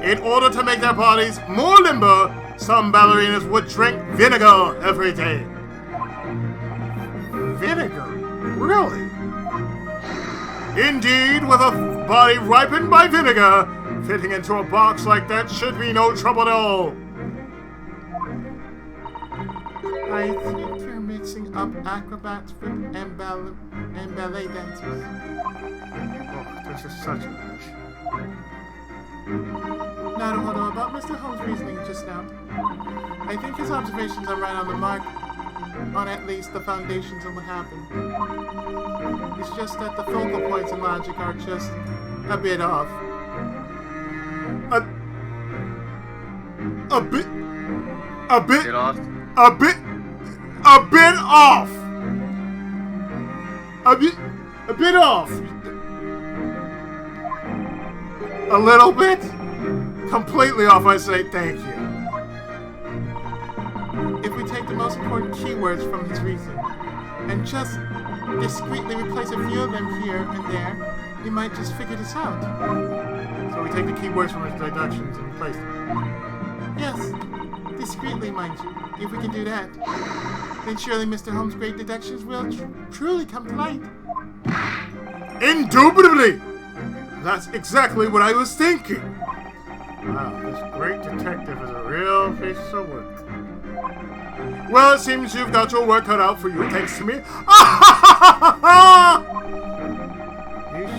In order to make their bodies more limber, some ballerinas would drink vinegar every day. Vinegar? Really? Indeed, with a body ripened by vinegar, fitting into a box like that should be no trouble at all. I think you're mixing up acrobats and ballet dancers. Oh, this is such a mess. Naruto, about Mr. Holmes' reasoning just now. I think his observations are right on the mark. on at least the foundations of what happened. It's just that the focal points in logic are just a bit off. A bit off. A little bit? Completely off, I say thank you. If we take the most important keywords from his reason and just discreetly replace a few of them here and there, we might just figure this out. So we take the keywords from his deductions and replace them. Yes, discreetly, mind you. If we can do that, then surely Mr. Holmes' great deductions will truly come to light. Indubitably! That's exactly what I was thinking. Wow, this great detective is a real piece of work. Well, it seems you've got your work cut out for you, thanks to me. You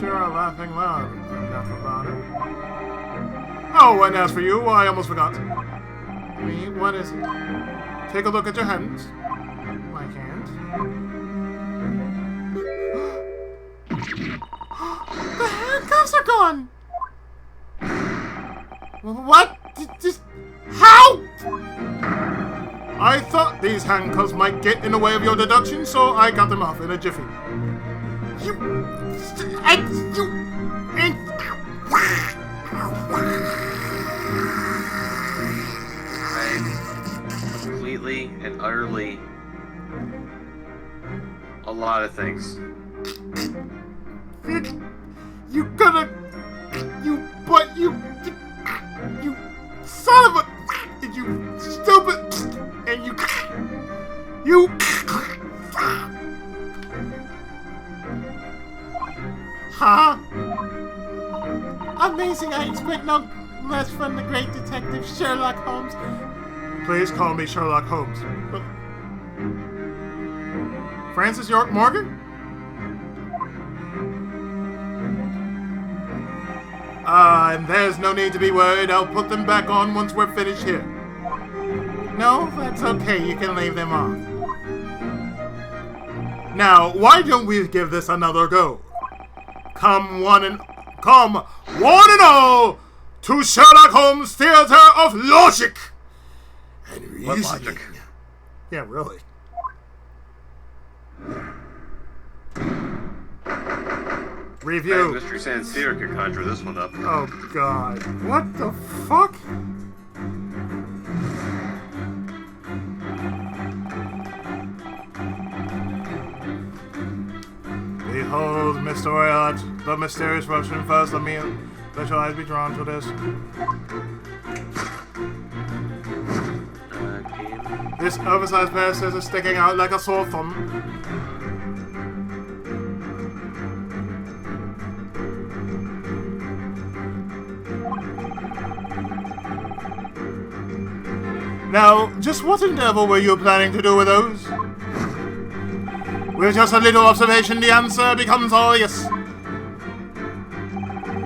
sure are laughing loud enough about it. Oh, and as for you, I almost forgot. Me? What is it? Take a look at your hands. My hands? The handcuffs are gone! What? Just... How? I thought these handcuffs might get in the way of your deduction, so I got them off in a jiffy. Completely and utterly a lot of things. You son of a... You stupid... And you... Huh? Amazing, I expect no less from the great detective Sherlock Holmes. Please call me Sherlock Holmes. Francis York Morgan? And there's no need to be worried. I'll put them back on once we're finished here. No, that's okay. You can leave them off. Now, why don't we give this another go? Come one and all to Sherlock Holmes' Theater of Logic and Reasoning. What logic? Yeah, really. Review. Mystery Sans Theater could conjure this one up. Oh God! What the fuck? Behold, Mr. Royalt, the mysterious Russian first. Let your eyes be drawn to this. This oversized pair of scissors sticking out like a sore thumb. Now, just what in devil were you planning to do with those? With just a little observation, the answer becomes all yes.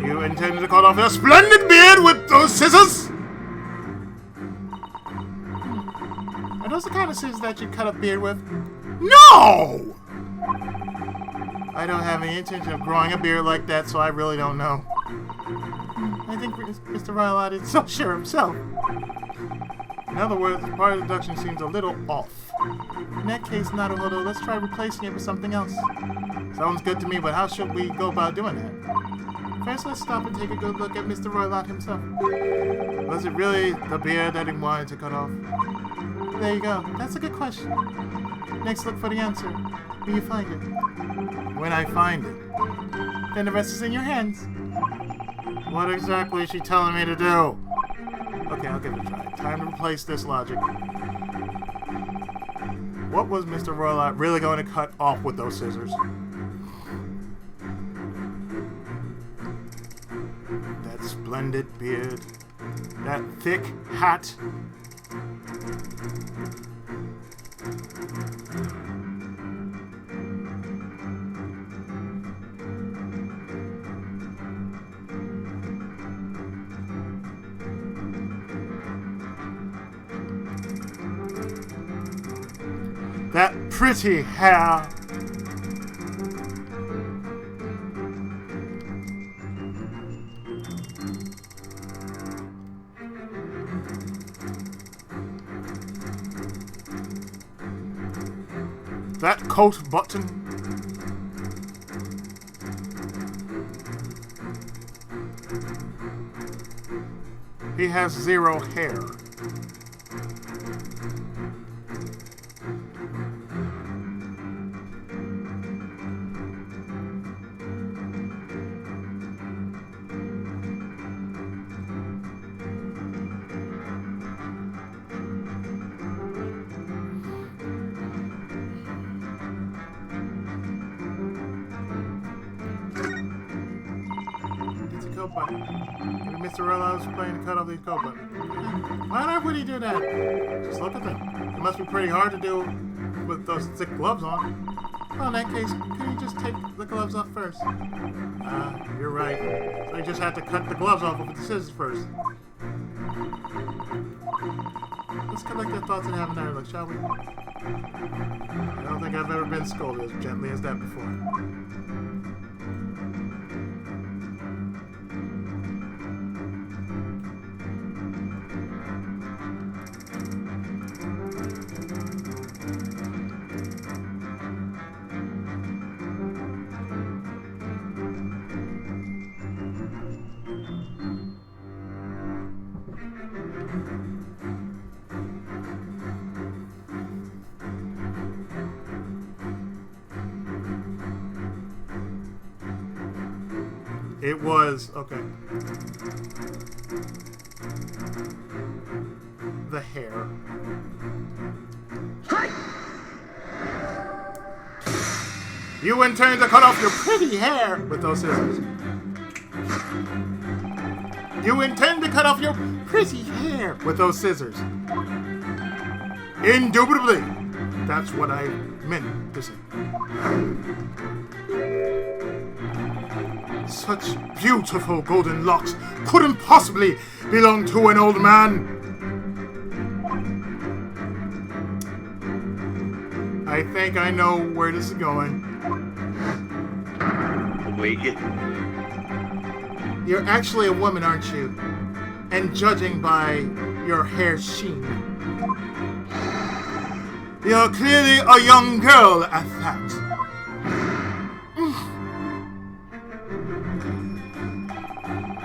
You intended to cut off your splendid beard with those scissors? Are those the kind of scissors that you cut a beard with? No! I don't have any intention of growing a beard like that, so I really don't know. I think Mr. Royalt is so sure himself. In other words, part of the deduction seems a little off. In that case, Naruhodo, let's try replacing it with something else. Sounds good to me, but how should we go about doing that? First, let's stop and take a good look at Mr. Royalt himself. Was it really the beard that he wanted to cut off? There you go. That's a good question. Next, look for the answer. When you find it. When I find it. Then the rest is in your hands. What exactly is she telling me to do? Okay, I'll give it a try. Time to replace this logic. What was Mr. Royalt really going to cut off with those scissors? That splendid beard. That thick hat. That pretty hair. That coat button. He has 0 hair. It's a coat button. Maybe Mr. Rella was playing to cut off these coat buttons. Why would he do that? Just look at them. It must be pretty hard to do with those thick gloves on. Well, in that case, couldn't you just take the gloves off first? You're right. So you just had to cut the gloves off with the scissors first. Let's collect our thoughts and have an hour, shall we? I don't think I've ever been scolded as gently as that before. It was, okay. The hair. You intend to cut off your pretty hair with those scissors. You intend to cut off your pretty hair with those scissors. Indubitably. That's what I meant to say. Such beautiful golden locks couldn't possibly belong to an old man. I think I know where this is going. Wait. You're actually a woman, aren't you? And judging by your hair sheen, you're clearly a young girl at that.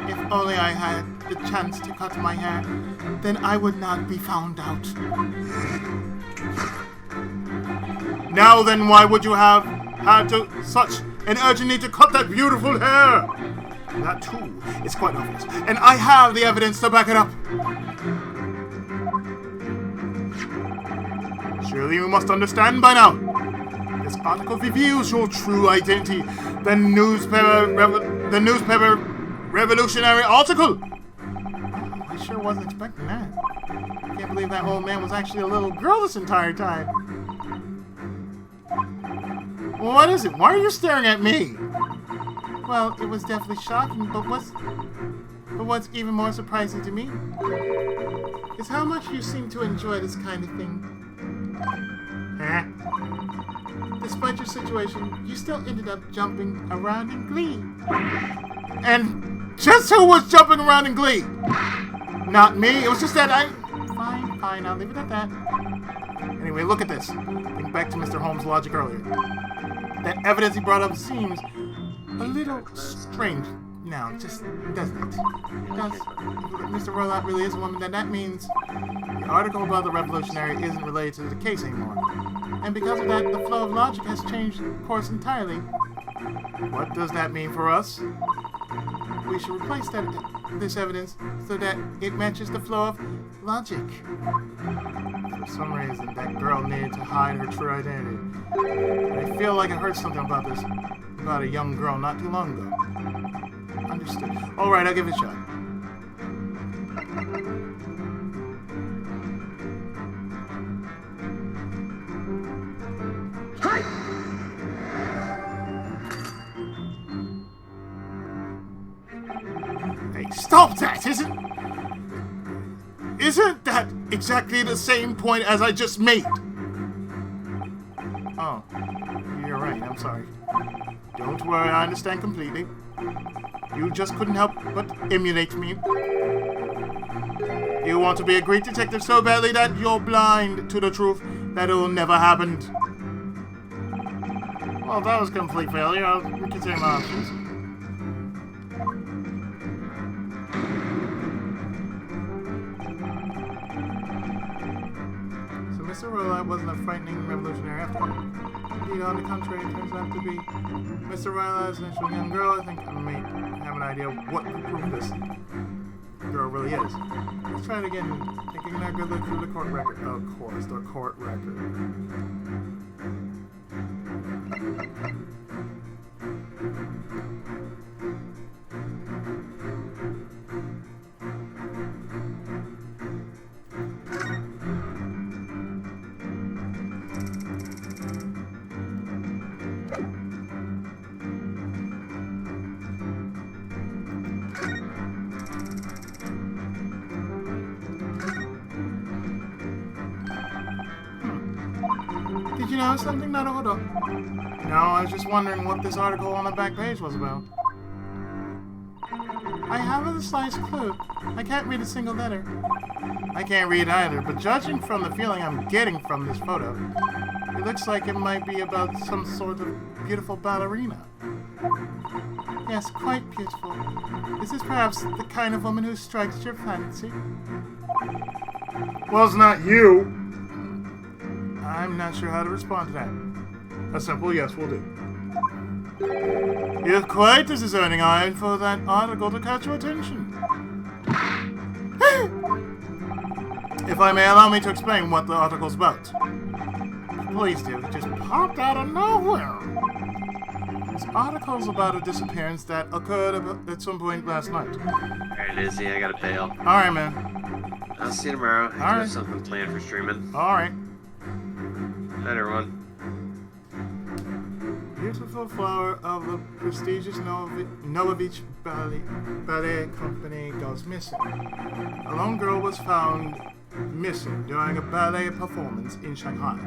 If only I had the chance to cut my hair, then I would not be found out. Now then, why would you have had such an urgent need to cut that beautiful hair? That too is quite obvious, and I have the evidence to back it up. Surely you must understand by now. This article reveals your true identity. The newspaper revolutionary article. I sure wasn't expecting that. I can't believe that old man was actually a little girl this entire time. What is it? Why are you staring at me? Well, it was definitely shocking, but what's even more surprising to me is how much you seem to enjoy this kind of thing. Huh? Despite your situation, you still ended up jumping around in glee. And just who was jumping around in glee? Not me. It was just that Fine, I'll leave it at that. Anyway, look at this. Think back to Mr. Holmes' logic earlier. That evidence he brought up seems a little strange now, just doesn't it? Does Mr. Rowlott really is a woman, then that means the article about the revolutionary isn't related to the case anymore. And because of that, the flow of logic has changed course entirely. What does that mean for us? We should replace this evidence so that it matches the flow of logic. For some reason, that girl needed to hide her true identity. I feel like I heard something about this, about a young girl not too long ago. Understood. Alright, I'll give it a shot. Hey, stop that! Isn't that exactly the same point as I just made? Oh, you're right. I'm sorry. Don't worry, I understand completely. You just couldn't help but emulate me. You want to be a great detective so badly that you're blind to the truth that it will never happen. Well, that was complete failure. I'll reconsider my options. So Mr. Rowland wasn't a frightening revolutionary after all. Indeed, on the contrary, it turns out to be. Mr. Rowland is an interesting young girl. I think I may have an idea of what could prove this girl really is. Let's try it again, taking that good look through the court record. Of course, the court record. Did you know something, Naruhodo? No, I was just wondering what this article on the back page was about. I haven't the slightest clue. I can't read a single letter. I can't read either, but judging from the feeling I'm getting from this photo, it looks like it might be about some sort of beautiful ballerina. Yes, quite beautiful. Is this perhaps the kind of woman who strikes your fancy? Well, it's not you. I'm not sure how to respond to that. A simple yes will do. You have quite a discerning eye for that article to catch your attention. If I may allow me to explain what the article's about. Please do. It just popped out of nowhere. This article's about a disappearance that occurred at some point last night. Alright, Izzy, I gotta bail. Alright, man. I'll see you tomorrow. I do Alright. have something planned for streaming. Alright. Night, everyone. Beautiful flower of the prestigious Novovich Ballet Company goes missing. A lone girl was found missing during a ballet performance in Shanghai.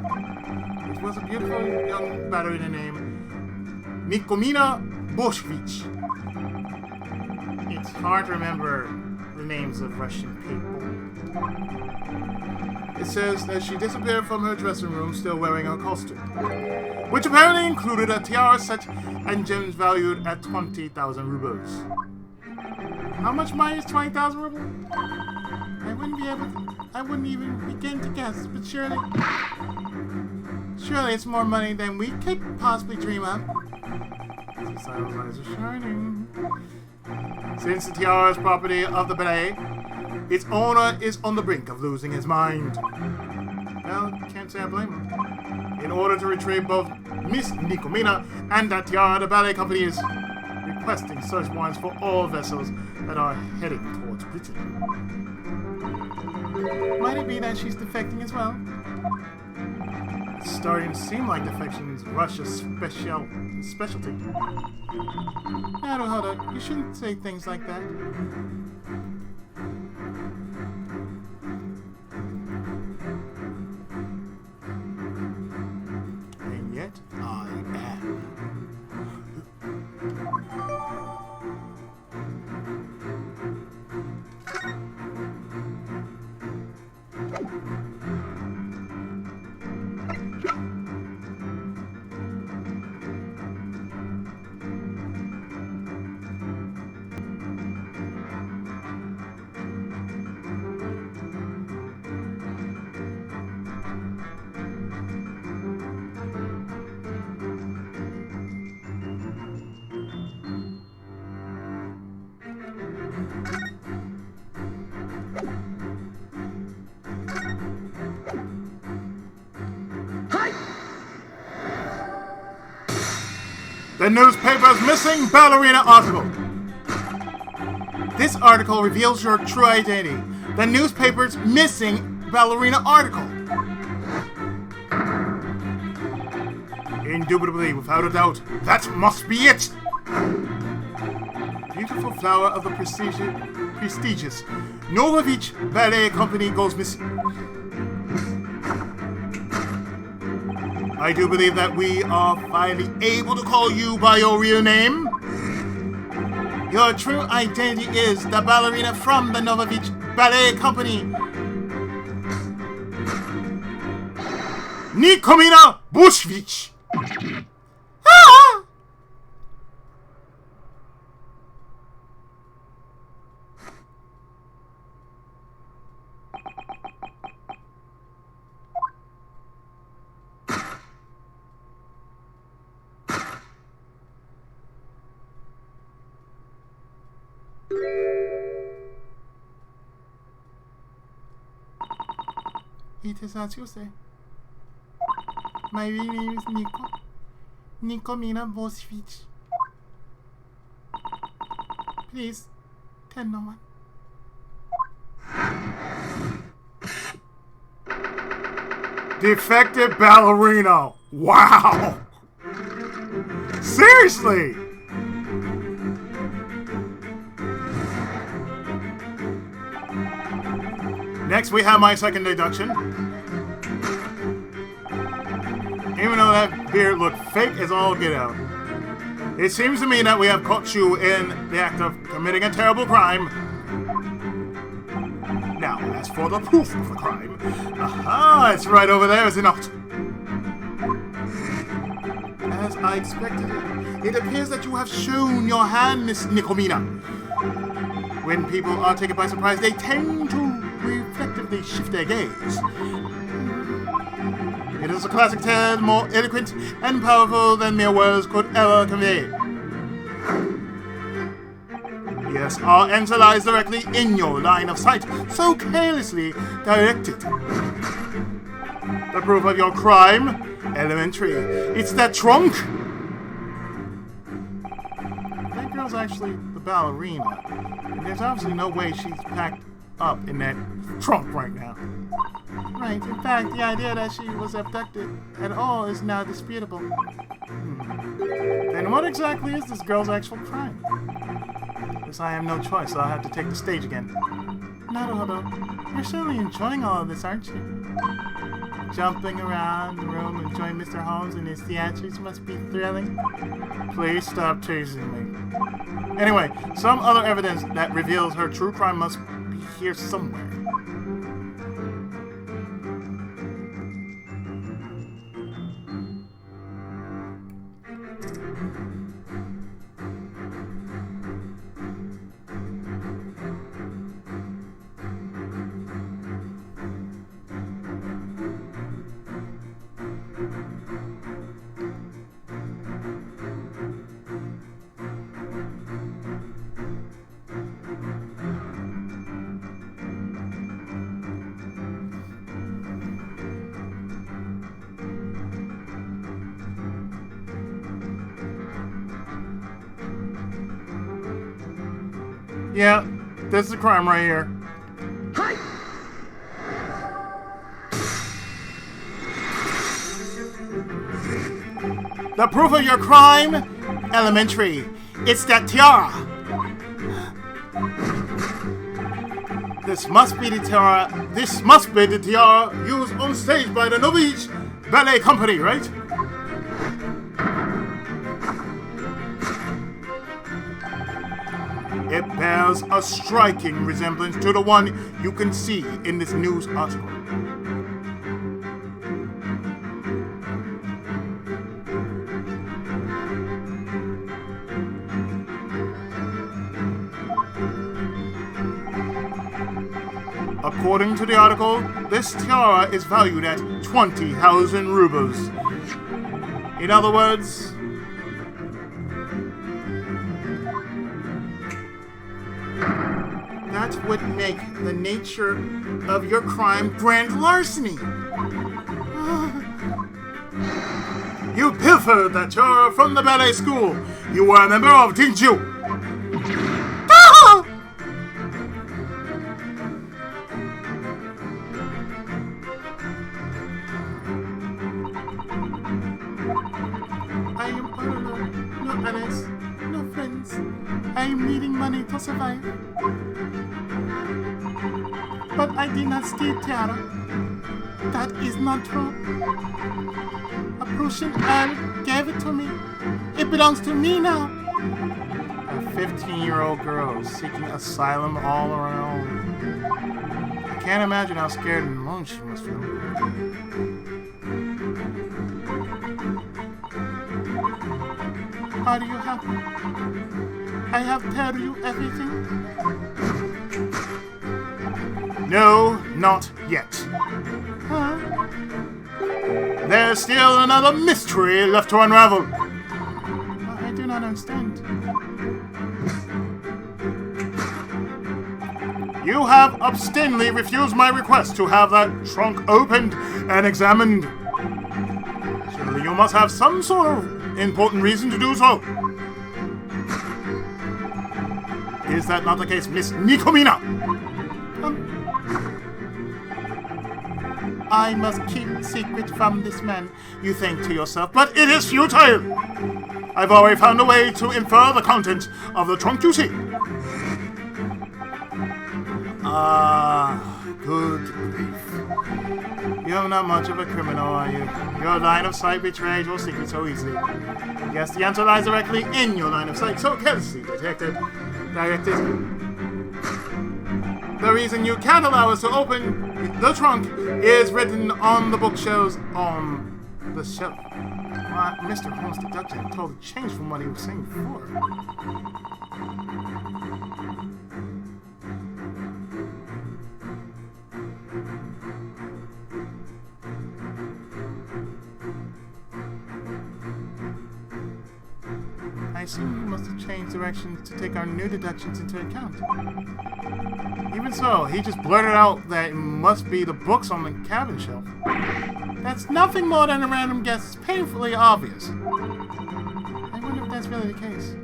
It was a beautiful young ballerina named Nikomina Boshvich. It's hard to remember the names of Russian people. It says that she disappeared from her dressing room still wearing her costume, which apparently included a tiara set and gems valued at 20,000 rubles. How much money is 20,000 rubles? I wouldn't even begin to guess, but surely it's more money than we could possibly dream of. Societal's eyes are shining. Since the tiara is property of the ballet, its owner is on the brink of losing his mind. Well, can't say I blame him. In order to retrieve both Miss Nikomina and that tiara, the ballet company is requesting search warrants for all vessels that are heading towards Britain. Might it be that she's defecting as well? It's starting to seem like defection is Russia's specialty. Naruhodo, you shouldn't say things like that. And yet, I am. The newspaper's missing ballerina article. This article reveals your true identity. The newspaper's missing ballerina article. Indubitably, without a doubt, that must be it. Beautiful flower of the prestigious Novovich Ballet Company goes missing. I do believe that we are finally able to call you by your real name. Your true identity is the ballerina from the Novovich Ballet Company, Nikomina Bushvich. Ah! It is as you say. My real name is Nikomina Bosvich. Please, tell no one. Defective ballerina! Wow! Seriously! Next, we have my second deduction. Even though that beard looked fake as all get out, it seems to me that we have caught you in the act of committing a terrible crime. Now, as for the proof of the crime, aha, it's right over there, is it not? As I expected, it appears that you have shown your hand, Miss Nikomina. When people are taken by surprise, they tend to reflectively shift their gaze. It is a classic tale, more eloquent and powerful than mere words could ever convey. Yes, our answer lies directly in your line of sight, so carelessly directed. The proof of your crime? Elementary. It's that trunk! That girl's actually the ballerina, and there's obviously no way she's packed up in that trunk right now. Right, in fact, the idea that she was abducted at all is now disputable. Then what exactly is this girl's actual crime? Guess I have no choice, so I'll have to take the stage again. Naruhodo, you're certainly enjoying all of this, aren't you? Jumping around the room, enjoying Mr. Holmes and his theatrics must be thrilling. Please stop teasing me. Anyway, some other evidence that reveals her true crime must be here somewhere. Yeah, this is a crime right here. Hi! The proof of your crime? Elementary. It's that tiara. This must be the tiara. This must be the tiara used on stage by the Novovich Ballet Company, right? It bears a striking resemblance to the one you can see in this news article. According to the article, this tiara is valued at 20,000 rubles. In other words, that would make the nature of your crime grand larceny. You pilfered that tiara from the ballet school you were a member of, didn't you? I am all alone, no allies, no friends. I am needing money to survive. But I did not steal tiara. That is not true. A Prussian Earl gave it to me. It belongs to me now. A 15-year-old girl seeking asylum all on her own. I can't imagine how scared and alone she must feel. Are you happy? I have told you everything? No, not yet. Huh? There's still another mystery left to unravel. I do not understand. You have obstinately refused my request to have that trunk opened and examined. Surely you must have some sort of important reason to do so. Is that not the case, Miss Nikomina? I must keep secret from this man, you think to yourself, but it is futile! I've already found a way to infer the content of the trunk you see. Good grief. You're not much of a criminal, are you? Your line of sight betrays your secret so easily. Yes, the answer lies directly in your line of sight, so carelessly directed. The reason you can't allow us to open the trunk is written on the bookshelves on the shelf. Mr. Holmes' deduction totally changed from what he was saying before. I assume he must have changed directions to take our new deductions into account. Even so, he just blurted out that it must be the books on the cabin shelf. That's nothing more than a random guess. It's painfully obvious. I wonder if that's really the case.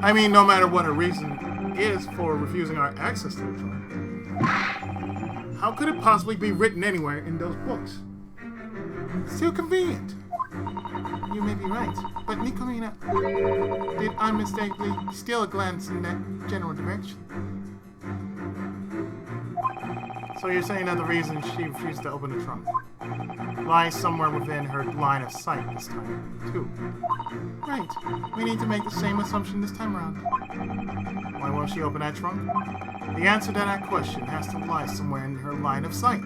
I mean, no matter what her reason is for refusing our access to the trunk, how could it possibly be written anywhere in those books? It's too convenient. You may be right, but Nikomina did unmistakably steal a glance in that general direction. So you're saying that the reason she refused to open the trunk lies somewhere within her line of sight this time, too. Right. We need to make the same assumption this time around. Why won't she open that trunk? The answer to that question has to lie somewhere in her line of sight.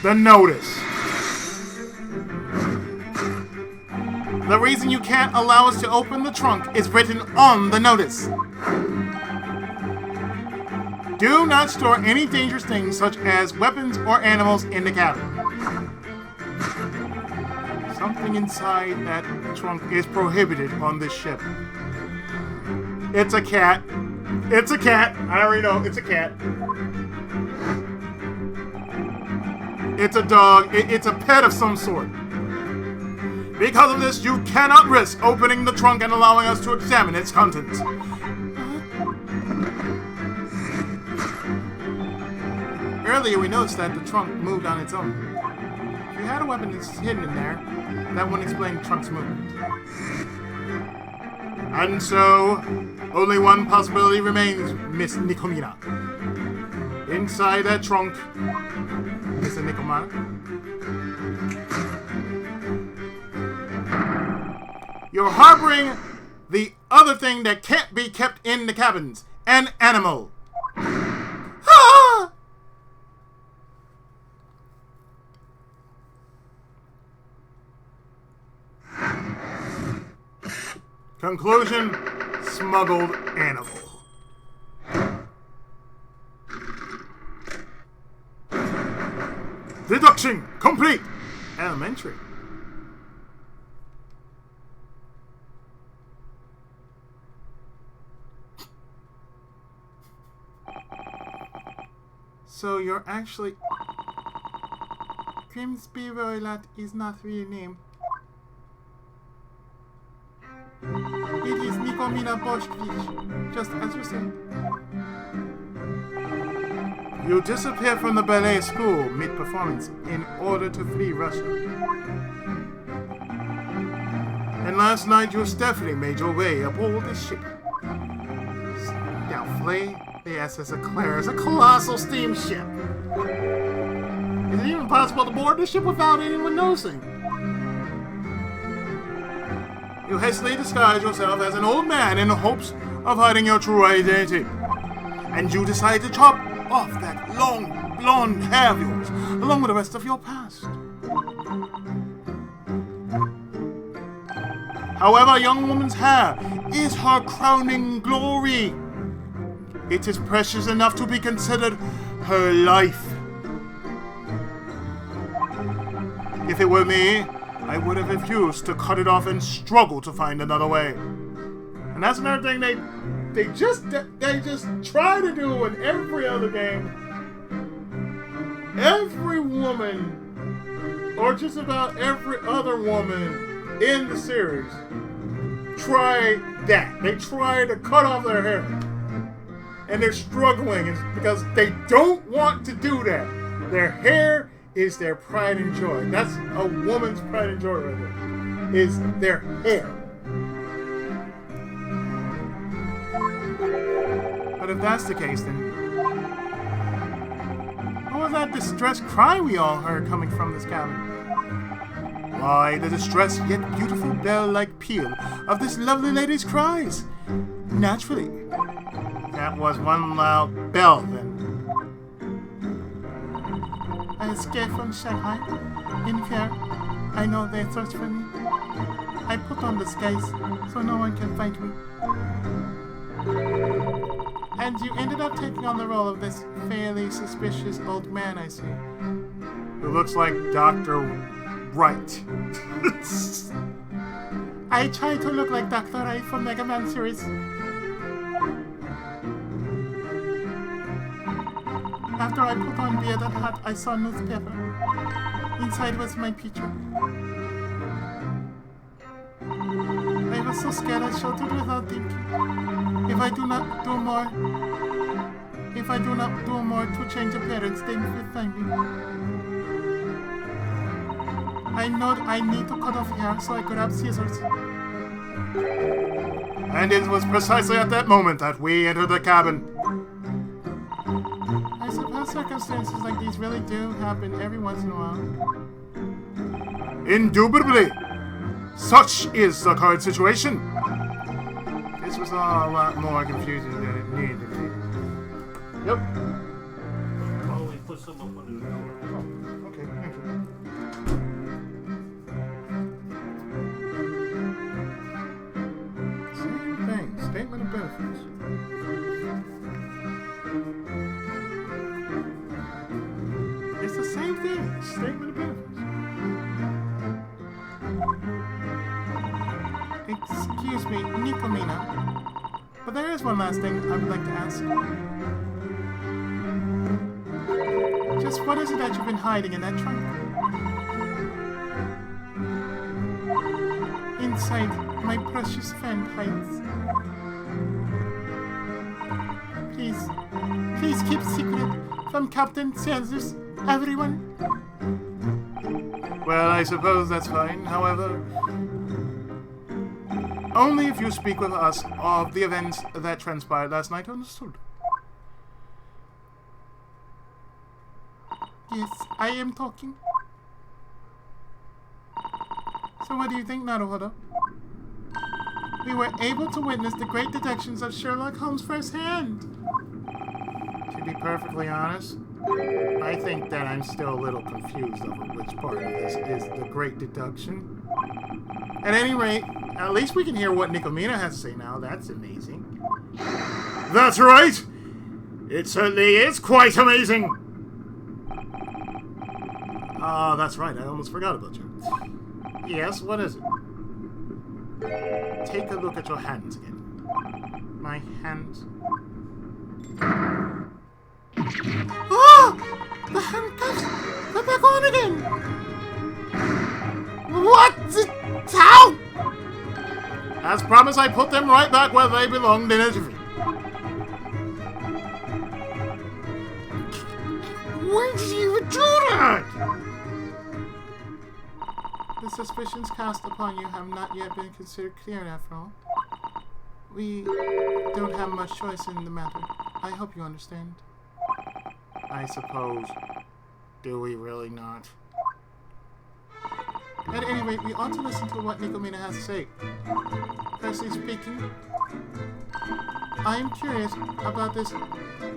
The notice. The reason you can't allow us to open the trunk is written on the notice. Do not store any dangerous things such as weapons or animals in the cabin. Something inside that trunk is prohibited on this ship. It's a cat. It's a cat. I already know. It's a cat. It's a dog. It's a pet of some sort. Because of this, you cannot risk opening the trunk and allowing us to examine its contents. Earlier, we noticed that the trunk moved on its own. If you had a weapon that's hidden in there, that wouldn't explain the trunk's movement. And so, only one possibility remains, Miss Nikomina. Inside that trunk, Mr. Nikomina, you're harboring the other thing that can't be kept in the cabins, an animal. Ah! Conclusion, smuggled animal. Deduction complete. Elementary. So you're actually... Grimsby Roylat is not real name. It is Nikomina Boschkvich, just as you said. You disappeared from the ballet school mid-performance in order to flee Russia. And last night you stealthily made your way aboard the ship. Now flee the SS Eclair is a colossal steamship. Is it even possible to board the ship without anyone noticing? You hastily disguise yourself as an old man in the hopes of hiding your true identity. And you decide to chop off that long, blonde hair of yours, along with the rest of your past. However, a young woman's hair is her crowning glory. It is precious enough to be considered her life. If it were me, I would have refused to cut it off and struggle to find another way. And that's another thing they just try to do in every other game. Every woman, or just about every other woman in the series, try that. They try to cut off their hair. And they're struggling. It's because they don't want to do that. Their hair is their pride and joy. That's a woman's pride and joy right there. Is their hair. But if that's the case, then what was that distressed cry we all heard coming from this cabin? Why, the distressed yet beautiful bell-like peal of this lovely lady's cries. Naturally. That was one loud bell, then. I escaped from Shanghai. In fear, I know they search for me. I put on disguise so no one can find me. And you ended up taking on the role of this fairly suspicious old man, I see. Who looks like Dr. Wright. I tried to look like Dr. Wright from Mega Man series. After I put on beard and hat, I saw a newspaper. Inside was my picture. I was so scared I shouted without thinking. If I do not do more to change appearance, they will find me. I know I need to cut off hair, so I grabbed scissors. And it was precisely at that moment that we entered the cabin. I suppose circumstances like these really do happen every once in a while. Indubitably! Such is the current situation. This was all a lot more confusing than it needed to be. Yep. Oh, we put some up on the door. Oh, okay, thank you. Same thing. Statement of benefits. It's the same thing. Statement of benefits. Excuse me, Nikomina. But there is one last thing I would like to ask. Just what is it that you've been hiding in that trunk? Inside my precious friend hides. Please keep secret from Captain Sanders, everyone. Well, I suppose that's fine. However, only if you speak with us of the events that transpired last night, understood? Yes, I am talking. So what do you think, Naruhodo? We were able to witness the great deductions of Sherlock Holmes firsthand. To be perfectly honest, I think that I'm still a little confused over which part of this is the great deduction. At any rate, at least we can hear what Nikomina has to say now. That's amazing. That's right! It certainly is quite amazing! Ah, that's right. I almost forgot about you. Yes, what is it? Take a look at your hands again. My hands. Ah! The handcuffs! They're back on again! What? How? As promised, I put them right back where they belonged in a jiffy. Why did you even do that? The suspicions cast upon you have not yet been considered clear, after all. We don't have much choice in the matter. I hope you understand. I suppose. Do we really not? At any rate, we ought to listen to what Nikomina has to say. Personally speaking, I am curious about this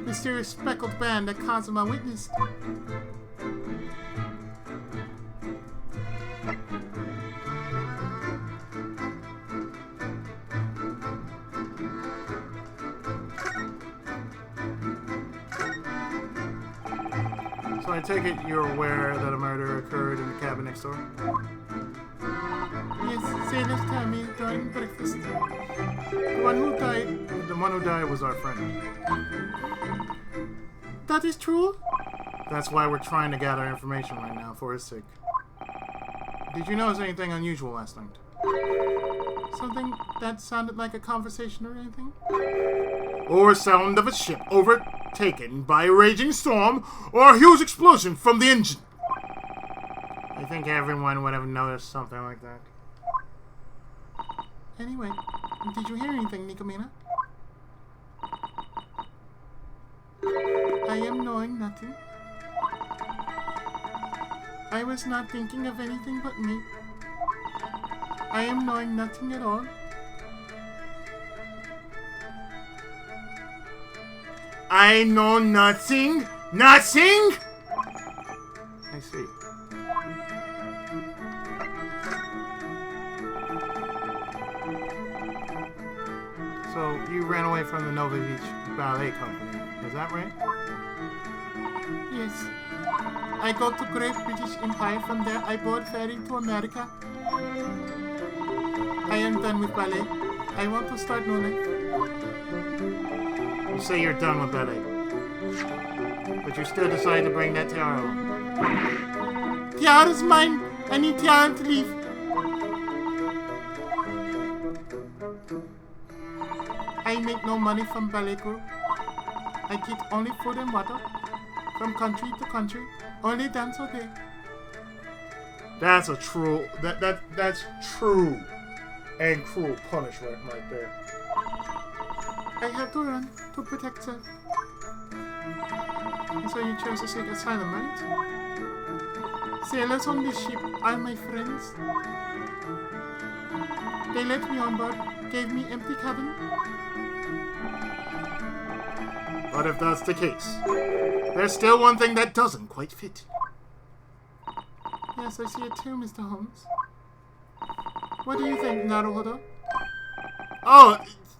mysterious speckled band that Kazuma witnessed. So I take it you're aware that a murder occurred in the cabin next door? Yes, sailors tell me during breakfast. The one who died was our friend. That is true? That's why we're trying to gather information right now for his sake. Did you notice anything unusual last night? Something that sounded like a conversation or anything? Or sound of a ship overtaken by a raging storm, or a huge explosion from the engine? I think everyone would have noticed something like that. Anyway, did you hear anything, Nikomina? I am knowing nothing. I was not thinking of anything but me. I am knowing nothing at all. I know nothing? Nothing? I see. So, you ran away from the Nova Beach Ballet Company, is that right? Yes. I go to Great British Empire. From there, I board ferry to America. I am done with ballet. I want to start new life. You say you're done with ballet, but you still decide to bring that tiara along. Tiara's mine. I need Tiara to leave. I make no money from ballet crew. I get only food and water. From country to country. Only dance all day. That's a true that's true and cruel punishment right there. I have to run to protect her. And so you chose to seek asylum, right? Sailors on this ship are my friends. They let me on board, gave me empty cabin. But if that's the case, there's still one thing that doesn't quite fit. Yes, I see it too, Mr. Holmes. What do you think, Naruhodo? Oh,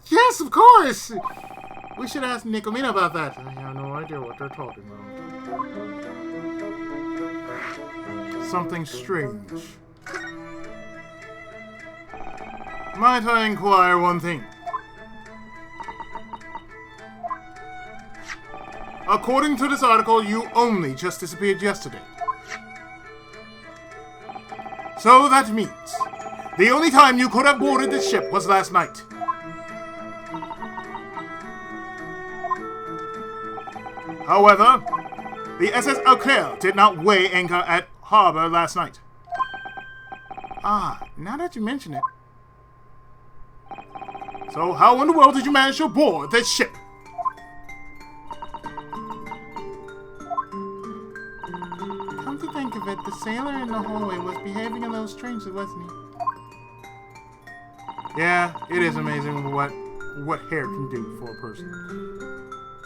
yes, of course! We should ask Nikomina about that. I have no idea what they're talking about. Something strange. Might I inquire one thing? According to this article, you only just disappeared yesterday. So that means the only time you could have boarded this ship was last night. However, the SS Auclair did not weigh anchor at harbor last night. Ah, now that you mention it. So how in the world did you manage to board this ship? Come to think of it, the sailor in the hallway was behaving a little strangely, wasn't he? Yeah, it is amazing what hair can do for a person.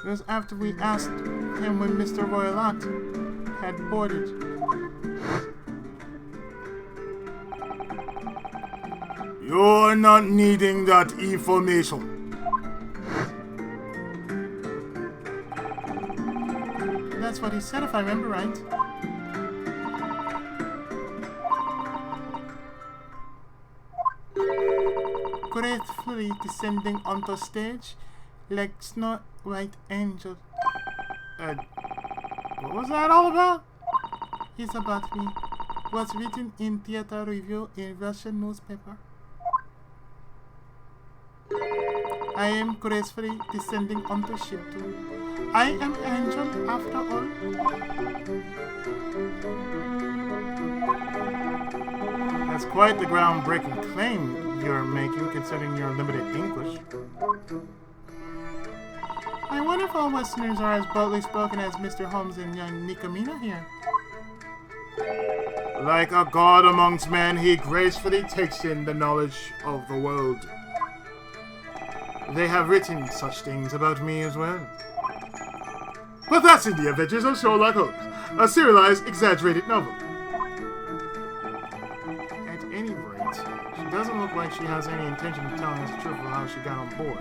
It was after we asked him when Mr. Royalot had boarded. You're not needing that information. That's what he said, if I remember right. Gracefully descending onto stage like Snow White Angel. What was that all about? It's about me. Was written in theater review in Russian newspaper. I am gracefully descending onto ship too. I am Angel after all. That's quite the groundbreaking claim you're making, considering your limited English. I wonder if all Westerners are as boldly spoken as Mr. Holmes and young Nikomina here. Like a god amongst men, he gracefully takes in the knowledge of the world. They have written such things about me as well. But that's in the Adventures of Sherlock Holmes, a serialized, exaggerated novel. At any rate, she doesn't look like she has any intention of telling us the truth of how she got on board.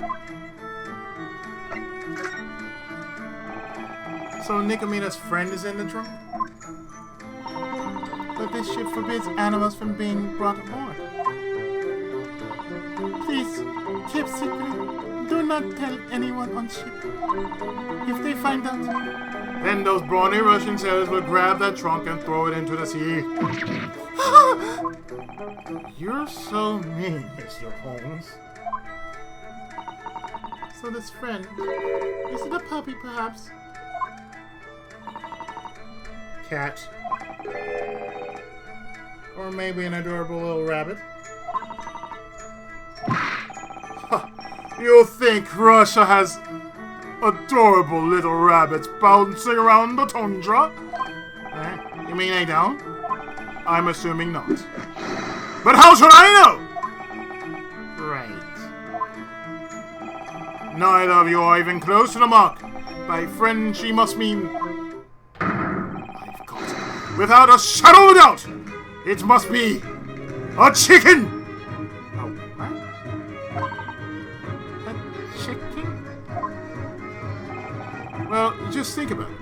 So Nikomina's friend is in the trunk? But this ship forbids animals from being brought aboard. Please, keep secret. Do not tell anyone on ship. If they find out, then those brawny Russian sailors will grab that trunk and throw it into the sea. You're so mean, Mr. Holmes. So this friend, is it a puppy perhaps? Cat. Or maybe an adorable little rabbit. You think Russia has adorable little rabbits bouncing around the tundra? You mean they don't? I'm assuming not. But how should I know? Right. Neither of you are even close to the mark. By friend, she must mean... I've got it. Without a shadow of a doubt, it must be a chicken! Oh, what? A chicken? Well, just think about it.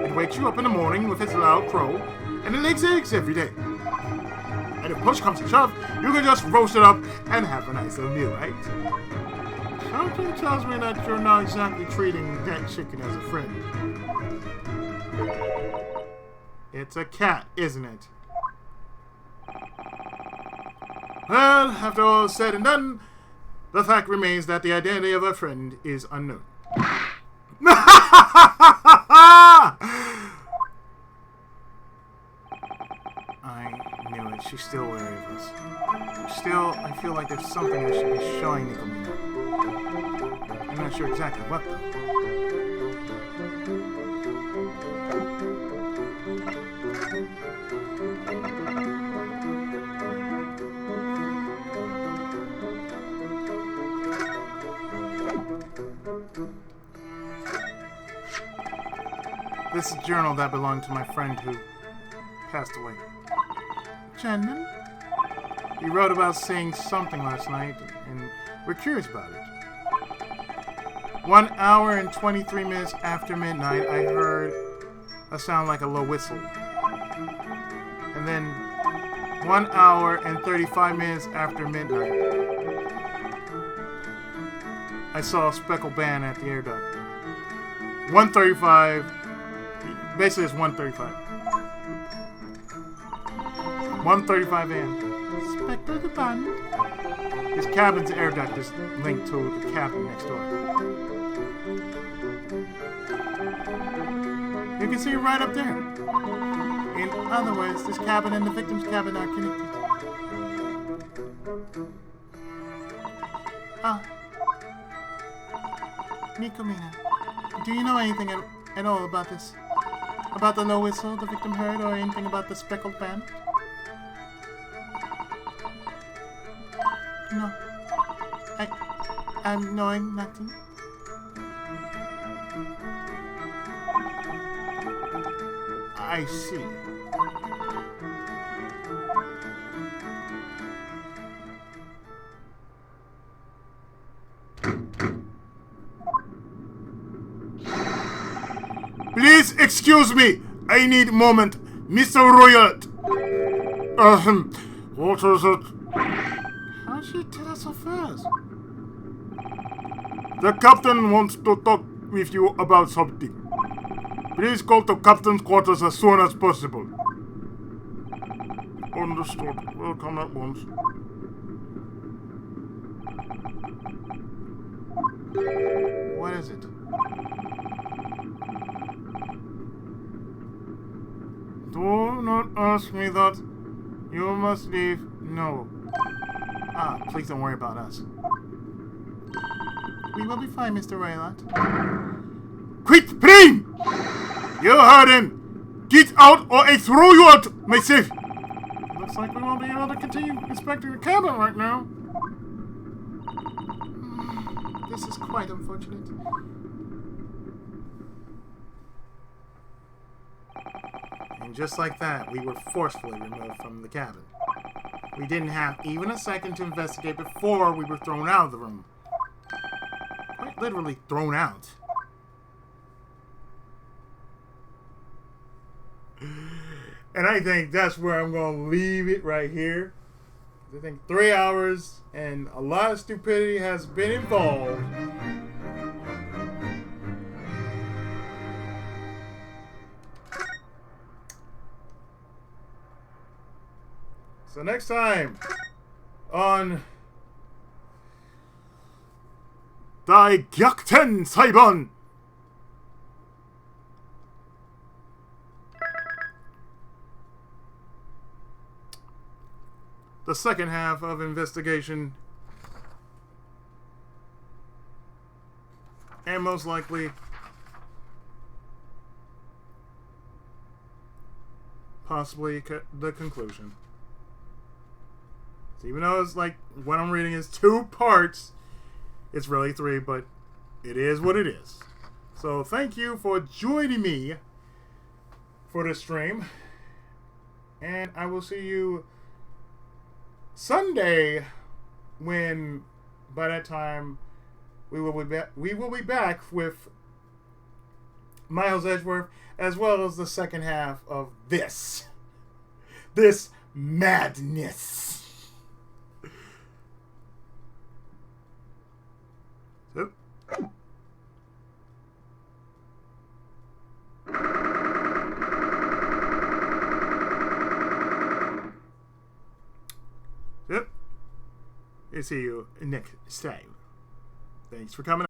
It wakes you up in the morning with its loud crow, and it lays eggs every day. And if push comes to shove, you can just roast it up and have a nice little meal, right? Something tells me that you're not exactly treating that chicken as a friend. It's a cat, isn't it? Well, after all is said and done, the fact remains that the identity of a friend is unknown. I knew it. She's still wary of us. Still, I feel like there's something I should be showing Nikomina. I'm not sure exactly what, though. This is a journal that belonged to my friend who passed away. Gentlemen? He wrote about seeing something last night, and we're curious about it. 1 hour and 23 minutes after midnight, I heard a sound like a low whistle. And then 1 hour and 35 minutes after midnight, I saw a speckled band at the air duct. 1:35. Basically, it's 1:35. 1:35 a.m. Speckled band. His cabin's air duct is linked to the cabin next door. You can see it right up there. In other words, this cabin and the victim's cabin are connected. Nikomina, do you know anything at all about this? About the low whistle the victim heard, or anything about the speckled band? No. I'm knowing nothing. I see. Please excuse me. I need a moment. Mr. Royal. What is it? How did she tell us so fast? The captain wants to talk with you about something. Please go to captain's quarters as soon as possible. Understood. We'll come at once. What is it? Do not ask me that. You must leave. No. Ah, please don't worry about us. We will be fine, Mr. Raylat. Quit praying! You heard him! Get out or I throw you out, myself! Looks like we won't be able to continue inspecting the cabin right now. This is quite unfortunate. And just like that, we were forcefully removed from the cabin. We didn't have even a second to investigate before we were thrown out of the room. Quite literally thrown out. And I think that's where I'm going to leave it right here. I think 3 hours and a lot of stupidity has been involved. So next time on Gyakuten Saiban, the second half of investigation, and most likely possibly the conclusion. So even though it's like what I'm reading is 2 parts, it's really 3, but it is what it is. So thank you for joining me for this stream, and I will see you Sunday, when by that time we will be back with Miles Edgeworth, as well as the second half of this madness. So. Yep. See you next time. Thanks for coming.